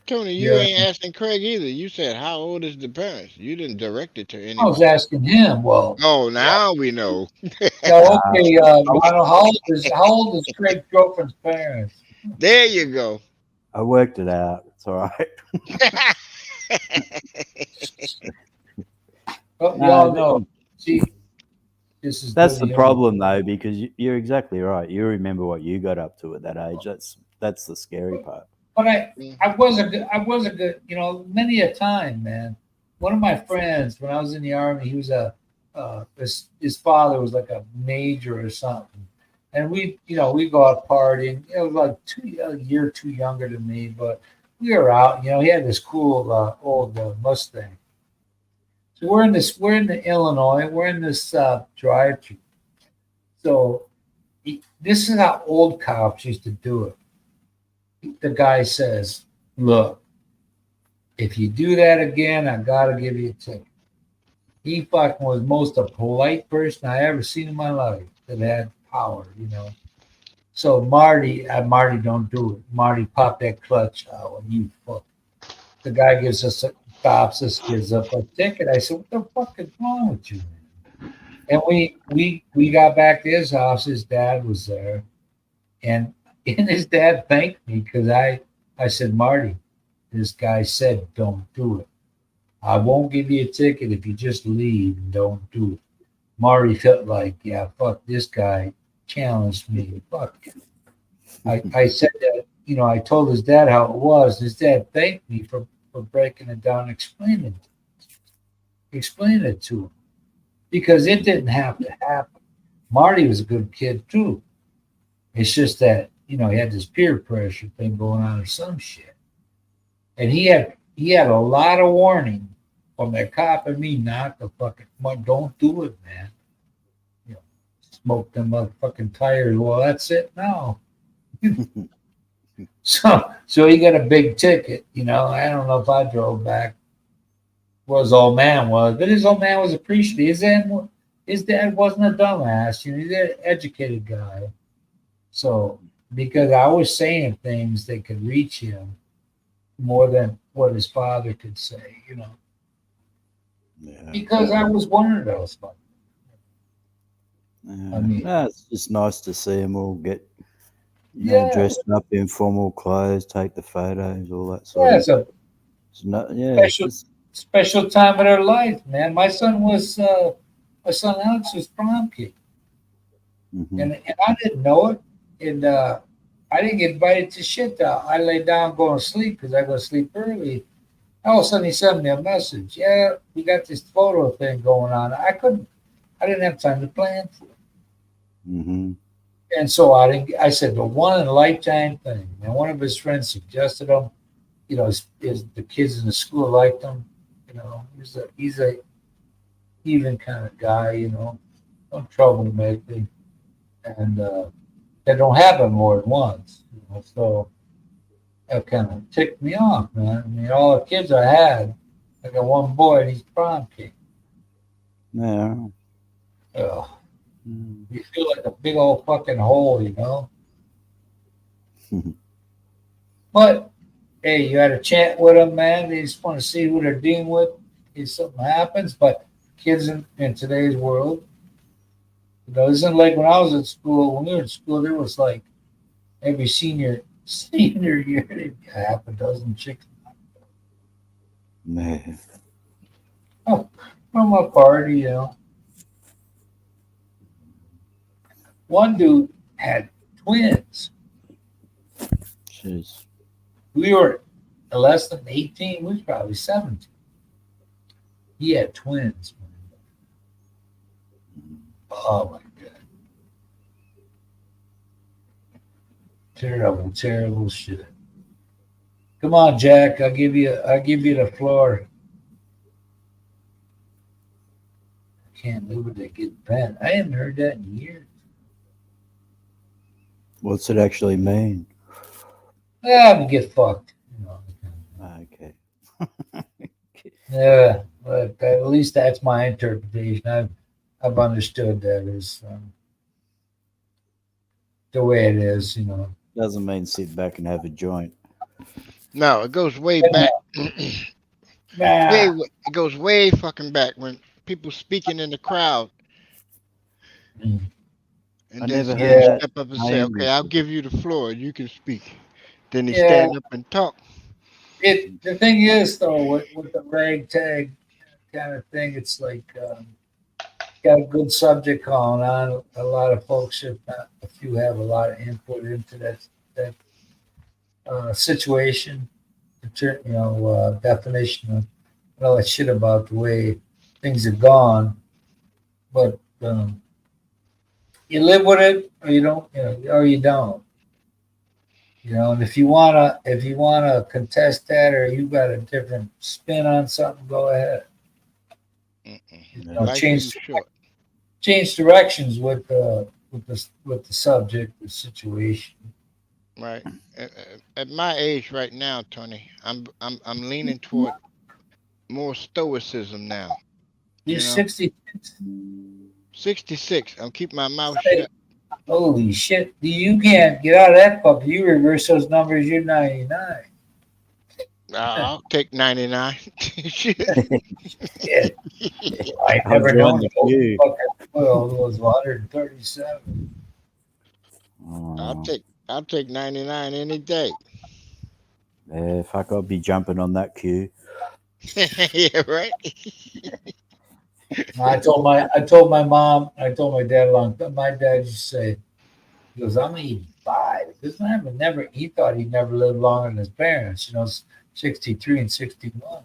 Tony, you Yeah. ain't asking Craig either. You said how old is the parents? You didn't direct it to I was anyone. asking him. Well, Oh, now we know. yeah, okay. Ronald, how old is Craig's girlfriend's parents? There you go. I worked it out. It's all right. Oh, No, y'all know. See, this is that's good the humor. problem though, because you're exactly right. You remember what you got up to at that age. That's the scary part. But I was a good, you know, many a time, man. One of my friends, when I was in the army, he was his father was like a major or something, and we, you know, we go out partying. It was like a year or two younger than me, but we were out. You know, he had this cool old Mustang. So we're in the Illinois, we're in this drive-through. So this is how old cops used to do it. The guy says, "Look, if you do that again, I gotta give you a ticket." He fucking was most a polite person I ever seen in my life that had power, you know. So Marty, don't do it. Marty, pop that clutch out, and you fuck. The guy stops us, gives up a ticket. I said, "What the fuck is wrong with you, man?" And we got back to his house. His dad was there, and his dad thanked me because I said, "Marty, this guy said don't do it. I won't give you a ticket if you just leave and don't do it." Marty felt like, yeah, fuck, this guy challenged me. Fuck. I said that, you know, I told his dad how it was. His dad thanked me for breaking it down, explaining it to him because it didn't have to happen. Marty was a good kid too. It's just that, you know, he had this peer pressure thing going on or some shit. And he had a lot of warning from that cop and me not to fucking don't do it, man. You know, smoke them motherfucking tires. Well, that's it now. So he got a big ticket, you know. I don't know if I drove back what his old man was, but his old man was appreciative. His dad wasn't a dumbass, you know, he's an educated guy. So because I was saying things that could reach him more than what his father could say, you know. Yeah. Because I was one of those. Yeah. I mean- No, it's just nice to see them all get, you know, Yeah, dressed up in formal clothes, take the photos, all that sort yeah, of. it's a It's not, yeah, it's special just, special time of their life, man. My son Alex was prom king, mhm. and I didn't know it, and I didn't get invited to shit. I lay down going to sleep because I go to sleep early. All of a sudden, he sent me a message. Yeah, we got this photo thing going on. I didn't have time to plan for it. Mhm. And so I said, the one in a lifetime thing. And one of his friends suggested him. You know, the kids in the school liked him. You know, he's a even kind of guy. You know, no troublemaker, and that don't happen more than once. You know, so that kind of ticked me off, man. I mean, all the kids I had, I got one boy, and he's prom king. Yeah. Ugh. Mm. You feel like a big old fucking hole, you know. But hey, you had a chat with them, man. They just want to see who they're dealing with if something happens. But kids in today's world, you know, it isn't like when I was in school. When we were in school, there was like every senior year, there'd be half a dozen chicks Man. from a party, you know. One dude had twins. Jeez. We were less than 18. We was probably 17. He had twins. Oh my god. Terrible, terrible shit. Come on, Jack. I'll give you the floor. I can't believe it. They get bent. I haven't heard that in years. What's it actually mean? Ah, we get fucked. You know, Okay. Yeah, but at least that's my interpretation. I've understood that is the way it is, you know. Doesn't mean sit back and have a joint. No, it goes way back. Nah, It goes way fucking back when people speaking in the crowd, mm, and I then never heard somebody yeah, that step up and say, name "Okay, I'll before. give you the floor. You can speak." Then he yeah. stand up and talk. The thing is though, with the ragtag kind of thing, it's like got a good subject going on. A lot of folks, if not a few, have a lot of input into that situation. Definition of all that shit about the way things have gone. But you live with it, or you don't, or you don't. And if you wanna contest that, or you got a different spin on something, go ahead. Mm-mm. Yeah. Life's too short. Change directions with the subject, the situation. Right. At my age right now, Tony, I'm leaning toward more stoicism now. You're You know, 66. 66. I'm keeping my mouth shut. Holy shit! You can't get out of that puppy. You reverse those numbers. You're 99. I'll take 99. Shit. Yeah, I I'll never join known the the old queue. fucker. Well, it was 137. I'll Oh, take I'll take 99 any day. yeah, fuck, I'll be jumping on that queue. Yeah, right. I told my mom, I told my dad my dad used to say, he goes, I'm 85. Because he thought he'd never live longer than his parents, 63 and 61.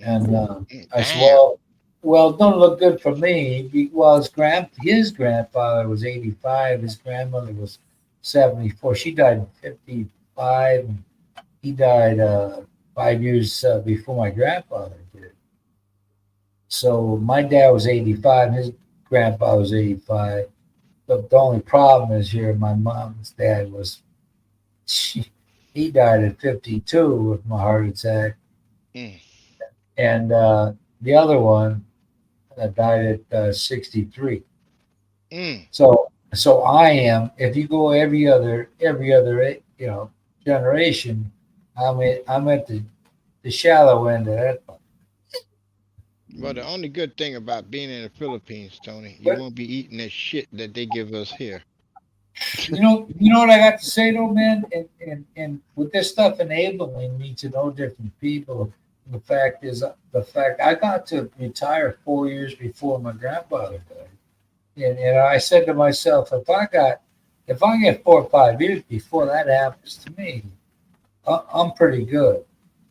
And I said, Damn. well, it don't look good for me. Well, his grandfather was 85. His grandmother was 74. She died in 55. And he died 5 years before my grandfather did. So my dad was 85. And his grandpa was 85. But the only problem is here, my mom's dad he died at 52 with my heart attack. Mm. And the other one died at 63. Mm. So I am. If you go every other generation, I'm at the shallow end of that. Well, the only good thing about being in the Philippines, Tony, you But won't be eating that shit that they give us here. you know what I got to say though, man, and with this stuff enabling me to know different people. The fact I got to retire 4 years before my grandfather died, and I said to myself, if I get 4 or 5 years before that happens to me, I'm pretty good.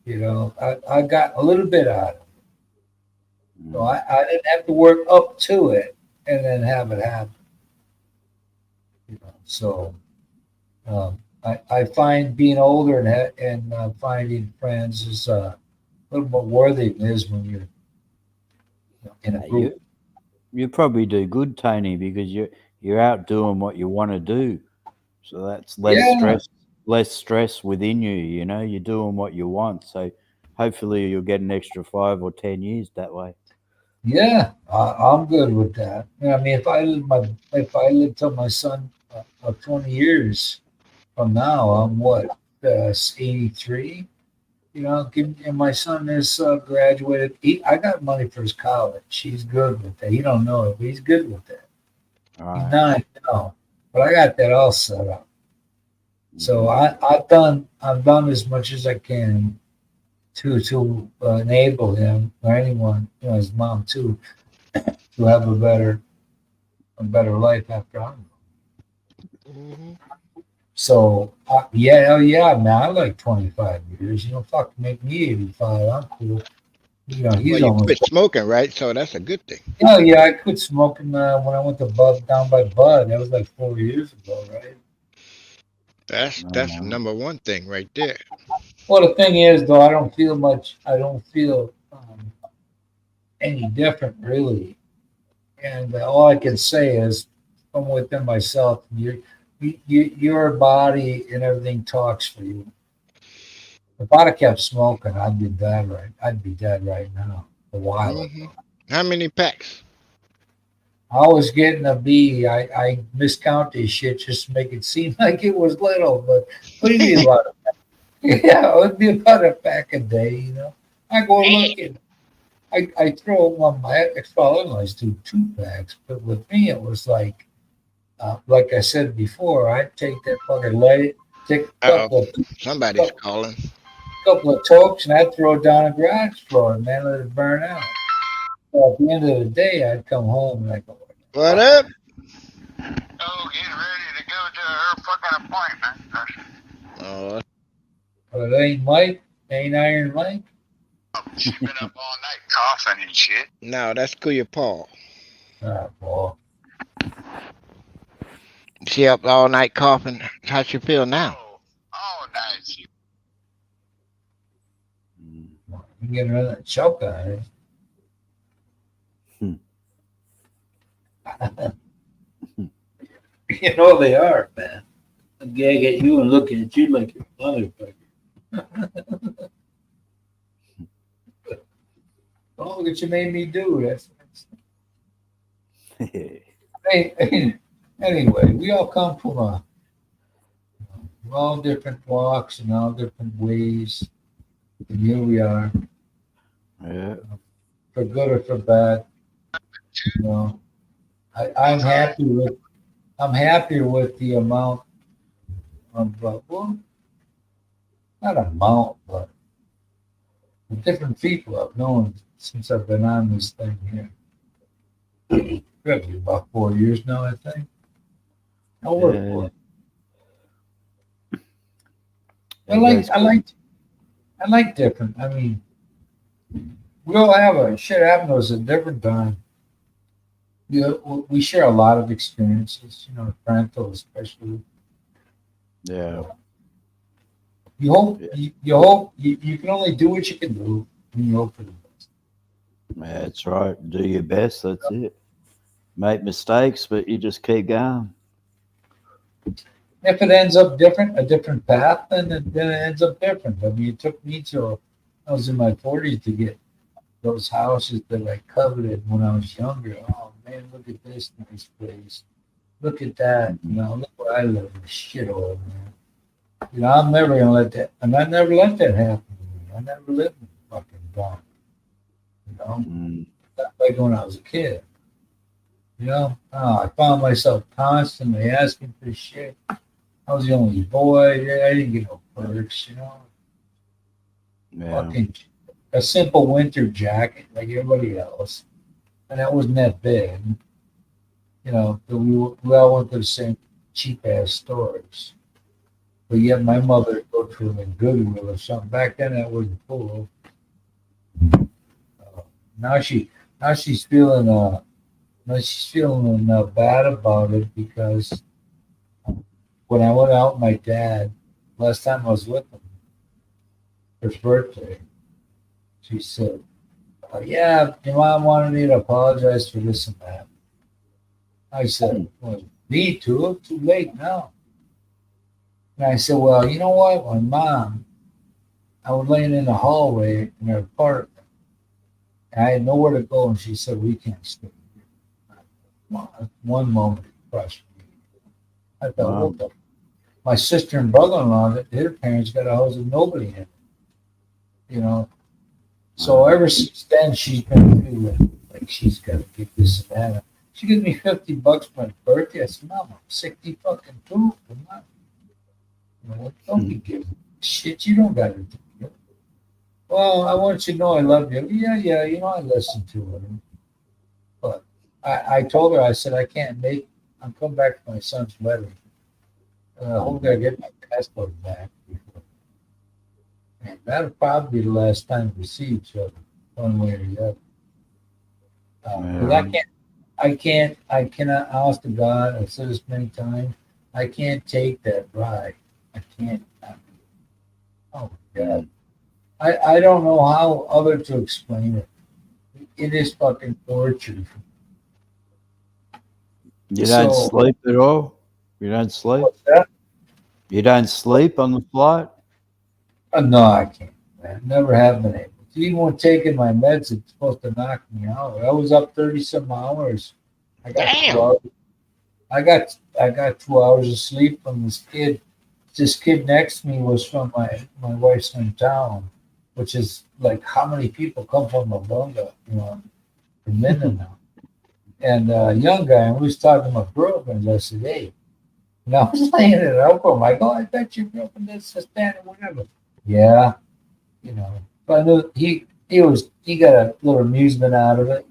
I got a little bit out of it. So I didn't have to work up to it and then have it happen. So I find being older and finding friends is a little more worthy than it is when you're in a group. You probably do good, Tony, because you're out doing what you want to do. So that's Yeah, less stress within you. You're doing what you want. So hopefully you'll get an extra 5 or 10 years that way. yeah, I'm good with that. I mean, if I live till my son 20 years from now, I'm what 83. And my son is graduated. I got money for his college. He's good with that. He don't know it, but he's good with that. All He's right. 9 now, but I got that all set up. So I've done as much as I can to enable him or anyone, his mom too, to have a better life after I'm. Hmm. So yeah, oh yeah, man, I like 25 years. Fuck, make me 85. I'm cool. Well, He's you almost. quit smoking, right? So that's a good thing. Oh yeah, I quit smoking when I went to Bud down by Bud. That was like 4 years ago, right? That's the number one thing right there. Well, the thing is, though, I don't feel much. I don't feel any different, really. And all I can say is, from within myself, your body and everything talks for you. If I'd have kept smoking, I'd be dead right now. A while Hmm. ago. How many packs? I was getting a B. I miscount this shit just to make it seem like it was little, but what do you mean about it? Yeah, it would be about a pack a day, you know. I go looking. I throw my ex-father-in-laws do 2 packs, but with me it was like I said before, I'd take that fucking light, take a Uh oh, somebody's couple, calling. couple of tokes, and I'd throw it down a garage floor and then let it burn out. So at the end of the day, I'd come home and I go, What fuck. up? Oh, getting ready to go to her fucking appointment. Oh, But it ain't Mike, ain't Iron Mike. She's been up all night coughing and shit. no, that's Kuya Paul. Ah, boy. She up all night coughing. How she feel now? Oh, all night. She You get another choke on it. You know they are, man. I gag at you and look at you like a motherfucker. Oh, look what you made me do. Anyway, we all come from we're all different walks and all different ways. And here we are, Yeah. for good or for bad. You know, I'm happier with the amount of well, not amount, but the different people I've known since I've been on this thing here. Probably about 4 years now, I think. I work Yeah. for it. Everybody's I like different. I mean, we all have a shit happen to us at different time. You know, we share a lot of experiences, you know, parental especially. Yeah. You hope you can only do what you can do and you hope for the best. That's right. Do your best. That's it. Make mistakes, but you just keep going. If it ends up different, a different path, then it ends up different. I mean, it took me till I was in my 40s to get those houses that I coveted when I was younger. Oh man, look at this nice place. Look at that. You know, look where I live in shithole, man. You know, I'm never gonna let that, and I never let that happen to me. I never lived in fucking dump. You know, Mm. not like when I was a kid. You know, I found myself constantly asking for shit. I was the only boy. I didn't get no perks. You know, Yeah. fucking a simple winter jacket like everybody else, and that wasn't that big. You know, but we all went to the same cheap ass stores. But yet my mother would go to them in Goodwill or something. Back then that wasn't cool. Now she's feeling bad about it because when I went out with my dad last time I was with him for his birthday, she said, "Yeah, your mom wanted me to apologize for this and that." I said, "Well, me too. Too late now." And I said, "Well, you know what? My mom, I was laying in the hallway in her apartment. And I had nowhere to go, and she said, we can't stay here." One moment it crushed me. I thought, Wow. what the? My sister and brother-in-law, their parents got a house with nobody in it. You know, so ever since then, she's been feeling like she's got to get this and that. She gives me $50 for my birthday. I said, "Mom, I'm 60 fucking two. Come on. You know, don't be giving shit. You don't got to do it." "Well, I want you to know I love you." Yeah, you know, I listen to her. But I told her, I said, I'm coming back for my son's wedding. Hopefully I get my passport back before. And that'll probably be the last time we see each other, one way or the other. But I cannot, honest to God, I've said this many times, I can't take that ride. I can't. Oh, my God. I don't know how other to explain it. It is fucking torture. You don't So, sleep at all? You don't sleep? what's that? You don't sleep on the flight? No, I can't. Man. Never have been able. Even when taking my meds, it's supposed to knock me out. I was up 30 some hours. I got Damn. 2 hours. I got 2 hours of sleep from this kid. This kid next to me was from my wife's hometown, which is like how many people come from Mabunga, from Mindanao. And a young guy, and we was talking about girlfriends. I said, hey, and I was laying it out for him. I go, I bet your girlfriend this, that, and whatever. Yeah, But I knew he got a little amusement out of it.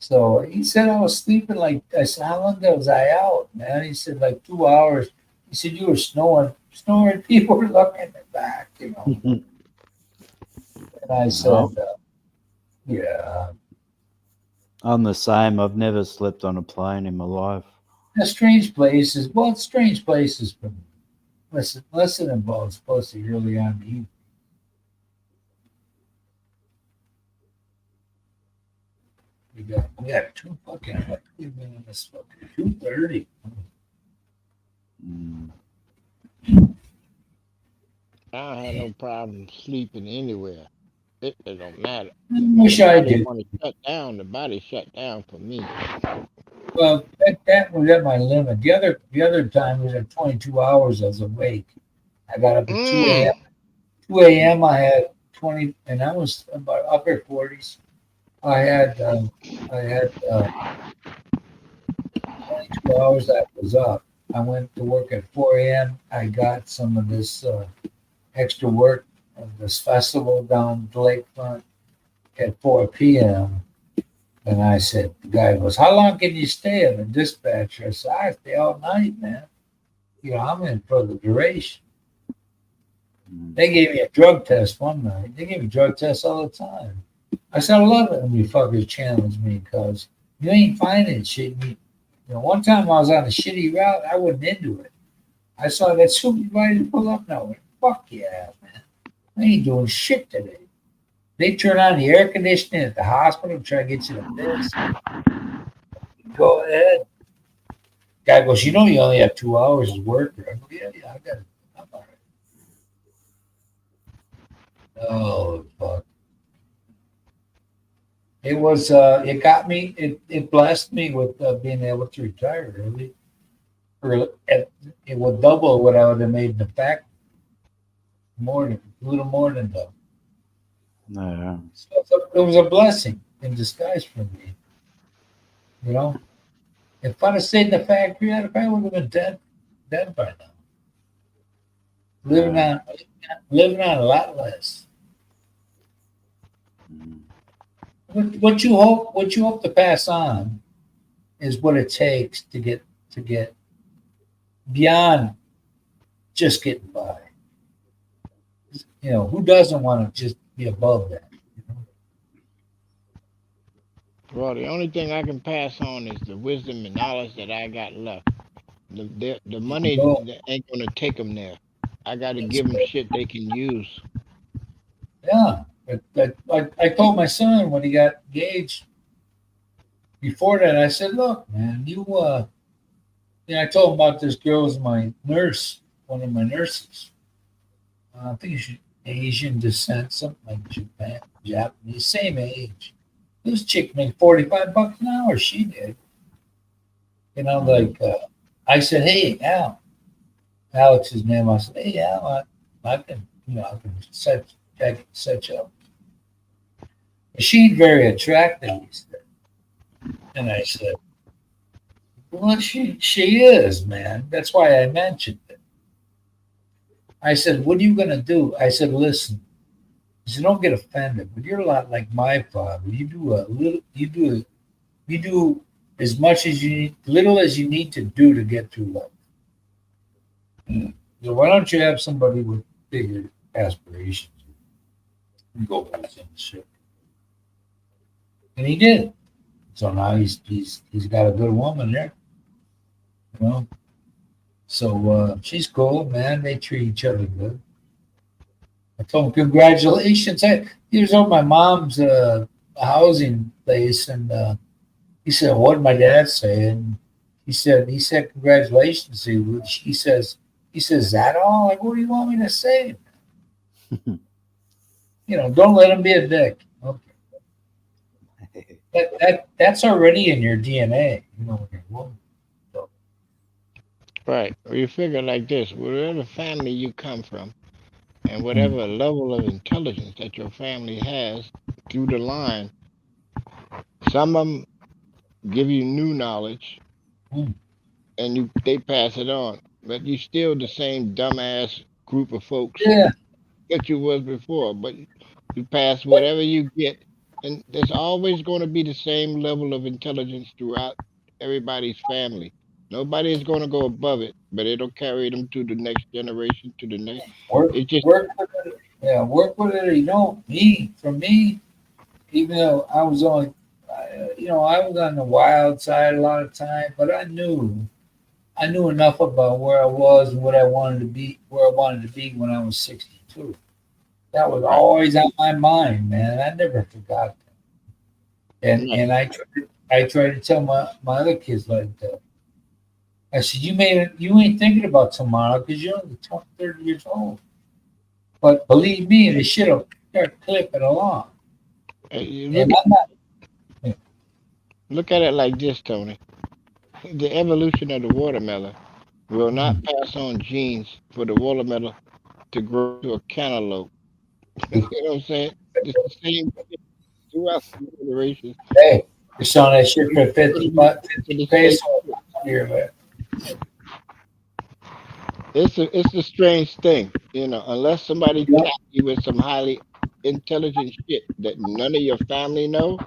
So he said I was sleeping I said, how long was I out, man? He said like 2 hours. He said you were snoring. People were looking at the back, And I said, yeah. I'm the same. I've never slept on a plane in my life. Strange places. Well, it's strange places for me. Unless it involves pussy early on in the evening. We got two fucking we've been in this fucking 2:30. Mm. I don't have no problem sleeping anywhere. It don't matter. I wish I Body did. want to shut down. The body shut down for me. Well, that was at my limit. The other time was at 22 hours I was awake. I got up at 2 a.m. 2 a.m. I had 20, and I was about upper 40s. I had 22 hours that was up. I went to work at 4 a.m. I got some of this extra work of this festival down the lakefront at 4 p.m. And I said, the guy goes, how long can you stay? I'm a dispatcher. I said, I stay all night, man. I'm in for the duration. They gave me a drug test one night. They gave me drug tests all the time. I said, I love it when you fuckers challenge me because you ain't finding shit. One time I was on a shitty route, I wasn't into it. I saw that supervisor pull up now. I went, fuck yeah, man. I ain't doing shit today. They turn on the air conditioning at the hospital, try to get you to this. Go ahead. Guy goes, you only have 2 hours of work. I go, yeah, I got it. I'm all right. Oh, fuck. It was, it got me, it blessed me with being able to retire early. It would double what I would have made in the factory. A little more than double. No. So it was a blessing in disguise for me. If I'd have stayed in the factory, I probably would have been dead by now. Living on a lot less. Mm. What you hope to pass on is what it takes to get beyond just getting by. Who doesn't want to just be above that? Well, the only thing I can pass on is the wisdom and knowledge that I got left. The money ain't gonna take them there. I got to give them shit they can use. Yeah, but I told my son when he got engaged. Before that, I said, "Look, man, I told him about this girl was my nurse, one of my nurses. I think she's Asian descent, something like Japan, Japanese, same age. This chick made $45 an hour. She did. I said, hey, Al. Alex's name. I said, hey, Al, I can set you up. She's very attractive, he said. And I said, well, she is, man. That's why I mentioned it. I said, what are you going to do? I said, listen. I said, don't get offended, but you're a lot like my father. You do as much as you need, little as you need to do to get through life. So why don't you have somebody with bigger aspirations? And go with some shit. And he did. So now he's got a good woman there. So she's cool, man. They treat each other good. I told him, congratulations. He was on my mom's housing place, and he said, what did my dad say? And he said, congratulations. He says, is that all? Like, what do you want me to say? Don't let him be a dick. Okay. That's already in your DNA. When you're a woman. So, Right. Well, you figure like this: whatever family you come from, and mm, whatever level of intelligence that your family has through the line, some of them give you new knowledge, mm. and they pass it on. But you still the same dumbass group of folks Yeah. that you was before. But you pass whatever you get, and there's always going to be the same level of intelligence throughout everybody's family. Nobody is going to go above it, but it'll carry them to the next generation, to the next. Work, It just work with it. Yeah, work with it. For me, even though I was only, I was on the wild side a lot of time, but I knew enough about where I was and what I wanted to be, where I wanted to be when I was 62. That was right, always on my mind, man. I never forgot that. And right. I try to tell my other kids like that. I said, you ain't thinking about tomorrow because you're only 30 years old. But believe me, the shit will start clipping along. You And I'm not. look at it like this, Tony. The evolution of the watermelon will not pass on genes for the watermelon to grow to a cantaloupe. You know what I'm saying? It's the same thing throughout the generations. Hey, you're selling that shit for 50 It's bucks, 50 the same. pesos here, man. It's a strange thing, unless somebody Yeah. tap you with some highly intelligent shit that none of your family know,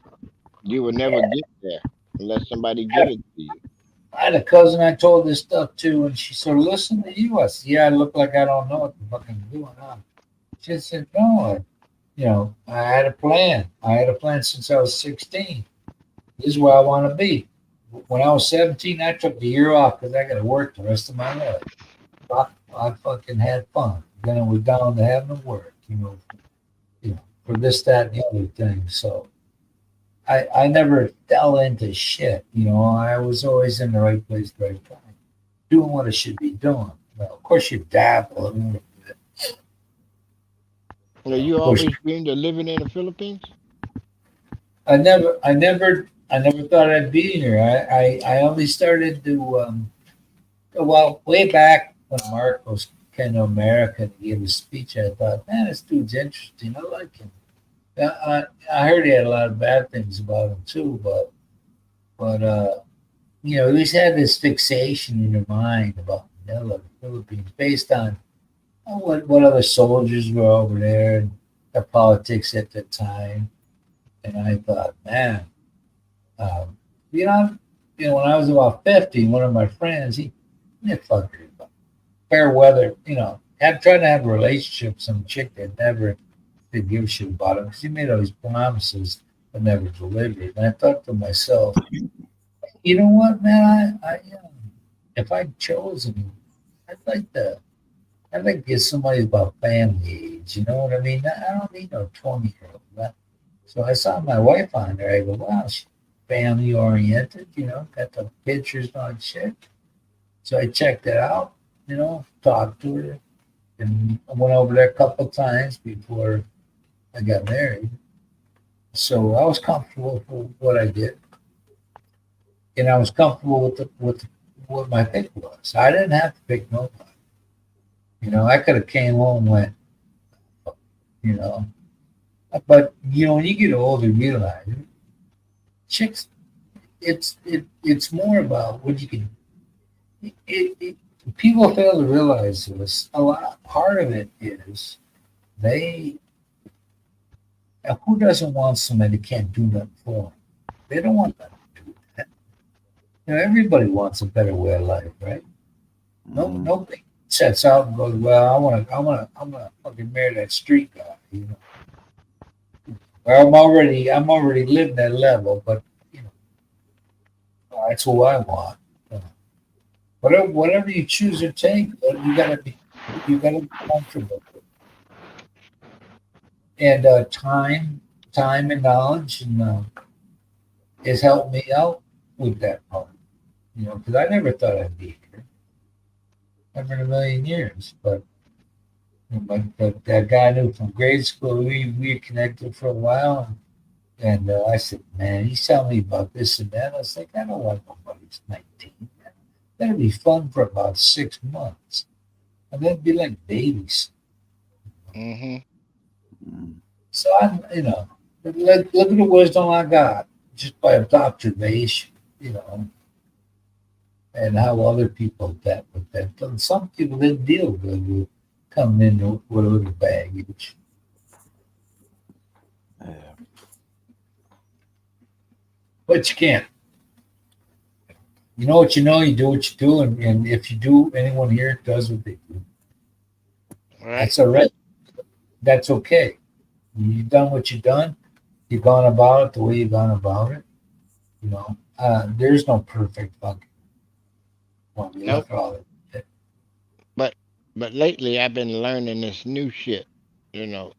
you will never get there unless somebody give it to you. I had a cousin I told this stuff to, and she said, listen to you. I said, yeah, I look like I don't know what the fuck I'm doing. Huh? She said, no, I had a plan. I had a plan since I was 16. This is where I want to be. When I was 17, I took the year off because I got to work the rest of my life. I fucking had fun. Then I was down to having to work, for this, that, and the other thing. So I never fell into shit. I was always in the right place, at the right time, doing what I should be doing. Well, of course, you dabble a little bit. You Of course, always dreamed of living in the Philippines? I never thought I'd be here. I only started to, well, way back when Marcos came to America and gave a speech. I thought, man, this dude's interesting. I like him. I heard he had a lot of bad things about him too, but he always had this fixation in your mind about Manila, the Philippines, based on what other soldiers were over there and the politics at the time. And I thought, man, um, you know, when I was about 50, one of my friends, he fucker, fair weather, had tried to have a relationship with some chick that never did give a shit about him because he made all these promises but never delivered. And I thought to myself, you know what, man, if I'd chosen, I'd like to. I'd like to get somebody about family age. You know what I mean? I don't need no 20-year-old. So I saw my wife on there. I go, wow, she's family oriented, got the pictures on shit. So I checked it out, talked to her, and I went over there a couple of times before I got married. So I was comfortable with what I did, and I was comfortable with what my pick was. I didn't have to pick nobody. I could have came home and went, you know. But when you get older, you realize chicks. It's more about what you can. People fail to realize this. A lot part of it is they. Who doesn't want somebody that can't do nothing for them? They don't want that to do that. Everybody wants a better way of life, right? Nobody sets out and goes, well, I'm gonna fucking marry that street guy. Well, I'm already living that level, but that's who I want. Whatever you choose to take, you gotta be comfortable. And time and knowledge and has helped me out with that part. Because I never thought I'd be here, never in a million years. But But that guy I knew from grade school, we connected for a while. And I said, man, he's telling me about this and that. I was like, I don't want nobody's 19. That'll be fun for about 6 months. And then be like babies. Mm-hmm. So I'm, look at the wisdom I got just by observation, and how other people dealt with that. But some people didn't deal good with coming in with a little baggage. But you can't. You know what you know, you do what you do, and if you do, anyone here does what they do. Right. That's all right. That's okay. You've done what you've done. You've gone about it the way you've gone about it. There's no perfect fucking one. Nope. But lately I've been learning this new shit.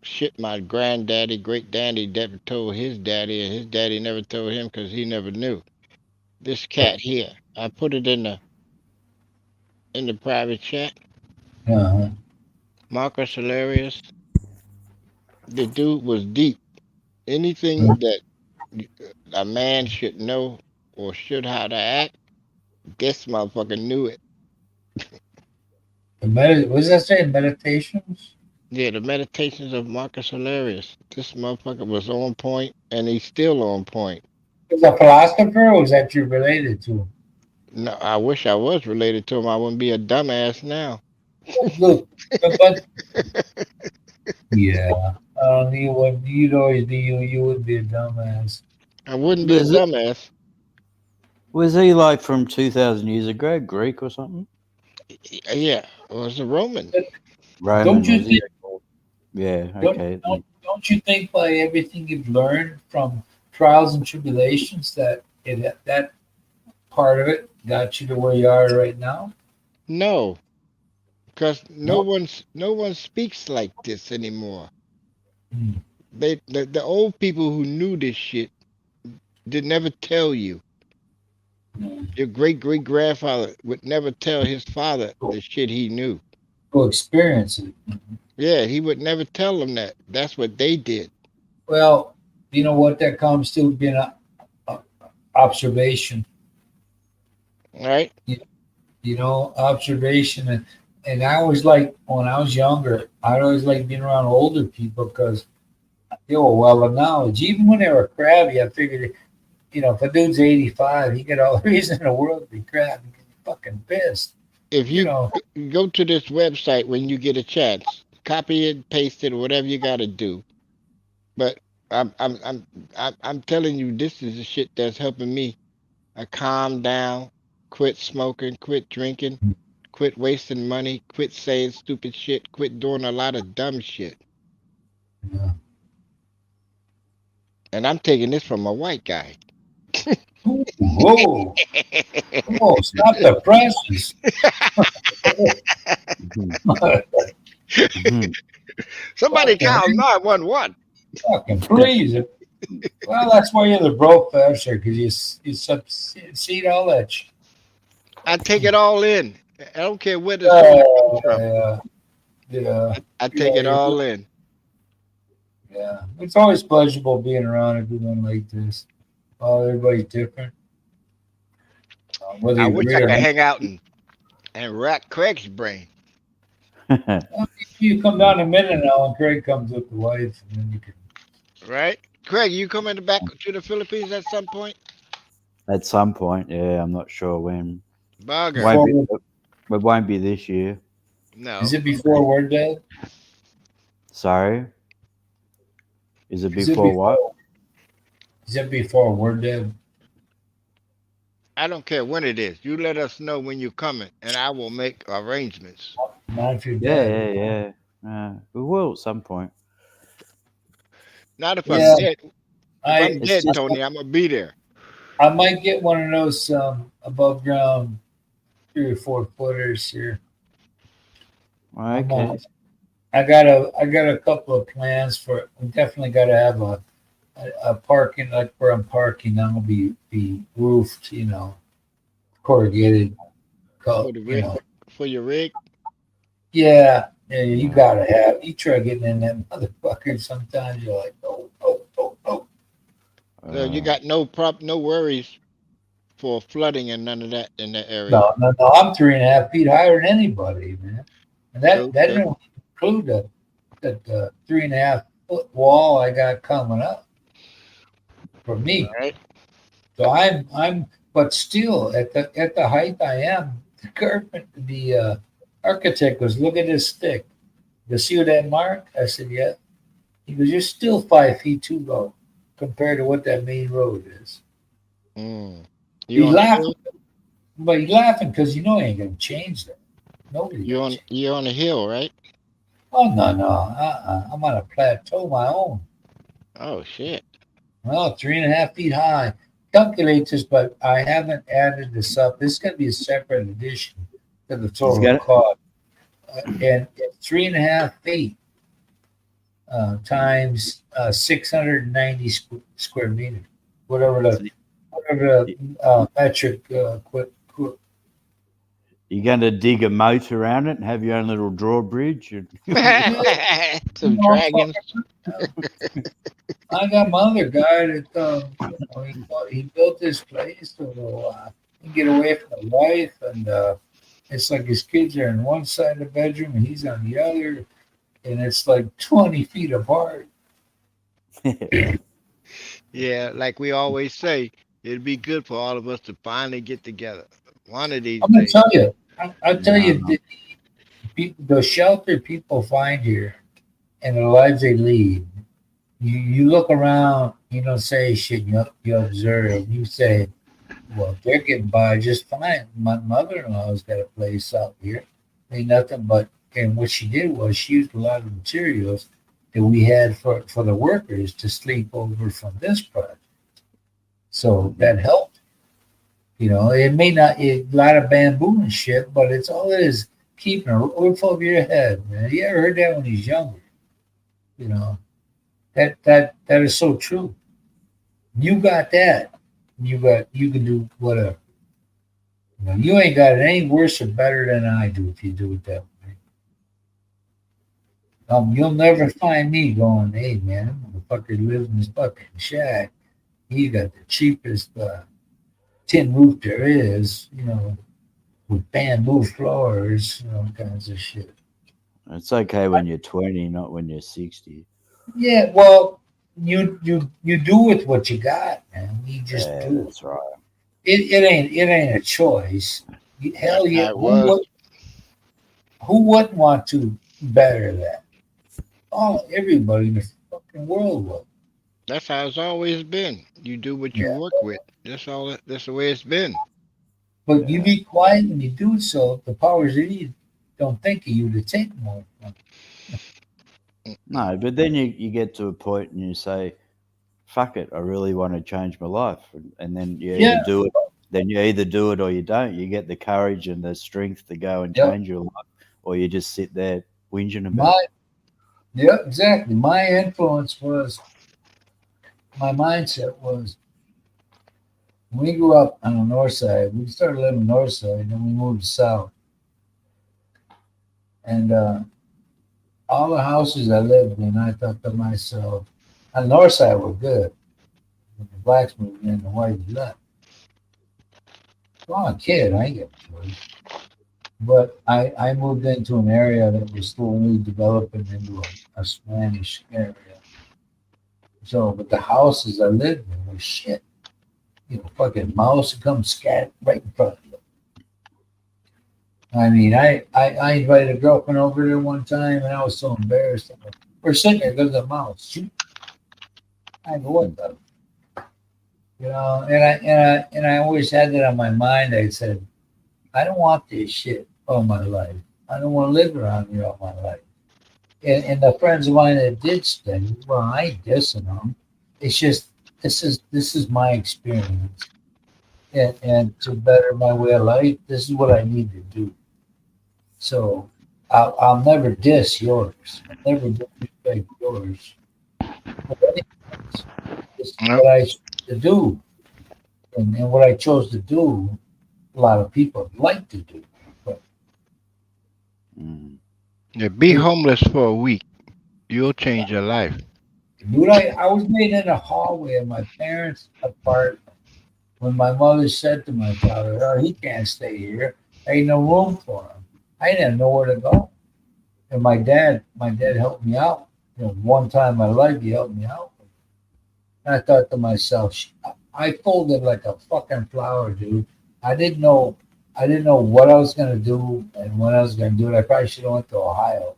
Shit my granddaddy, great daddy never told his daddy, and his daddy never told him because he never knew. This cat here, I put it in the private chat. Uh-huh. Marcus Hilarious. The dude was deep. Anything that a man should know or should how to act, this motherfucker knew it. What does that say? Meditations? Yeah, the Meditations of Marcus Hilarious. This motherfucker was on point, and he's still on point. Is a philosopher, or is that you related to? No, I wish I was related to him. I wouldn't be a dumbass now. Look, but yeah, you'd always be you. You would be a dumbass. I wouldn't be a Is it- dumbass. Was he like from 2,000 years ago, Greek or something? Yeah, it was a Roman. Roman, Don't you was he? think? Yeah, Don't, okay. don't you think by everything you've learned from trials and tribulations that that part of it got you to where you are right now? No, because No? no one speaks like this anymore. Hmm. The old people who knew this shit did never tell you. Your great grandfather would never tell his father the shit he knew. Go experience it. Yeah, he would never tell them that. That's what they did. Well, you know what that comes to being a observation. Right? Observation, and I always like when I was younger, I always like being around older people because they were well of knowledge. Even when they were crabby, I figured, if a dude's 85, he got all the reason in the world to be crabby. He's fucking pissed. If you go to this website when you get a chance, copy it, paste it, or whatever you got to do. But I'm telling you, this is the shit that's helping me. I calm down, quit smoking, quit drinking, quit wasting money, quit saying stupid shit, quit doing a lot of dumb shit. Yeah. And I'm taking this from a white guy. Whoa! Whoa! Stop the presses. Mhm. Somebody call 911. Fucking please. Well, that's why you're the broke professor, because you succeed all that shit. I take it all in. I don't care where the source comes from. Yeah. I take it all in. Yeah. It's always pleasurable being around everyone like this. Oh, everybody's different. Whether I you wish agree I or could not. hang out and rack Craig's brain. You come down a minute now, and Craig comes with the wife, and then you can. Right? Craig, you coming back to the Philippines at some point? At some point, yeah, I'm not sure when. Bugger. It won't be this year. No. Is it before Word Day? Sorry? Is it Is it before what? Is it before Word Day? I don't care when it is. You let us know when you're coming, and I will make arrangements. Not if you're dead. Yeah. We will at some point. Not if Yeah. I'm dead. If I'm It's dead, just- Tony, I'm gonna be there. I might get one of those above ground 3 or 4 footers here. Okay. I got a couple of plans for it. We definitely got to have a parking, like where I'm parking. I'm gonna be roofed, corrugated. For the rig, for your rig. Yeah, Yeah, you gotta have. You try getting in that motherfucker. Sometimes you're like, oh, oh, oh, oh. So you got no worries for flooding and none of that in that area. No, no, no. I'm 3.5 feet higher than anybody, man. And that Okay. don't include the 3.5 foot wall I got coming up for me. All right. So but still at the height I am, the architect was, look at this stick. You see that mark? I said, yeah. He goes, you're still 5 feet too low compared to what that main road is. Mm. You He's on the laughing, hill? but he's laughing because you know he ain't gonna change that. Nobody. You on the hill, right? Oh no, no. I'm on a plateau of my own. Oh shit. Well, 3.5 feet high. Calculate this, but I haven't added this up. This is going to be a separate addition to the total got it. cost. And it's 3.5 feet times 690 square meters, whatever the metric quick. You're going to dig a moat around it and have your own little drawbridge. Some dragons. I got my other guy that he built this place so he can get away from the wife, and it's like his kids are in one side of the bedroom and he's on the other, and it's like 20 feet apart. Yeah, like we always say, it'd be good for all of us to finally get together one of these I'm gonna days. tell you, I'll tell you, No. the shelter people find here and the lives they lead. You look around, you don't say shit. You observe. You say, well, they're getting by just fine. My mother-in-law's got a place out here. Ain't nothing but. And what she did was she used a lot of materials that we had for the workers to sleep over from this project. So that helped. You know, it may not a lot of bamboo and shit, but it's all it is, keeping a roof over your head, man. You ever heard that when he's younger? You know, that is so true. You got that. You can do whatever. You know, you ain't got it any worse or better than I do if you do it that way. You'll never find me going, hey man, motherfucker lives in this fucking shack. He got the cheapest tin roof there is, you know, with bamboo floors, you know, kinds of shit. It's okay when you're 20, not when you're 60. Yeah, well, you do with what you got, man. You just Yeah, do. that's right. It ain't a choice. Hell That's yeah, how it was. who wouldn't want to better that? Oh, everybody in the fucking world would. That's how it's always been. You do what you Yeah. work with. That's the way it's been. But you be quiet and you do so, the powers that you don't think of you to take more from. No, but then you get to a point and you say, fuck it, I really want to change my life. And then you Yeah. either do it, then you either do it or you don't. You get the courage and the strength to go and Yep. change your life, or you just sit there whinging about it. Yeah, exactly. My influence was, my mindset was, when we grew up on the north side, we started living north side, and then we moved south. And all the houses I lived in, I thought to myself, on the north side were good. When the blacks moved in, the whites left. Well, I'm a kid, I ain't got a choice. But I moved into an area that was slowly developing into a Spanish area. So, but the houses I lived in were shit. You know, fucking mouse would come scat right in front of you. I mean, I invited a girlfriend over there one time, and I was so embarrassed. We're sitting there because of the mouse. Shoot. I go, what the? You know, and I always had that on my mind. I said, I don't want this shit all my life. I don't want to live around here all my life. And the friends of mine that did stay, well, I ain't dissing them. It's just this is my experience, and to better my way of life, this is what I need to do. So I'll never diss yours. I'll never disrespect yours. But anyways, this is Nope. what I chose to do, and what I chose to do, a lot of people like to do. But Mm. Yeah, be homeless for a week. You'll change your life. Dude, I was laying in the hallway of my parents' apartment when my mother said to my father, "Oh, he can't stay here. Ain't no room for him." I didn't have nowhere to go. And my dad helped me out. One time in my life, he helped me out. And I thought to myself, I folded like a fucking flower, dude. I didn't know, I didn't know what I was gonna do and when I was gonna do it. I probably should have went to Ohio,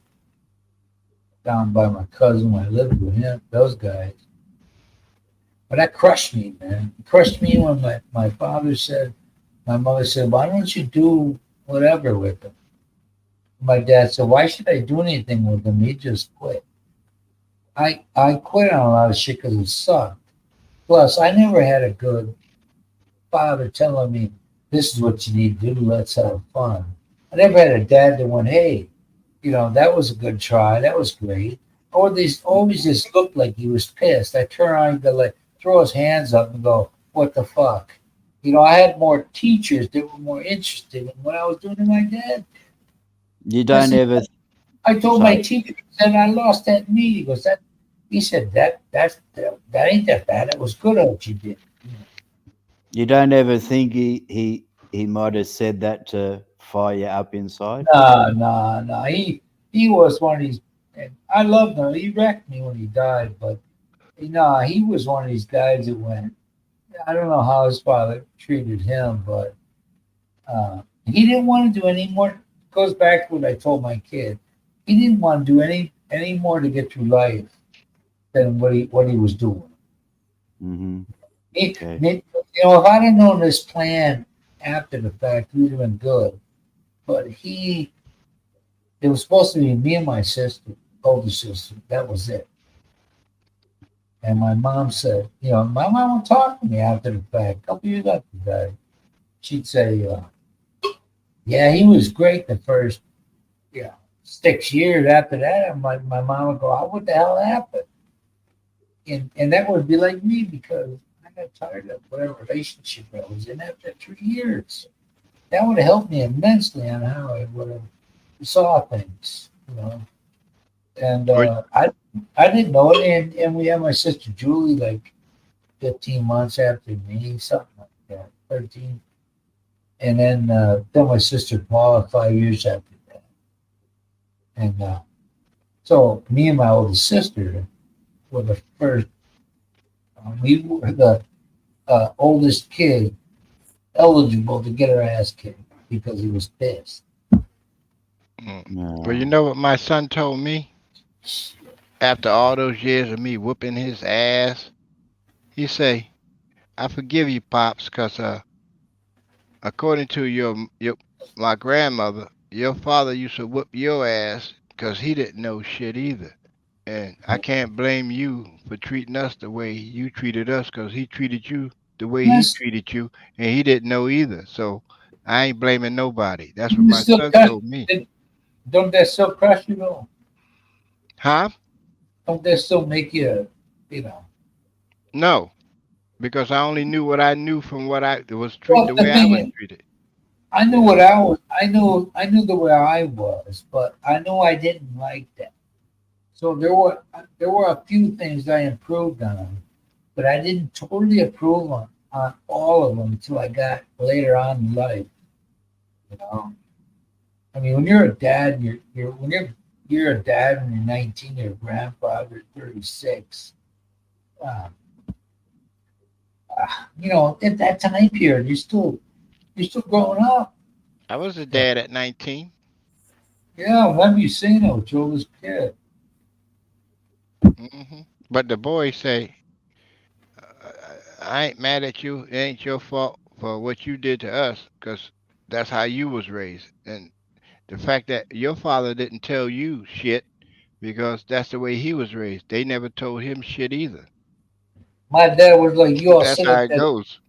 down by my cousin when I lived with him, those guys. But that crushed me, man. It crushed me when my mother said, "Why don't you do whatever with him?" My dad said, "Why should I do anything with him? He just quit." I quit on a lot of shit because it sucked. Plus, I never had a good father telling me, "This is what you need to do. Let's have fun." I never had a dad that went, "Hey, that was a good try. That was great." Or these always just looked like he was pissed. I turn around and go like throw his hands up and go, "What the fuck?" I had more teachers that were more interested in what I was doing than my dad. You I don't said, ever. I told my Sorry. teacher, and I lost that knee. He goes, "That." He said, "That ain't that bad. It was good at what you did." You don't ever think he might have said that to fire you up inside. No. He was one of these, and I loved him. He wrecked me when he died, but he was one of these guys that went. I don't know how his father treated him, but he didn't want to do any more. Goes back to what I told my kid. He didn't want to do any more to get through life than what he was doing. Mm-hmm. He, Okay. if I'd have known this plan after the fact, he would have been good. But it was supposed to be me and my sister, older sister. That was it. And my mom said, my mom would talk to me after the fact, a couple years after that. She'd say, "Yeah, he was great the first, 6 years after that." And my mom would go, "What the hell happened?" And that would be like me because I got tired of whatever relationship I was in after 3 years. That would have helped me immensely on how I would have saw things. And Or I didn't know it. And we had my sister Julie like 15 months after me, something like that, 13. And then my sister Paula 5 years after that. And so me and my oldest sister were the first. We were the oldest kid eligible to get her ass kicked because he was pissed. Well, you No. know what my son told me after all those years of me whooping his ass? He say, "I forgive you, pops, 'cause according to your my grandmother, your father used to whoop your ass 'cause he didn't know shit either. And I can't blame you for treating us the way you treated us 'cause he treated you the way he Yes, treated you, and he didn't know either. So I ain't blaming nobody." That's what you my still son crush. told me. Don't that still crush you though? Huh? Don't that still make you, you know? No, because I only knew what I knew from what I was treat Well, the the way I thing was is, treated. I knew Yeah. what I was. I knew the way I was, but I knew I didn't like that. So there were a few things I improved on, but I didn't totally approve on all of them until I got later on in life. You know, I mean, when you're a dad, you're when you're a dad when you're 19, you're a grandfather 36. Uh, at that time period, you're still growing up. I was a Yeah, dad at 19. yeah. I remember you saying that with your oldest kid. But the boys say, "I ain't mad at you. It ain't your fault for what you did to us, 'cause that's how you was raised. And the fact that your father didn't tell you shit because that's the way he was raised. They never told him shit either. My dad was like, That's how it goes."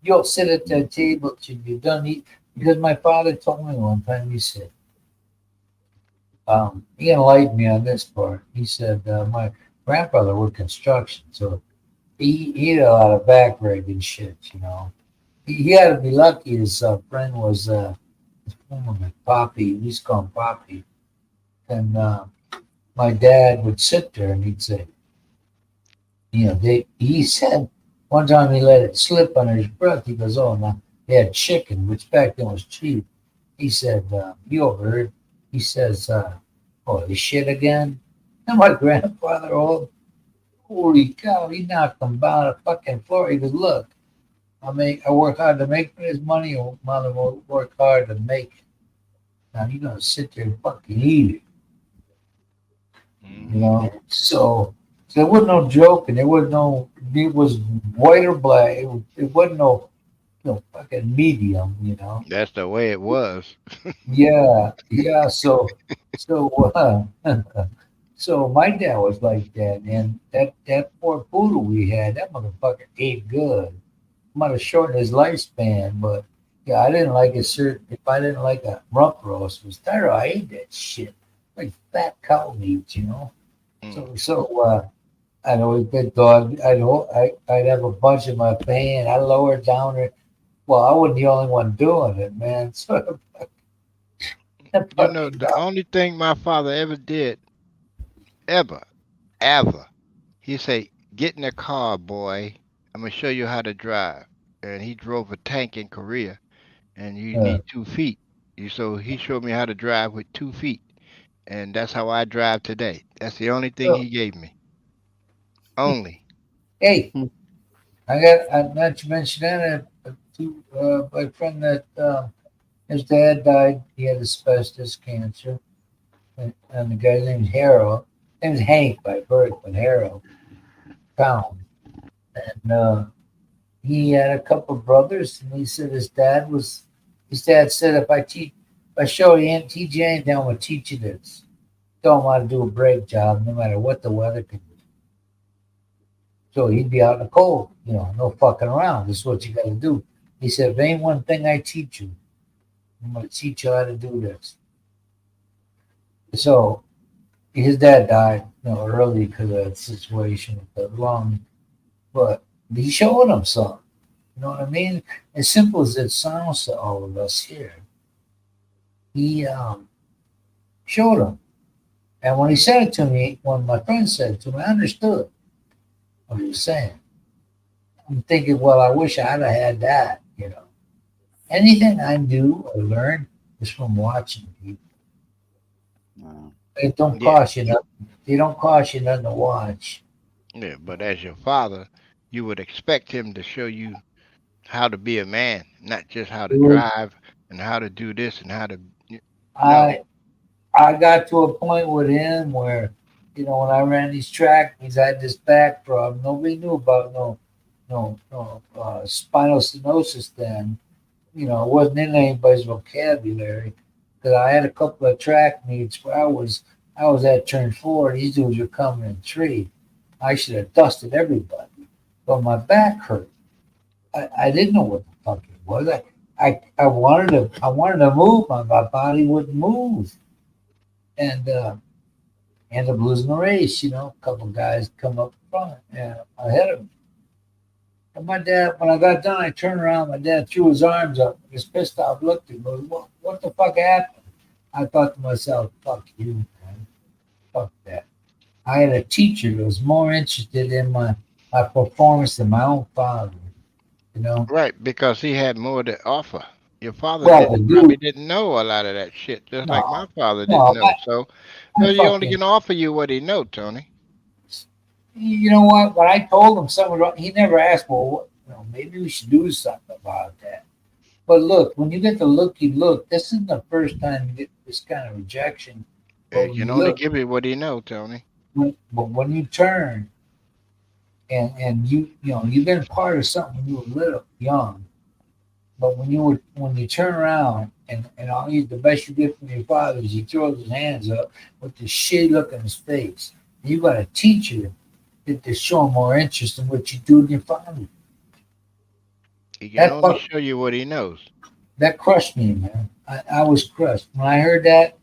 you'll sit at that table till you're done eating. Because my father told me one time, he said, he enlightened me on this part. He said, my grandfather worked construction, so he had a lot of back reg and shit. He had to be lucky his friend was, his former Poppy, we used to call him Poppy. And my dad would sit there and he'd say, he said one time he let it slip under his breath. He goes, oh, now they had chicken, which back then was cheap. He said, you overheard. He says, oh, the shit again? And my grandfather, holy cow, he knocked him down the fucking floor. He goes, look, I work hard to make this money, or mother will work hard to make it. Now you're gonna sit there and fucking eat it. So there wasn't no joking. It was white or black. It wasn't no fucking medium. That's the way it was. Yeah. So so my dad was like that, and that poor poodle we had, that motherfucker ate good. Might have shortened his lifespan, but yeah, I didn't like if I didn't like a rump roast, it was terrible. I ate that shit like fat cow meat. So I'd always big dog. I'd have a bunch in my pan. I lower it down there. Well, I wasn't the only one doing it, man. So The only thing my father ever did, ever, he say, get in the car, boy. I'm gonna show you how to drive. And he drove a tank in Korea, and you need 2 feet. So he showed me how to drive with 2 feet, and that's how I drive today. That's the only thing he gave me. Only. Hey, I not to mention that my friend that his dad died. He had asbestos cancer, and the guy's name's Harold. His name's Hank by birth, but Harold Pound. And he had a couple of brothers, and he said his dad said if I show you teach you anything, I'm gonna teach you this. Don't want to do a brake job, no matter what the weather can do. So he'd be out in the cold, no fucking around. This is what you got to do. He said, if ain't one thing I teach you, I'm going to teach you how to do this. So his dad died, early because of that situation with the lung, but he showed him something. You know what I mean? As simple as it sounds to all of us here, he showed him. And when he said it to me, when my friend said it to me, I understood what he was saying. I'm thinking, well, I wish I'd have had that, Anything I do or learn is from watching people. Wow. It don't cost you nothing. They don't cost you nothing to watch. Yeah, but as your father, you would expect him to show you how to be a man, not just how to drive and how to do this and how to. I got to a point with him where, when I ran these track meets, I had this back problem. Nobody knew about no spinal stenosis then. It wasn't in anybody's vocabulary. Because I had a couple of track meets where I was at turn 4. These dudes were coming in 3. I should have dusted everybody, but my back hurt. I didn't know what the fuck it was. I wanted to move, my body wouldn't move, and ended up losing the race. A couple guys come up front and ahead of me. And my dad, when I got done, I turned around. My dad threw his arms up. His pissed off looked at me. What the fuck happened? I thought to myself, fuck you, man. Fuck that. I had a teacher that was more interested in my performance than my own father. Right, because he had more to offer. Your father probably didn't know a lot of that shit, just like my father didn't know. So he only can offer you what he know, Tony. You know what? When I told him something wrong, he never asked, well, maybe we should do something about that. But look, when you get the looky look, this isn't the first time you get this kind of rejection. He can only give you what he know, Tony. But when you turn and you've been part of something when you were little, young, but when you turn around and the best you get from your father is he throws his hands up with this shitty look on his face. And you got a teacher to show more interest in what you do than your father. He can only show you what he knows. That crushed me, man. I was crushed. When I heard that,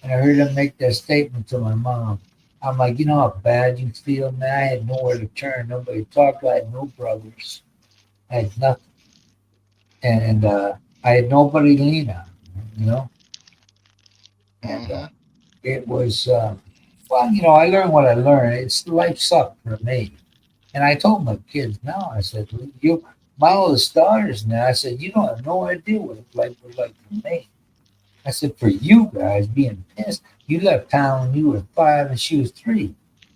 and I heard him make that statement to my mom, I'm like, you know how bad you feel, man? I had nowhere to turn. Nobody talked. I had no brothers. I had nothing. And I had nobody to lean on, And it was, well, you know, I learned what I learned. It's life sucked for me. And I told my kids now, I said, you, my oldest daughters now, I said, you don't have no idea what life was like for me. I said, for you guys being pissed, you left town when you were 5 and she was 3.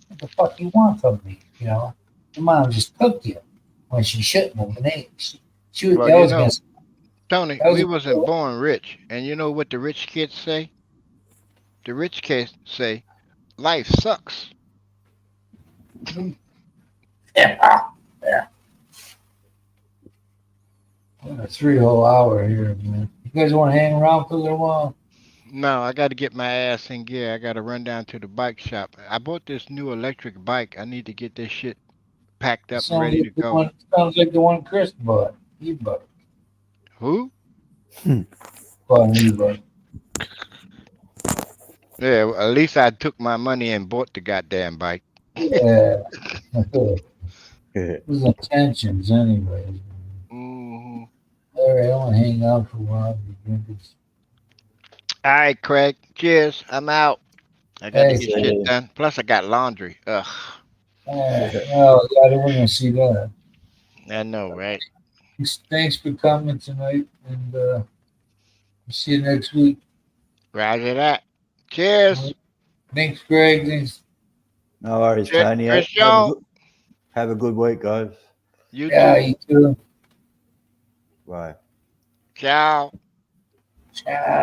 What the fuck you want from me? You know, your mom just cooked you when she shouldn't have been age. She was, Well, that you was know, against, Tony, that was we against wasn't born rich, and you know what the rich kids say? The rich kids say, "Life sucks." yeah, yeah. A 3 whole hour here, man. You guys want to hang around for a little while? No, I got to get my ass in gear. I got to run down to the bike shop. I bought this new electric bike. I need to get this shit packed up and ready to go. Sounds like the one Chris bought. He bought, Who? bought an e-bike. Yeah, well, at least I took my money and bought the goddamn bike. Yeah. Those intentions, anyways. Hmm. All right, I want to hang out for a while. All right, Craig. Cheers. I'm out. I got to Hey, get shit done. Plus, I got laundry. Ugh. oh, yeah, I didn't want to see that. I know, right? Thanks for coming tonight, and see you next week. Roger that. Cheers. Thanks, Greg. Thanks. No worries, Chris, Tony. Chris Jones. Have a good week, guys. You Yeah, too. you too. Bye. Ciao.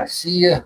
See ya.